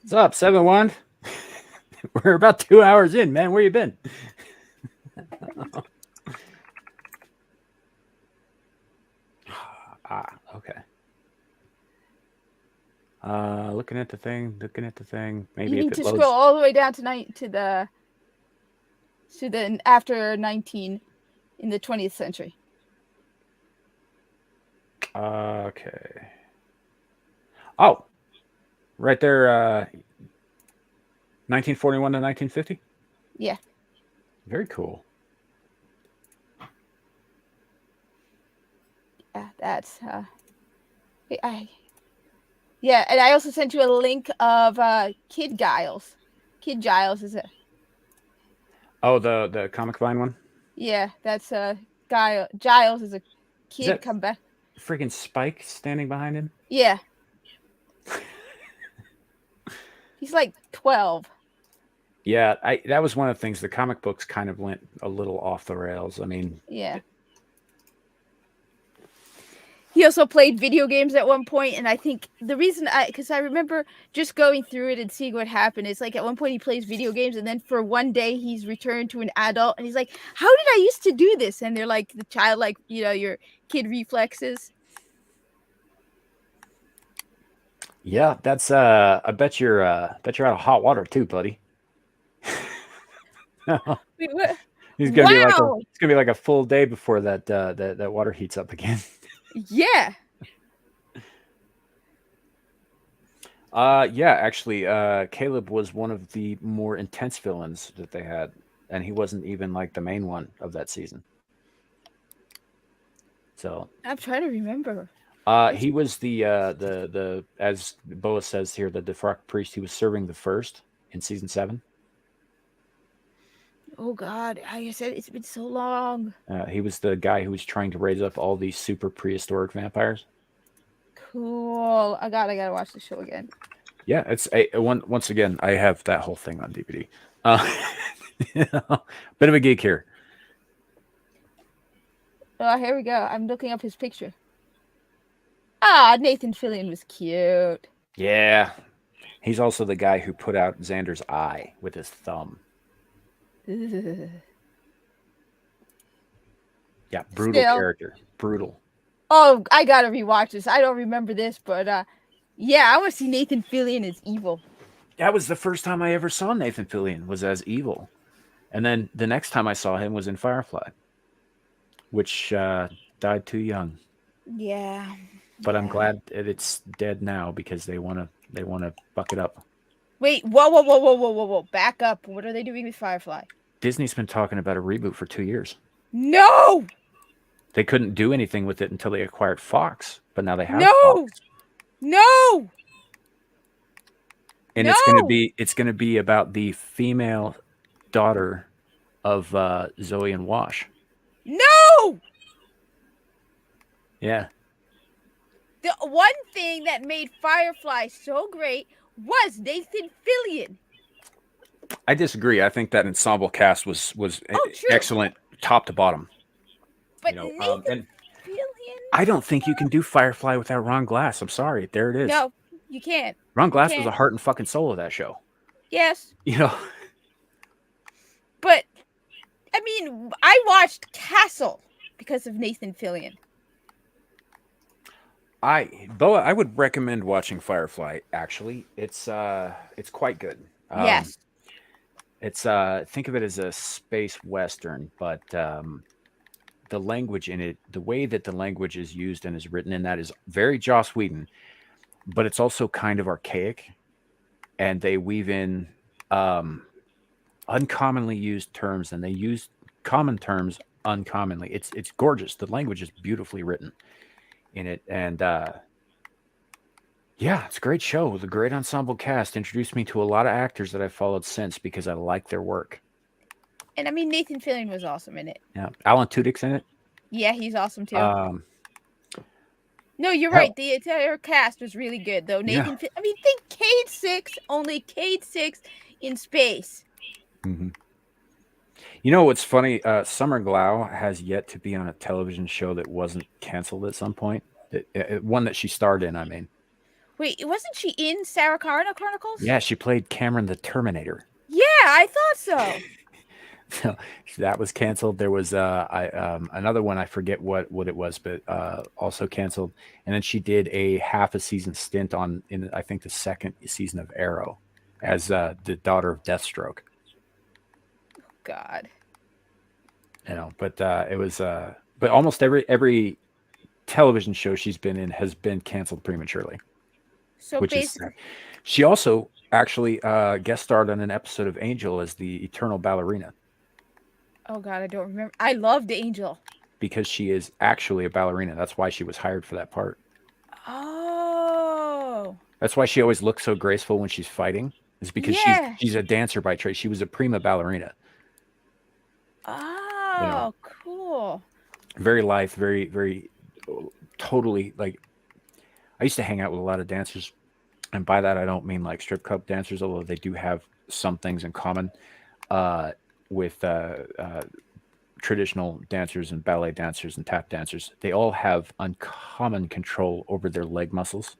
What's up, 7-1? We're about 2 hours in, man. Where you been? Okay. Looking at the thing. Maybe You if need it to loads. scroll all the way down to the after 19 in the 20th century. Okay. Oh, right there. 1941 to 1950. Yeah. Very cool. Yeah, that's yeah, and I also sent you a link of Kid Giles. Kid Giles is Oh, the Comic Vine one. Yeah, that's Giles is a kid that- come back. Freaking Spike standing behind him. Yeah. He's like 12. Yeah, that was one of the things. The comic books kind of went a little off the rails. I mean, Yeah. He also played video games at one point, and I think the reason because I remember just going through it and seeing what happened. It's like at one point he plays video games, and then for one day he's returned to an adult, and he's like, "How did I used to do this?" And they're like, "The child, like your kid reflexes." yeah, that's I bet you're out of hot water too, buddy. Wait, what? He's gonna be like Wow. it's gonna be like a full day before that water heats up again. Yeah. Yeah, actually, Caleb was one of the more intense villains that they had, and he wasn't even like the main one of that season. So I'm trying to remember. he was the as Boa says here, the Defrock priest. He was serving the first in season 7. Oh God, I said it's been so long. He was the guy who was trying to raise up all these super prehistoric vampires. Cool. I gotta watch the show again. Yeah, it's once again, I have that whole thing on DVD. Bit of a geek here. Oh, here we go. I'm looking up his picture. Ah, Nathan Fillion was cute. Yeah, he's also the guy who put out Xander's eye with his thumb. Ugh. Yeah, brutal Still. character. Brutal. Oh, I gotta rewatch this. I don't remember this, but yeah, I want to see Nathan Fillion as evil. That was the first time I ever saw Nathan Fillion was as evil. And then the next time I saw him was in Firefly, which died too young. Yeah. But I'm glad that it's dead now because they want to buck it up. Wait, whoa. Back up. What are they doing with Firefly? Disney's been talking about a reboot for 2 years. No! They couldn't do anything with it until they acquired Fox, but now they have No! Fox. No! And No! it's gonna be about the female daughter of Zoe and Wash. No! Yeah. The one thing that made Firefly so great was Nathan Fillion. I disagree. I think that ensemble cast was true. excellent, top to bottom. But You know, Nathan and Fillion? I don't think you can do Firefly without Ron Glass. I'm sorry. There it is. No, you can't. Ron Glass was can't. the heart and fucking soul of that show. Yes. You know. But, I mean, I watched Castle because of Nathan Fillion. Boa, I would recommend watching Firefly. Actually, it's quite good. Yes. It's think of it as a space western, but the language in it, the way that the language is used and is written in that is very Joss Whedon, but it's also kind of archaic, and they weave in uncommonly used terms, and they use common terms uncommonly. It's gorgeous. The language is beautifully written in it, and yeah, Yeah, it's a great show. The great ensemble cast introduced me to a lot of actors that I've followed since because I like their work. And I mean, Nathan Fillion was awesome in it. Yeah, Alan Tudyk's in it. Yeah, he's awesome too. No, you're right. The entire cast was really good, though. Nathan, I mean, think Cade 6, only Cade 6 in space. Mm-hmm. You know what's funny? Summer Glau has yet to be on a television show that wasn't canceled at some point. One that she starred in, I mean. Wait, wasn't she in Sarah Connor Chronicles? Yeah, she played Cameron the Terminator. Yeah, I thought so. So that was canceled. There was another one, I forget what it was, but also canceled. And then she did a half a season stint in I think the second season of Arrow as the daughter of Deathstroke. God. You know, but it was but almost every television show she's been in has been canceled prematurely. So which basically, is she also actually guest starred on an episode of Angel as the Eternal Ballerina. Oh God, I don't remember. I loved Angel. Because she is actually a ballerina. That's why she was hired for that part. Oh. That's why she always looks so graceful when she's fighting. Is because she's a dancer by trade. She was a prima ballerina. Oh, cool. Very lithe, very, very totally like I used to hang out with a lot of dancers. And by that I don't mean like strip club dancers, although they do have some things in common. With traditional dancers and ballet dancers and tap dancers, they all have uncommon control over their leg muscles,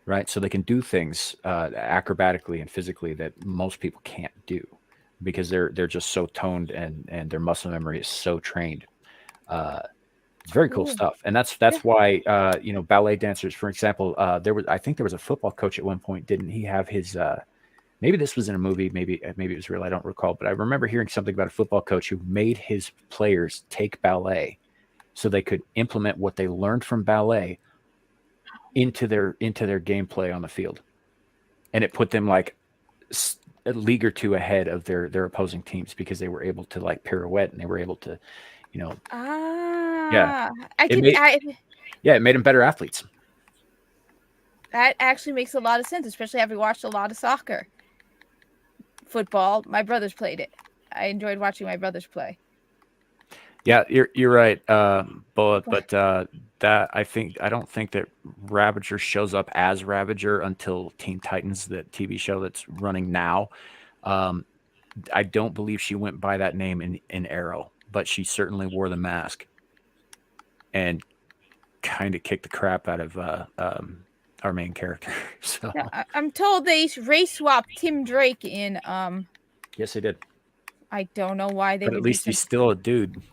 right? So they can do things acrobatically and physically that most people can't do because they're just so toned and their muscle memory is so trained. It's very cool stuff, and that's why ballet dancers, for example, I think there was a football coach at one point. Didn't he have his? Maybe this was in a movie, maybe it was real, I don't recall, but I remember hearing something about a football coach who made his players take ballet so they could implement what they learned from ballet into their gameplay on the field. And it put them like a league or two ahead of their opposing teams because they were able to like pirouette and they were able to, it made them better athletes. That actually makes a lot of sense, especially having watched a lot of soccer. Football, my brothers played it. I enjoyed watching my brothers play. Yeah, you're right, Bullet. But that I don't think that Ravager shows up as Ravager until Teen Titans, the TV show that's running now. I don't believe she went by that name in Arrow, but she certainly wore the mask and kind of kicked the crap out of our main character. So I'm told they race swapped Tim Drake in yes, they did. I don't know why they but at least he's still a dude.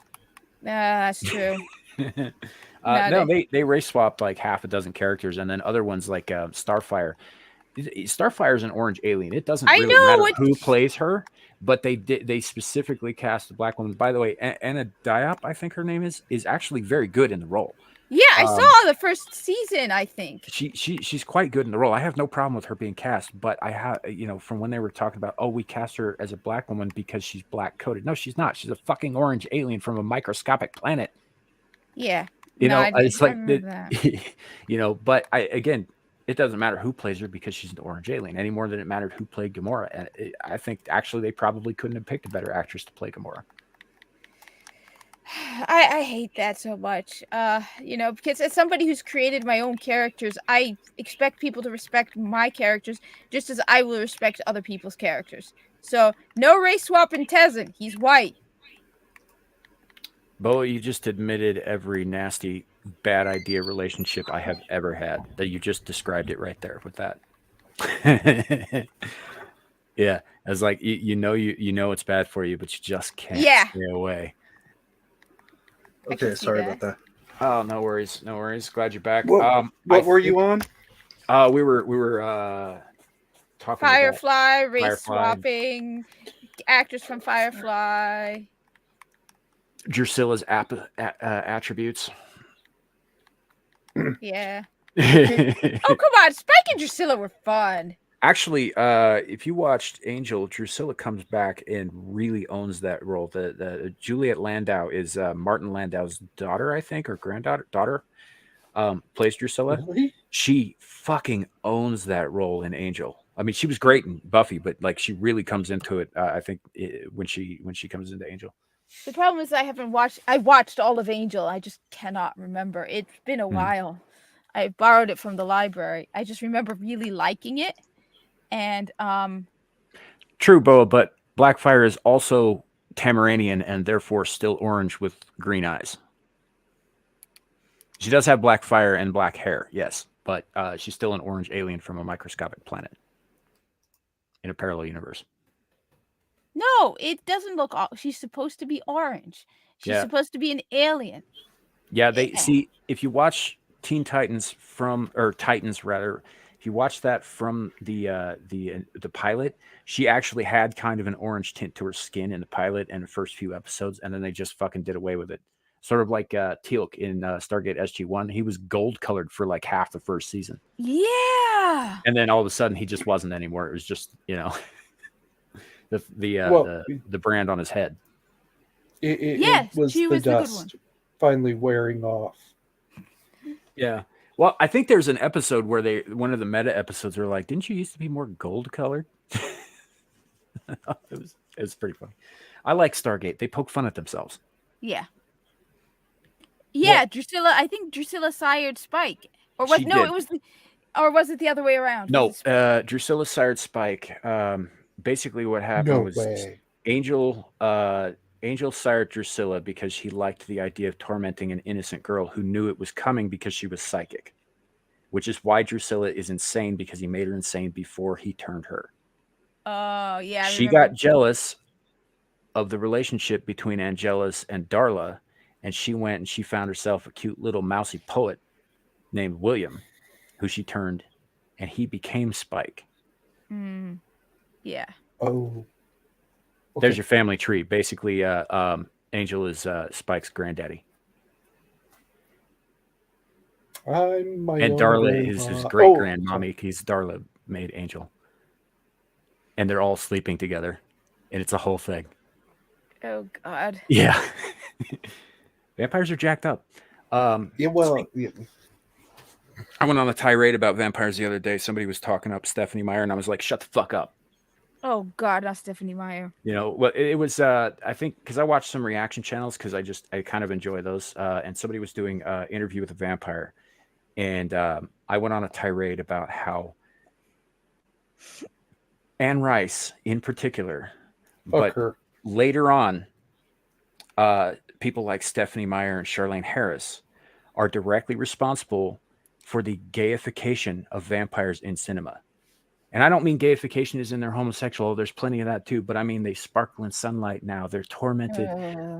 That's true. No, they race swapped like half a dozen characters, and then other ones like Starfire. Starfire is an orange alien. It doesn't really matter who plays her, but they specifically cast a black woman. By the way, Anna Diop, I think her name is actually very good in the role. Yeah, I saw the first season, I think. She's quite good in the role. I have no problem with her being cast, but I have, from when they were talking about, we cast her as a black woman because she's black coded. No, she's not. She's a fucking orange alien from a microscopic planet. Yeah. It's like, but again, it doesn't matter who plays her because she's an orange alien any more than it mattered who played Gamora. And I think actually they probably couldn't have picked a better actress to play Gamora. I hate that so much, because as somebody who's created my own characters, I expect people to respect my characters just as I will respect other people's characters. So no race swap in Tezzin. He's white. Bo, you just admitted every nasty, bad idea relationship I have ever had. That you just described it right there with that. Yeah, it's like you know it's bad for you, but you just can't stay away. Okay, sorry about that. Oh, no worries. Glad you're back. What were you on? We were talking Firefly, race swapping, actors from Firefly. Drusilla's attributes. Yeah. Oh, come on. Spike and Drusilla were fun. Actually, if you watched Angel, Drusilla comes back and really owns that role. The Juliet Landau is Martin Landau's daughter, I think, or granddaughter. plays Drusilla. Really? She fucking owns that role in Angel. I mean, she was great in Buffy, but like she really comes into it. I think when she comes into Angel. The problem is I watched all of Angel. I just cannot remember. It's been a Hmm. while. I borrowed it from the library. I just remember really liking it. And True, Boa, but Blackfire is also Tamaranian and therefore still orange with green eyes. She does have black fire and black hair, yes, but she's still an orange alien from a microscopic planet in a parallel universe. no, it doesn't look she's supposed to be orange. She's Yeah. supposed to be an alien. Yeah, they Yeah. see if you watch Teen Titans Titans rather, if you watch that from the pilot, she actually had kind of an orange tint to her skin in the pilot and the first few episodes, and then they just fucking did away with it. Sort of like Teal'c in Stargate SG-1. He was gold colored for like half the first season. Yeah. And then all of a sudden he just wasn't anymore. It was just, the brand on his head. Yes, It was she the was the good one. dust finally wearing off. Yeah. Well, I think there's an episode where one of the meta episodes were like, didn't you used to be more gold colored? It was pretty funny. I like Stargate. They poke fun at themselves. Yeah. Yeah, Drusilla. I think Drusilla sired Spike, or was She no? did. It was or was it the other way around? No, Was it Drusilla sired Spike. Basically what happened No was way. Angel sired Drusilla because he liked the idea of tormenting an innocent girl who knew it was coming because she was psychic, which is why Drusilla is insane, because he made her insane before he turned her. Oh, yeah. I She remember. got jealous of the relationship between Angelus and Darla, and she went and she found herself a cute little mousy poet named William, who she turned, and he became Spike. Yeah. Oh. There's Okay. your family tree. Basically, Angel is Spike's granddaddy, I'm my and own Darla is his grandma. great Oh, grandmommy, because Darla made Angel, and they're all sleeping together, and it's a whole thing. Oh God. Yeah, vampires are jacked up. yeah, well, yeah. I went on a tirade about vampires the other day. Somebody was talking up Stephanie Meyer, and I was like, "Shut the fuck up." Oh God, not Stephanie Meyer. Well, it was, I think, because I watched some reaction channels, because I kind of enjoy those. And somebody was doing an interview with a vampire. And I went on a tirade about how Anne Rice in particular, Fuck but her. later on, people like Stephanie Meyer and Charlene Harris are directly responsible for the gayification of vampires in cinema. And I don't mean gayification is in their homosexual. There's plenty of that too. But I mean, they sparkle in sunlight now. They're tormented,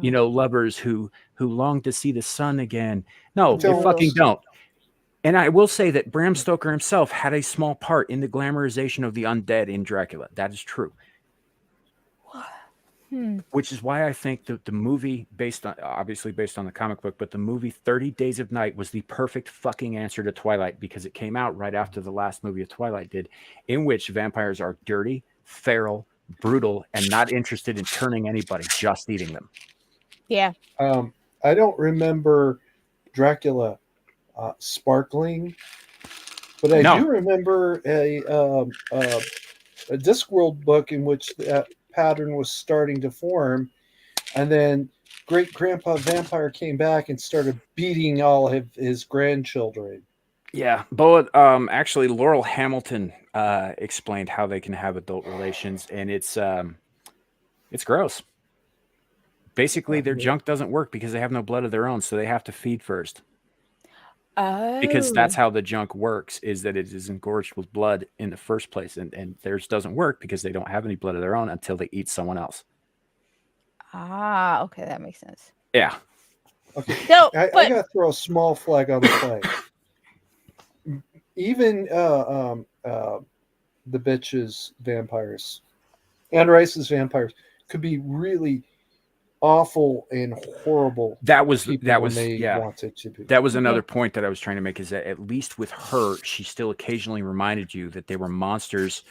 lovers who long to see the sun again. No, they Don't. fucking don't. And I will say that Bram Stoker himself had a small part in the glamorization of the undead in Dracula. That is true. Which is why I think that the movie, obviously based on the comic book, but the movie 30 Days of Night was the perfect fucking answer to Twilight, because it came out right after the last movie of Twilight did, in which vampires are dirty, feral, brutal, and not interested in turning anybody, just eating them. Yeah. I don't remember Dracula sparkling, but I do remember a Discworld book in which that pattern was starting to form, and then Great Grandpa Vampire came back and started beating all of his grandchildren. Yeah, Boa, actually, Laurel Hamilton explained how they can have adult relations, and it's gross. Basically, their junk doesn't work because they have no blood of their own, so they have to feed first. Oh. Because that's how the junk works, is that it is engorged with blood in the first place, and theirs doesn't work because they don't have any blood of their own until they eat someone else. Ah, okay, that makes sense. Yeah. Okay, No, I but gotta throw a small flag on the play. Even the bitches vampires, Anne Rice's vampires, could be really awful and horrible. That was people that when was they yeah. want it to be. That was another point that I was trying to make, is that at least with her, she still occasionally reminded you that they were monsters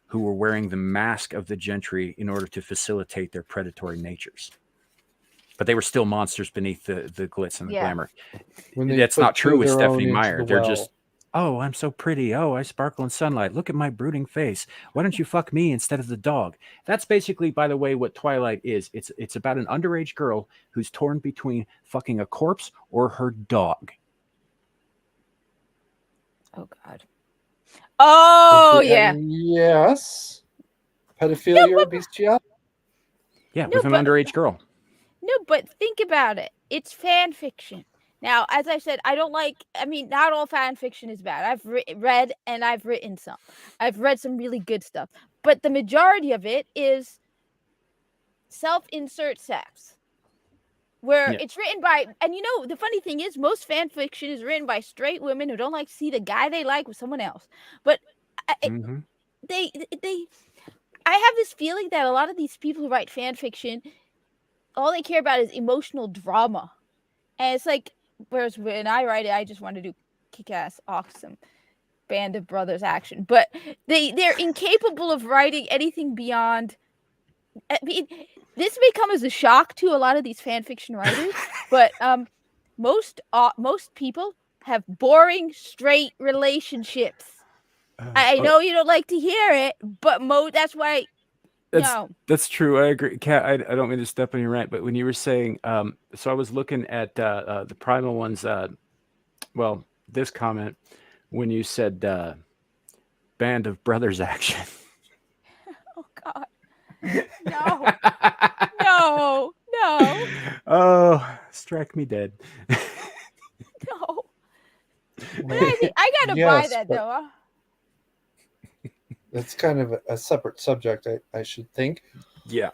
who were wearing the mask of the gentry in order to facilitate their predatory natures. but they were still monsters beneath the glitz and the Yeah. glamour. When they That's put not true with their own Stephanie into Meyer. the They're well. just, oh, I'm so pretty. Oh, I sparkle in sunlight. Look at my brooding face. Why don't you fuck me instead of the dog? That's basically, by the way, what Twilight is. It's about an underage girl who's torn between fucking a corpse or her dog. Oh God. Oh yeah. Yes. Pedophilia or bestiality. Yeah, No, with an but- underage girl. No, but think about it. It's fan fiction. Now, as I said, I don't like. I mean, not all fan fiction is bad. I've read and I've written some. I've read some really good stuff, but the majority of it is self-insert sex, where Yeah. it's written by. And you know, the funny thing is, most fan fiction is written by straight women who don't like to see the guy they like with someone else. But Mhm. they. I have this feeling that a lot of these people who write fan fiction, all they care about is emotional drama. And it's like, whereas when I write it, I just want to do kick-ass, awesome band of brothers action. But they're incapable of writing anything beyond. I mean, this may come as a shock to a lot of these fan fiction writers, but most people have boring straight relationships. I know you don't like to hear it, but that's why. No. That's true. I agree. Kat, I don't mean to step on your rant, but when you were saying, so I was looking at the Primal One's, this comment when you said band of brothers action. Oh God. No. No. No. Oh, strike me dead. No. But I gotta buy Yes, that but- though. That's kind of a separate subject, I should think. Yeah.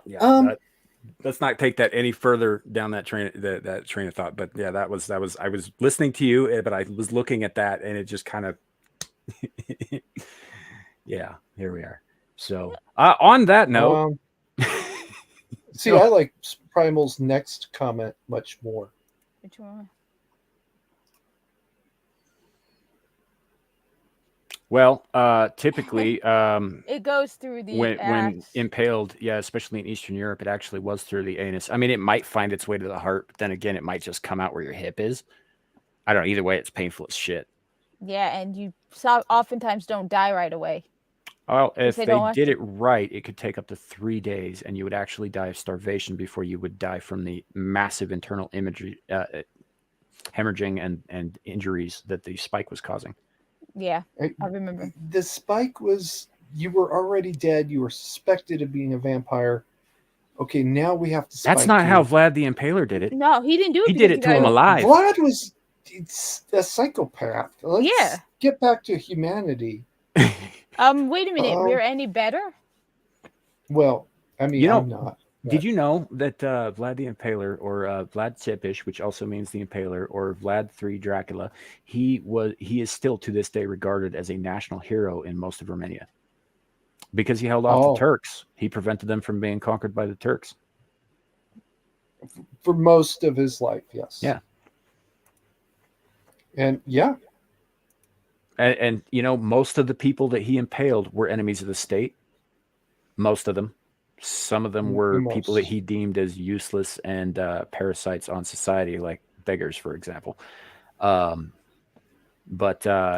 Let's not take that any further down that train of thought. But yeah, that was I was listening to you, but I was looking at that, and it just kind of yeah. Here we are. So on that note, See, I like Primal's next comment much more. Which one? well, typically, It goes through the when acts. impaled, yeah, especially in Eastern Europe, it actually was through the anus. I mean, it might find its way to the heart, but then again, it might just come out where your hip is. I don't know. Either way, it's painful as shit. Yeah, and you oftentimes don't die right away. Well, if they they don't want did to- it right, it could take up to 3 days, and you would actually die of starvation before you would die from the massive internal hemorrhaging and injuries that the spike was causing. Yeah, I- I remember. The spike was, you were already dead. You were suspected of being a vampire. Okay, now we have to. That's spike not you. how Vlad the Impaler did it. No, he didn't do it. He did because it to him got- alive. Vlad was a psychopath. Let's Yeah. get back to humanity. Wait a minute. Um, We're any better? Well, I mean, You know, I'm not. Did you know that Vlad the Impaler, or Vlad Tepes, which also means the Impaler, or Vlad III Dracula, he is still to this day regarded as a national hero in most of Romania because he held off Oh. the Turks. He prevented them from being conquered by the Turks. For most of his life, yes. Yeah. And yeah, And you know, most of the people that he impaled were enemies of the state. Most of them. Some of them were people that Most. he deemed as useless and parasites on society, like beggars, for example. And Oh,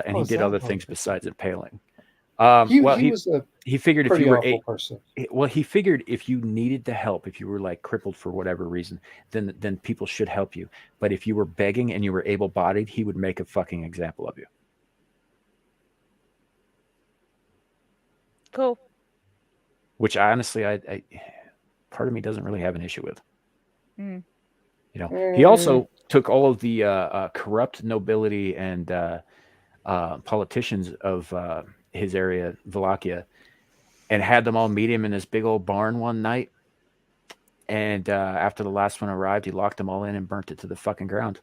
he is did that other how- things besides impaling. he He was a figured if pretty you were awful person. he figured if you needed the help, if you were like crippled for whatever reason, then people should help you. But if you were begging and you were able-bodied, he would make a fucking example of you. Cool. Which honestly, I part of me doesn't really have an issue with. Mm. You know, he also took all of the corrupt nobility and politicians of his area, Wallachia, and had them all meet him in this big old barn one night. And after the last one arrived, he locked them all in and burnt it to the fucking ground.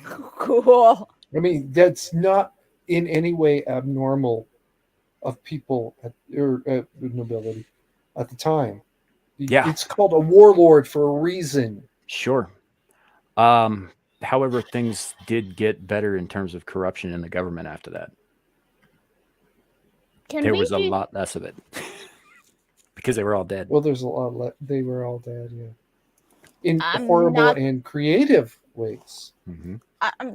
Cool. I mean, that's not in any way abnormal of people or nobility at the time. Yeah. It's called a warlord for a reason. Sure. However, things did get better in terms of corruption in the government after that. Can There we was a do- lot less of it because they were all dead. Well, there's a lot. They were all dead. Yeah. in I'm horrible not- and creative ways. Mhm.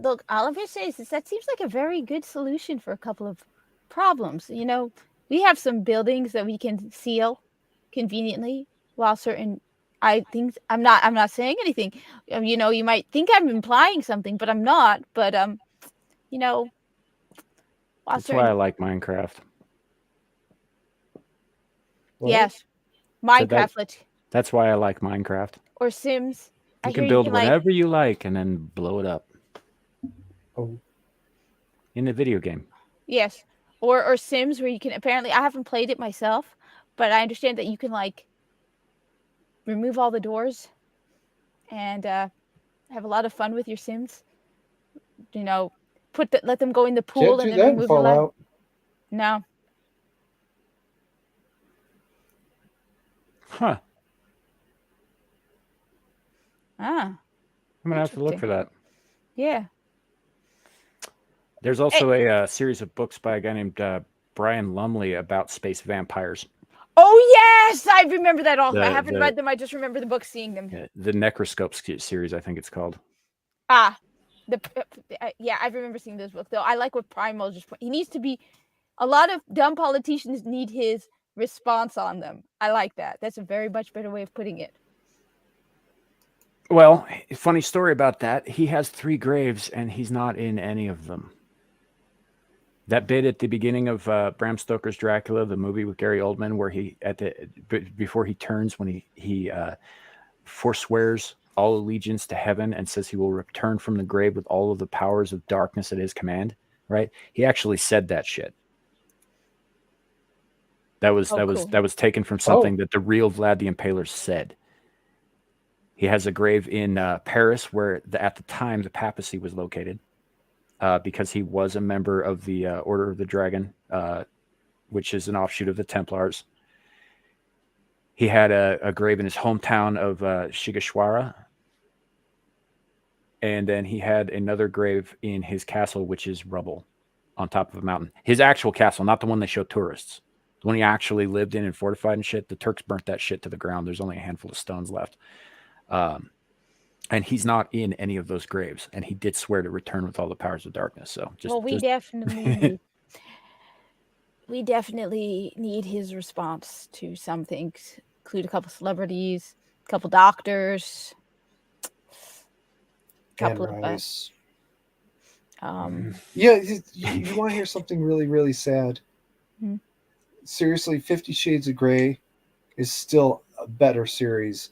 Look, all I'm gonna say is that seems like a very good solution for a couple of problems. You know, we have some buildings that we can seal conveniently, while certain things. I'm not saying anything. You know, you might think I'm implying something, but I'm not. But you know, while That's why I like Minecraft. What? yes, Said that- Minecraft That's why I like Minecraft. or Sims. I You hear can build can, like, whatever you like and then blow it up Oh, in a video game. yes, or Sims where you can apparently. I haven't played it myself, but I understand that you can like remove all the doors and have a lot of fun with your Sims. You know, let them go in the pool can't do and then that in remove the light. Fallout. No, Huh. ah, I'm gonna have to look for that. yeah. There's also a series of books by a guy named Brian Lumley about space vampires. Oh yes, I remember that also. I The- haven't the- read them. I just remember the book, seeing them. The Necroscope series, I think it's called. Ah, yeah, I remember seeing those books though. I like what Primal just. He needs to be. A lot of dumb politicians need his response on them. I like that. That's a very much better way of putting it. Well, funny story about that. He has 3 graves, and he's not in any of them. That bit at the beginning of Bram Stoker's Dracula, the movie with Gary Oldman, where he before he turns, when he forswears all allegiance to heaven and says he will return from the grave with all of the powers of darkness at his command. Right? He actually said that shit. That was taken from something that the real Vlad the Impaler said. He has a grave in Paris, where at the time the papacy was located, because he was a member of the Order of the Dragon, which is an offshoot of the Templars. He had a grave in his hometown of Shigashwara, and then he had another grave in his castle, which is rubble on top of a mountain. His actual castle, not the one they show tourists. The one he actually lived in and fortified and shit. The Turks burnt that shit to the ground. There's only a handful of stones left. And he's not in any of those graves. And he did swear to return with all the powers of darkness. So We definitely need his response to some things. Include a couple celebrities, a couple doctors, couple Anne of Rice. Yeah, you want to hear something really, really sad? Mhm. Seriously, 50 Shades of Grey is still a better series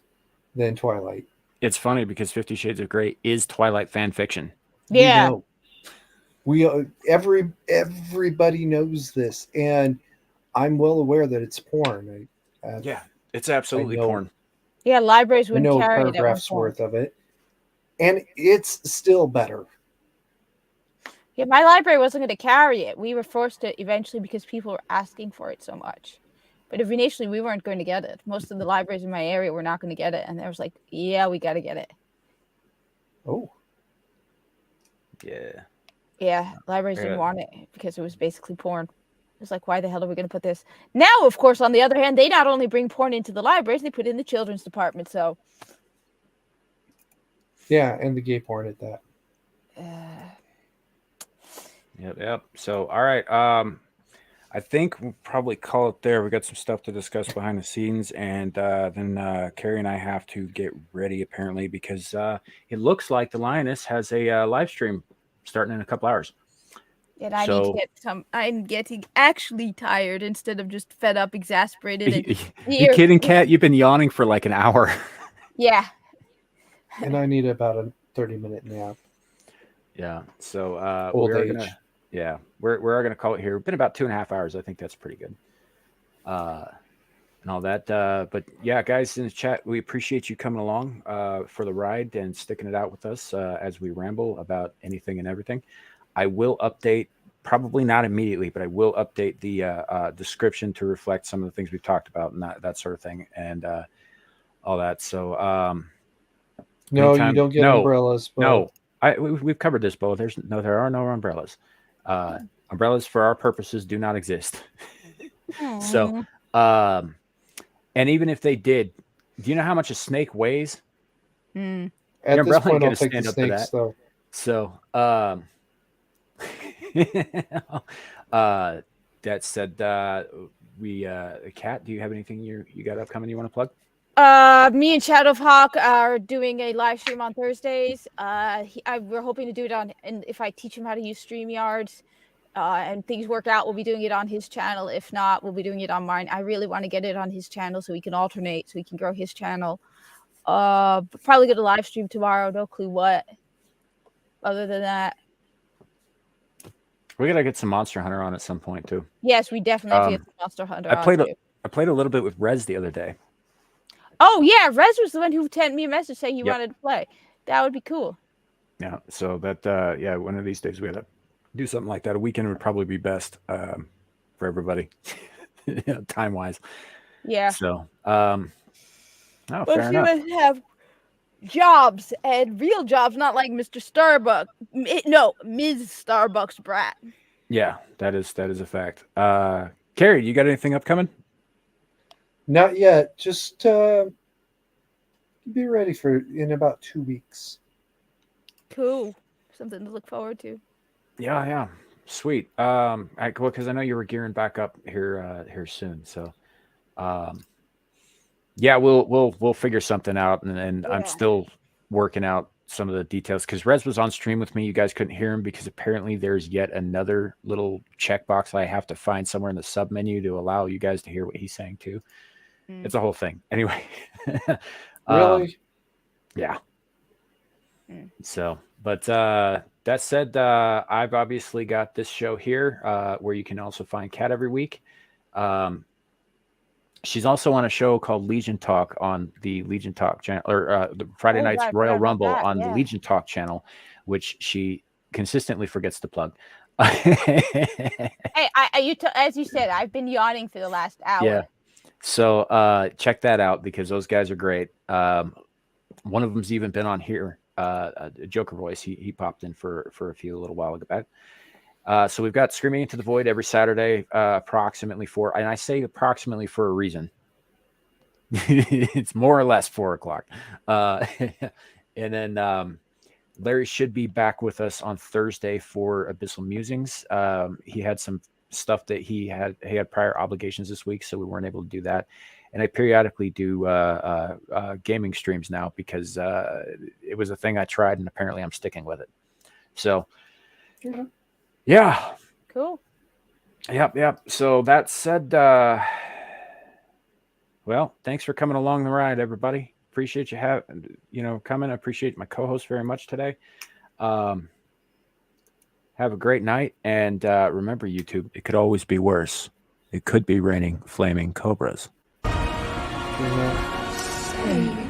than Twilight. It's funny because 50 Shades of Grey is Twilight fan fiction. Yeah. Everybody knows this, and I'm well aware that it's porn. It's absolutely I know. porn. Yeah, libraries I wouldn't know carry it at one paragraphs point. worth of it, and it's still better. Yeah, my library wasn't going to carry it. We were forced to eventually because people were asking for it so much. But initially, we weren't going to get it. Most of the libraries in my area were not going to get it, and I was like, "Yeah, we got to get it." Oh, Yeah. Yeah, libraries didn't Yeah. want it because it was basically porn. It was like, why the hell are we going to put this? Now, of course, on the other hand, they not only bring porn into the libraries, they put it in the children's department. So, yeah, and the gay porn at that. Yep. So, all right. I think we'll probably call it there. We got some stuff to discuss behind the scenes, and then Carrie and I have to get ready apparently because it looks like the Lioness has a live stream starting in a couple hours. and I need to get some. I'm getting actually tired instead of just fed up, exasperated. And You kidding, Kat? You've been yawning for like an hour. Yeah. And I need about a 30-minute nap. Yeah. So Old we're age. gonna call it here. It's been about 2.5 hours. I think that's pretty good. And all that. But yeah, guys in the chat, we appreciate you coming along for the ride and sticking it out with us as we ramble about anything and everything. I will update, probably not immediately, but I will update the description to reflect some of the things we've talked about and that sort of thing and all that. So No, anytime- you don't get no, umbrellas. But no, we've covered this, Bo. There are no umbrellas. Umbrellas for our purposes do not exist. So, and even if they did, do you know how much a snake weighs? Mm. At Your this umbrella ain't point, I'll gonna take the stand up to snakes, that. though. So, that said, Kat, do you have anything you got upcoming you want to plug? Me and Shadow of Hawk are doing a live stream on Thursdays. We're hoping to do it on, and if I teach him how to use StreamYard, and things work out, we'll be doing it on his channel. If not, we'll be doing it on mine. I really want to get it on his channel so we can alternate, so we can grow his channel. Probably gonna live stream tomorrow. No clue what. Other than that, We gotta get some Monster Hunter on at some point too. yes, we definitely have to get some Monster Hunter. I played a little bit with Rez the other day. Oh yeah, Rez was the one who sent me a message saying he Yep. wanted to play. That would be cool. Yeah, so that yeah, one of these days we gotta do something like that. A weekend would probably be best for everybody, time wise. Yeah. So fair But you enough. must have jobs and real jobs, not like Mr. Starbucks. No, Ms. Starbucks brat. Yeah, that is a fact. Carrie, you got anything upcoming? Not yet. Just be ready for in about 2 weeks. Cool. Something to look forward to. Yeah, sweet. Because I know you were gearing back up here soon, so yeah, we'll figure something out, and I'm Yeah. still working out some of the details because Rez was on stream with me. You guys couldn't hear him because apparently there's yet another little checkbox I have to find somewhere in the sub menu to allow you guys to hear what he's saying too. It's a whole thing. Anyway, Really? yeah. So, but that said, I've obviously got this show here where you can also find Kat every week. She's also on a show called Legion Talk on the Legion Talk channel, or the Friday Night's right, Royal forgot about Rumble that, on the yeah. Legion Talk channel, which she consistently forgets to plug. Hey, as you said, I've been yawning for the last hour. Yeah. So check that out because those guys are great. One of them's even been on here. Joker Voice. He popped in for a few a little while back. So we've got Screaming Into the Void every Saturday, approximately 4. And I say approximately for a reason. It's more or less 4:00. And then Larry should be back with us on Thursday for Abyssal Musings. He had some stuff that he had prior obligations this week, so we weren't able to do that. And I periodically do gaming streams now because it was a thing I tried, and apparently I'm sticking with it. So, yeah. Cool. Yep. So that said, well, thanks for coming along the ride, everybody. Appreciate you coming. I appreciate my co-host very much today. Have a great night, and remember, YouTube, it could always be worse. It could be raining flaming cobras. Yeah. Save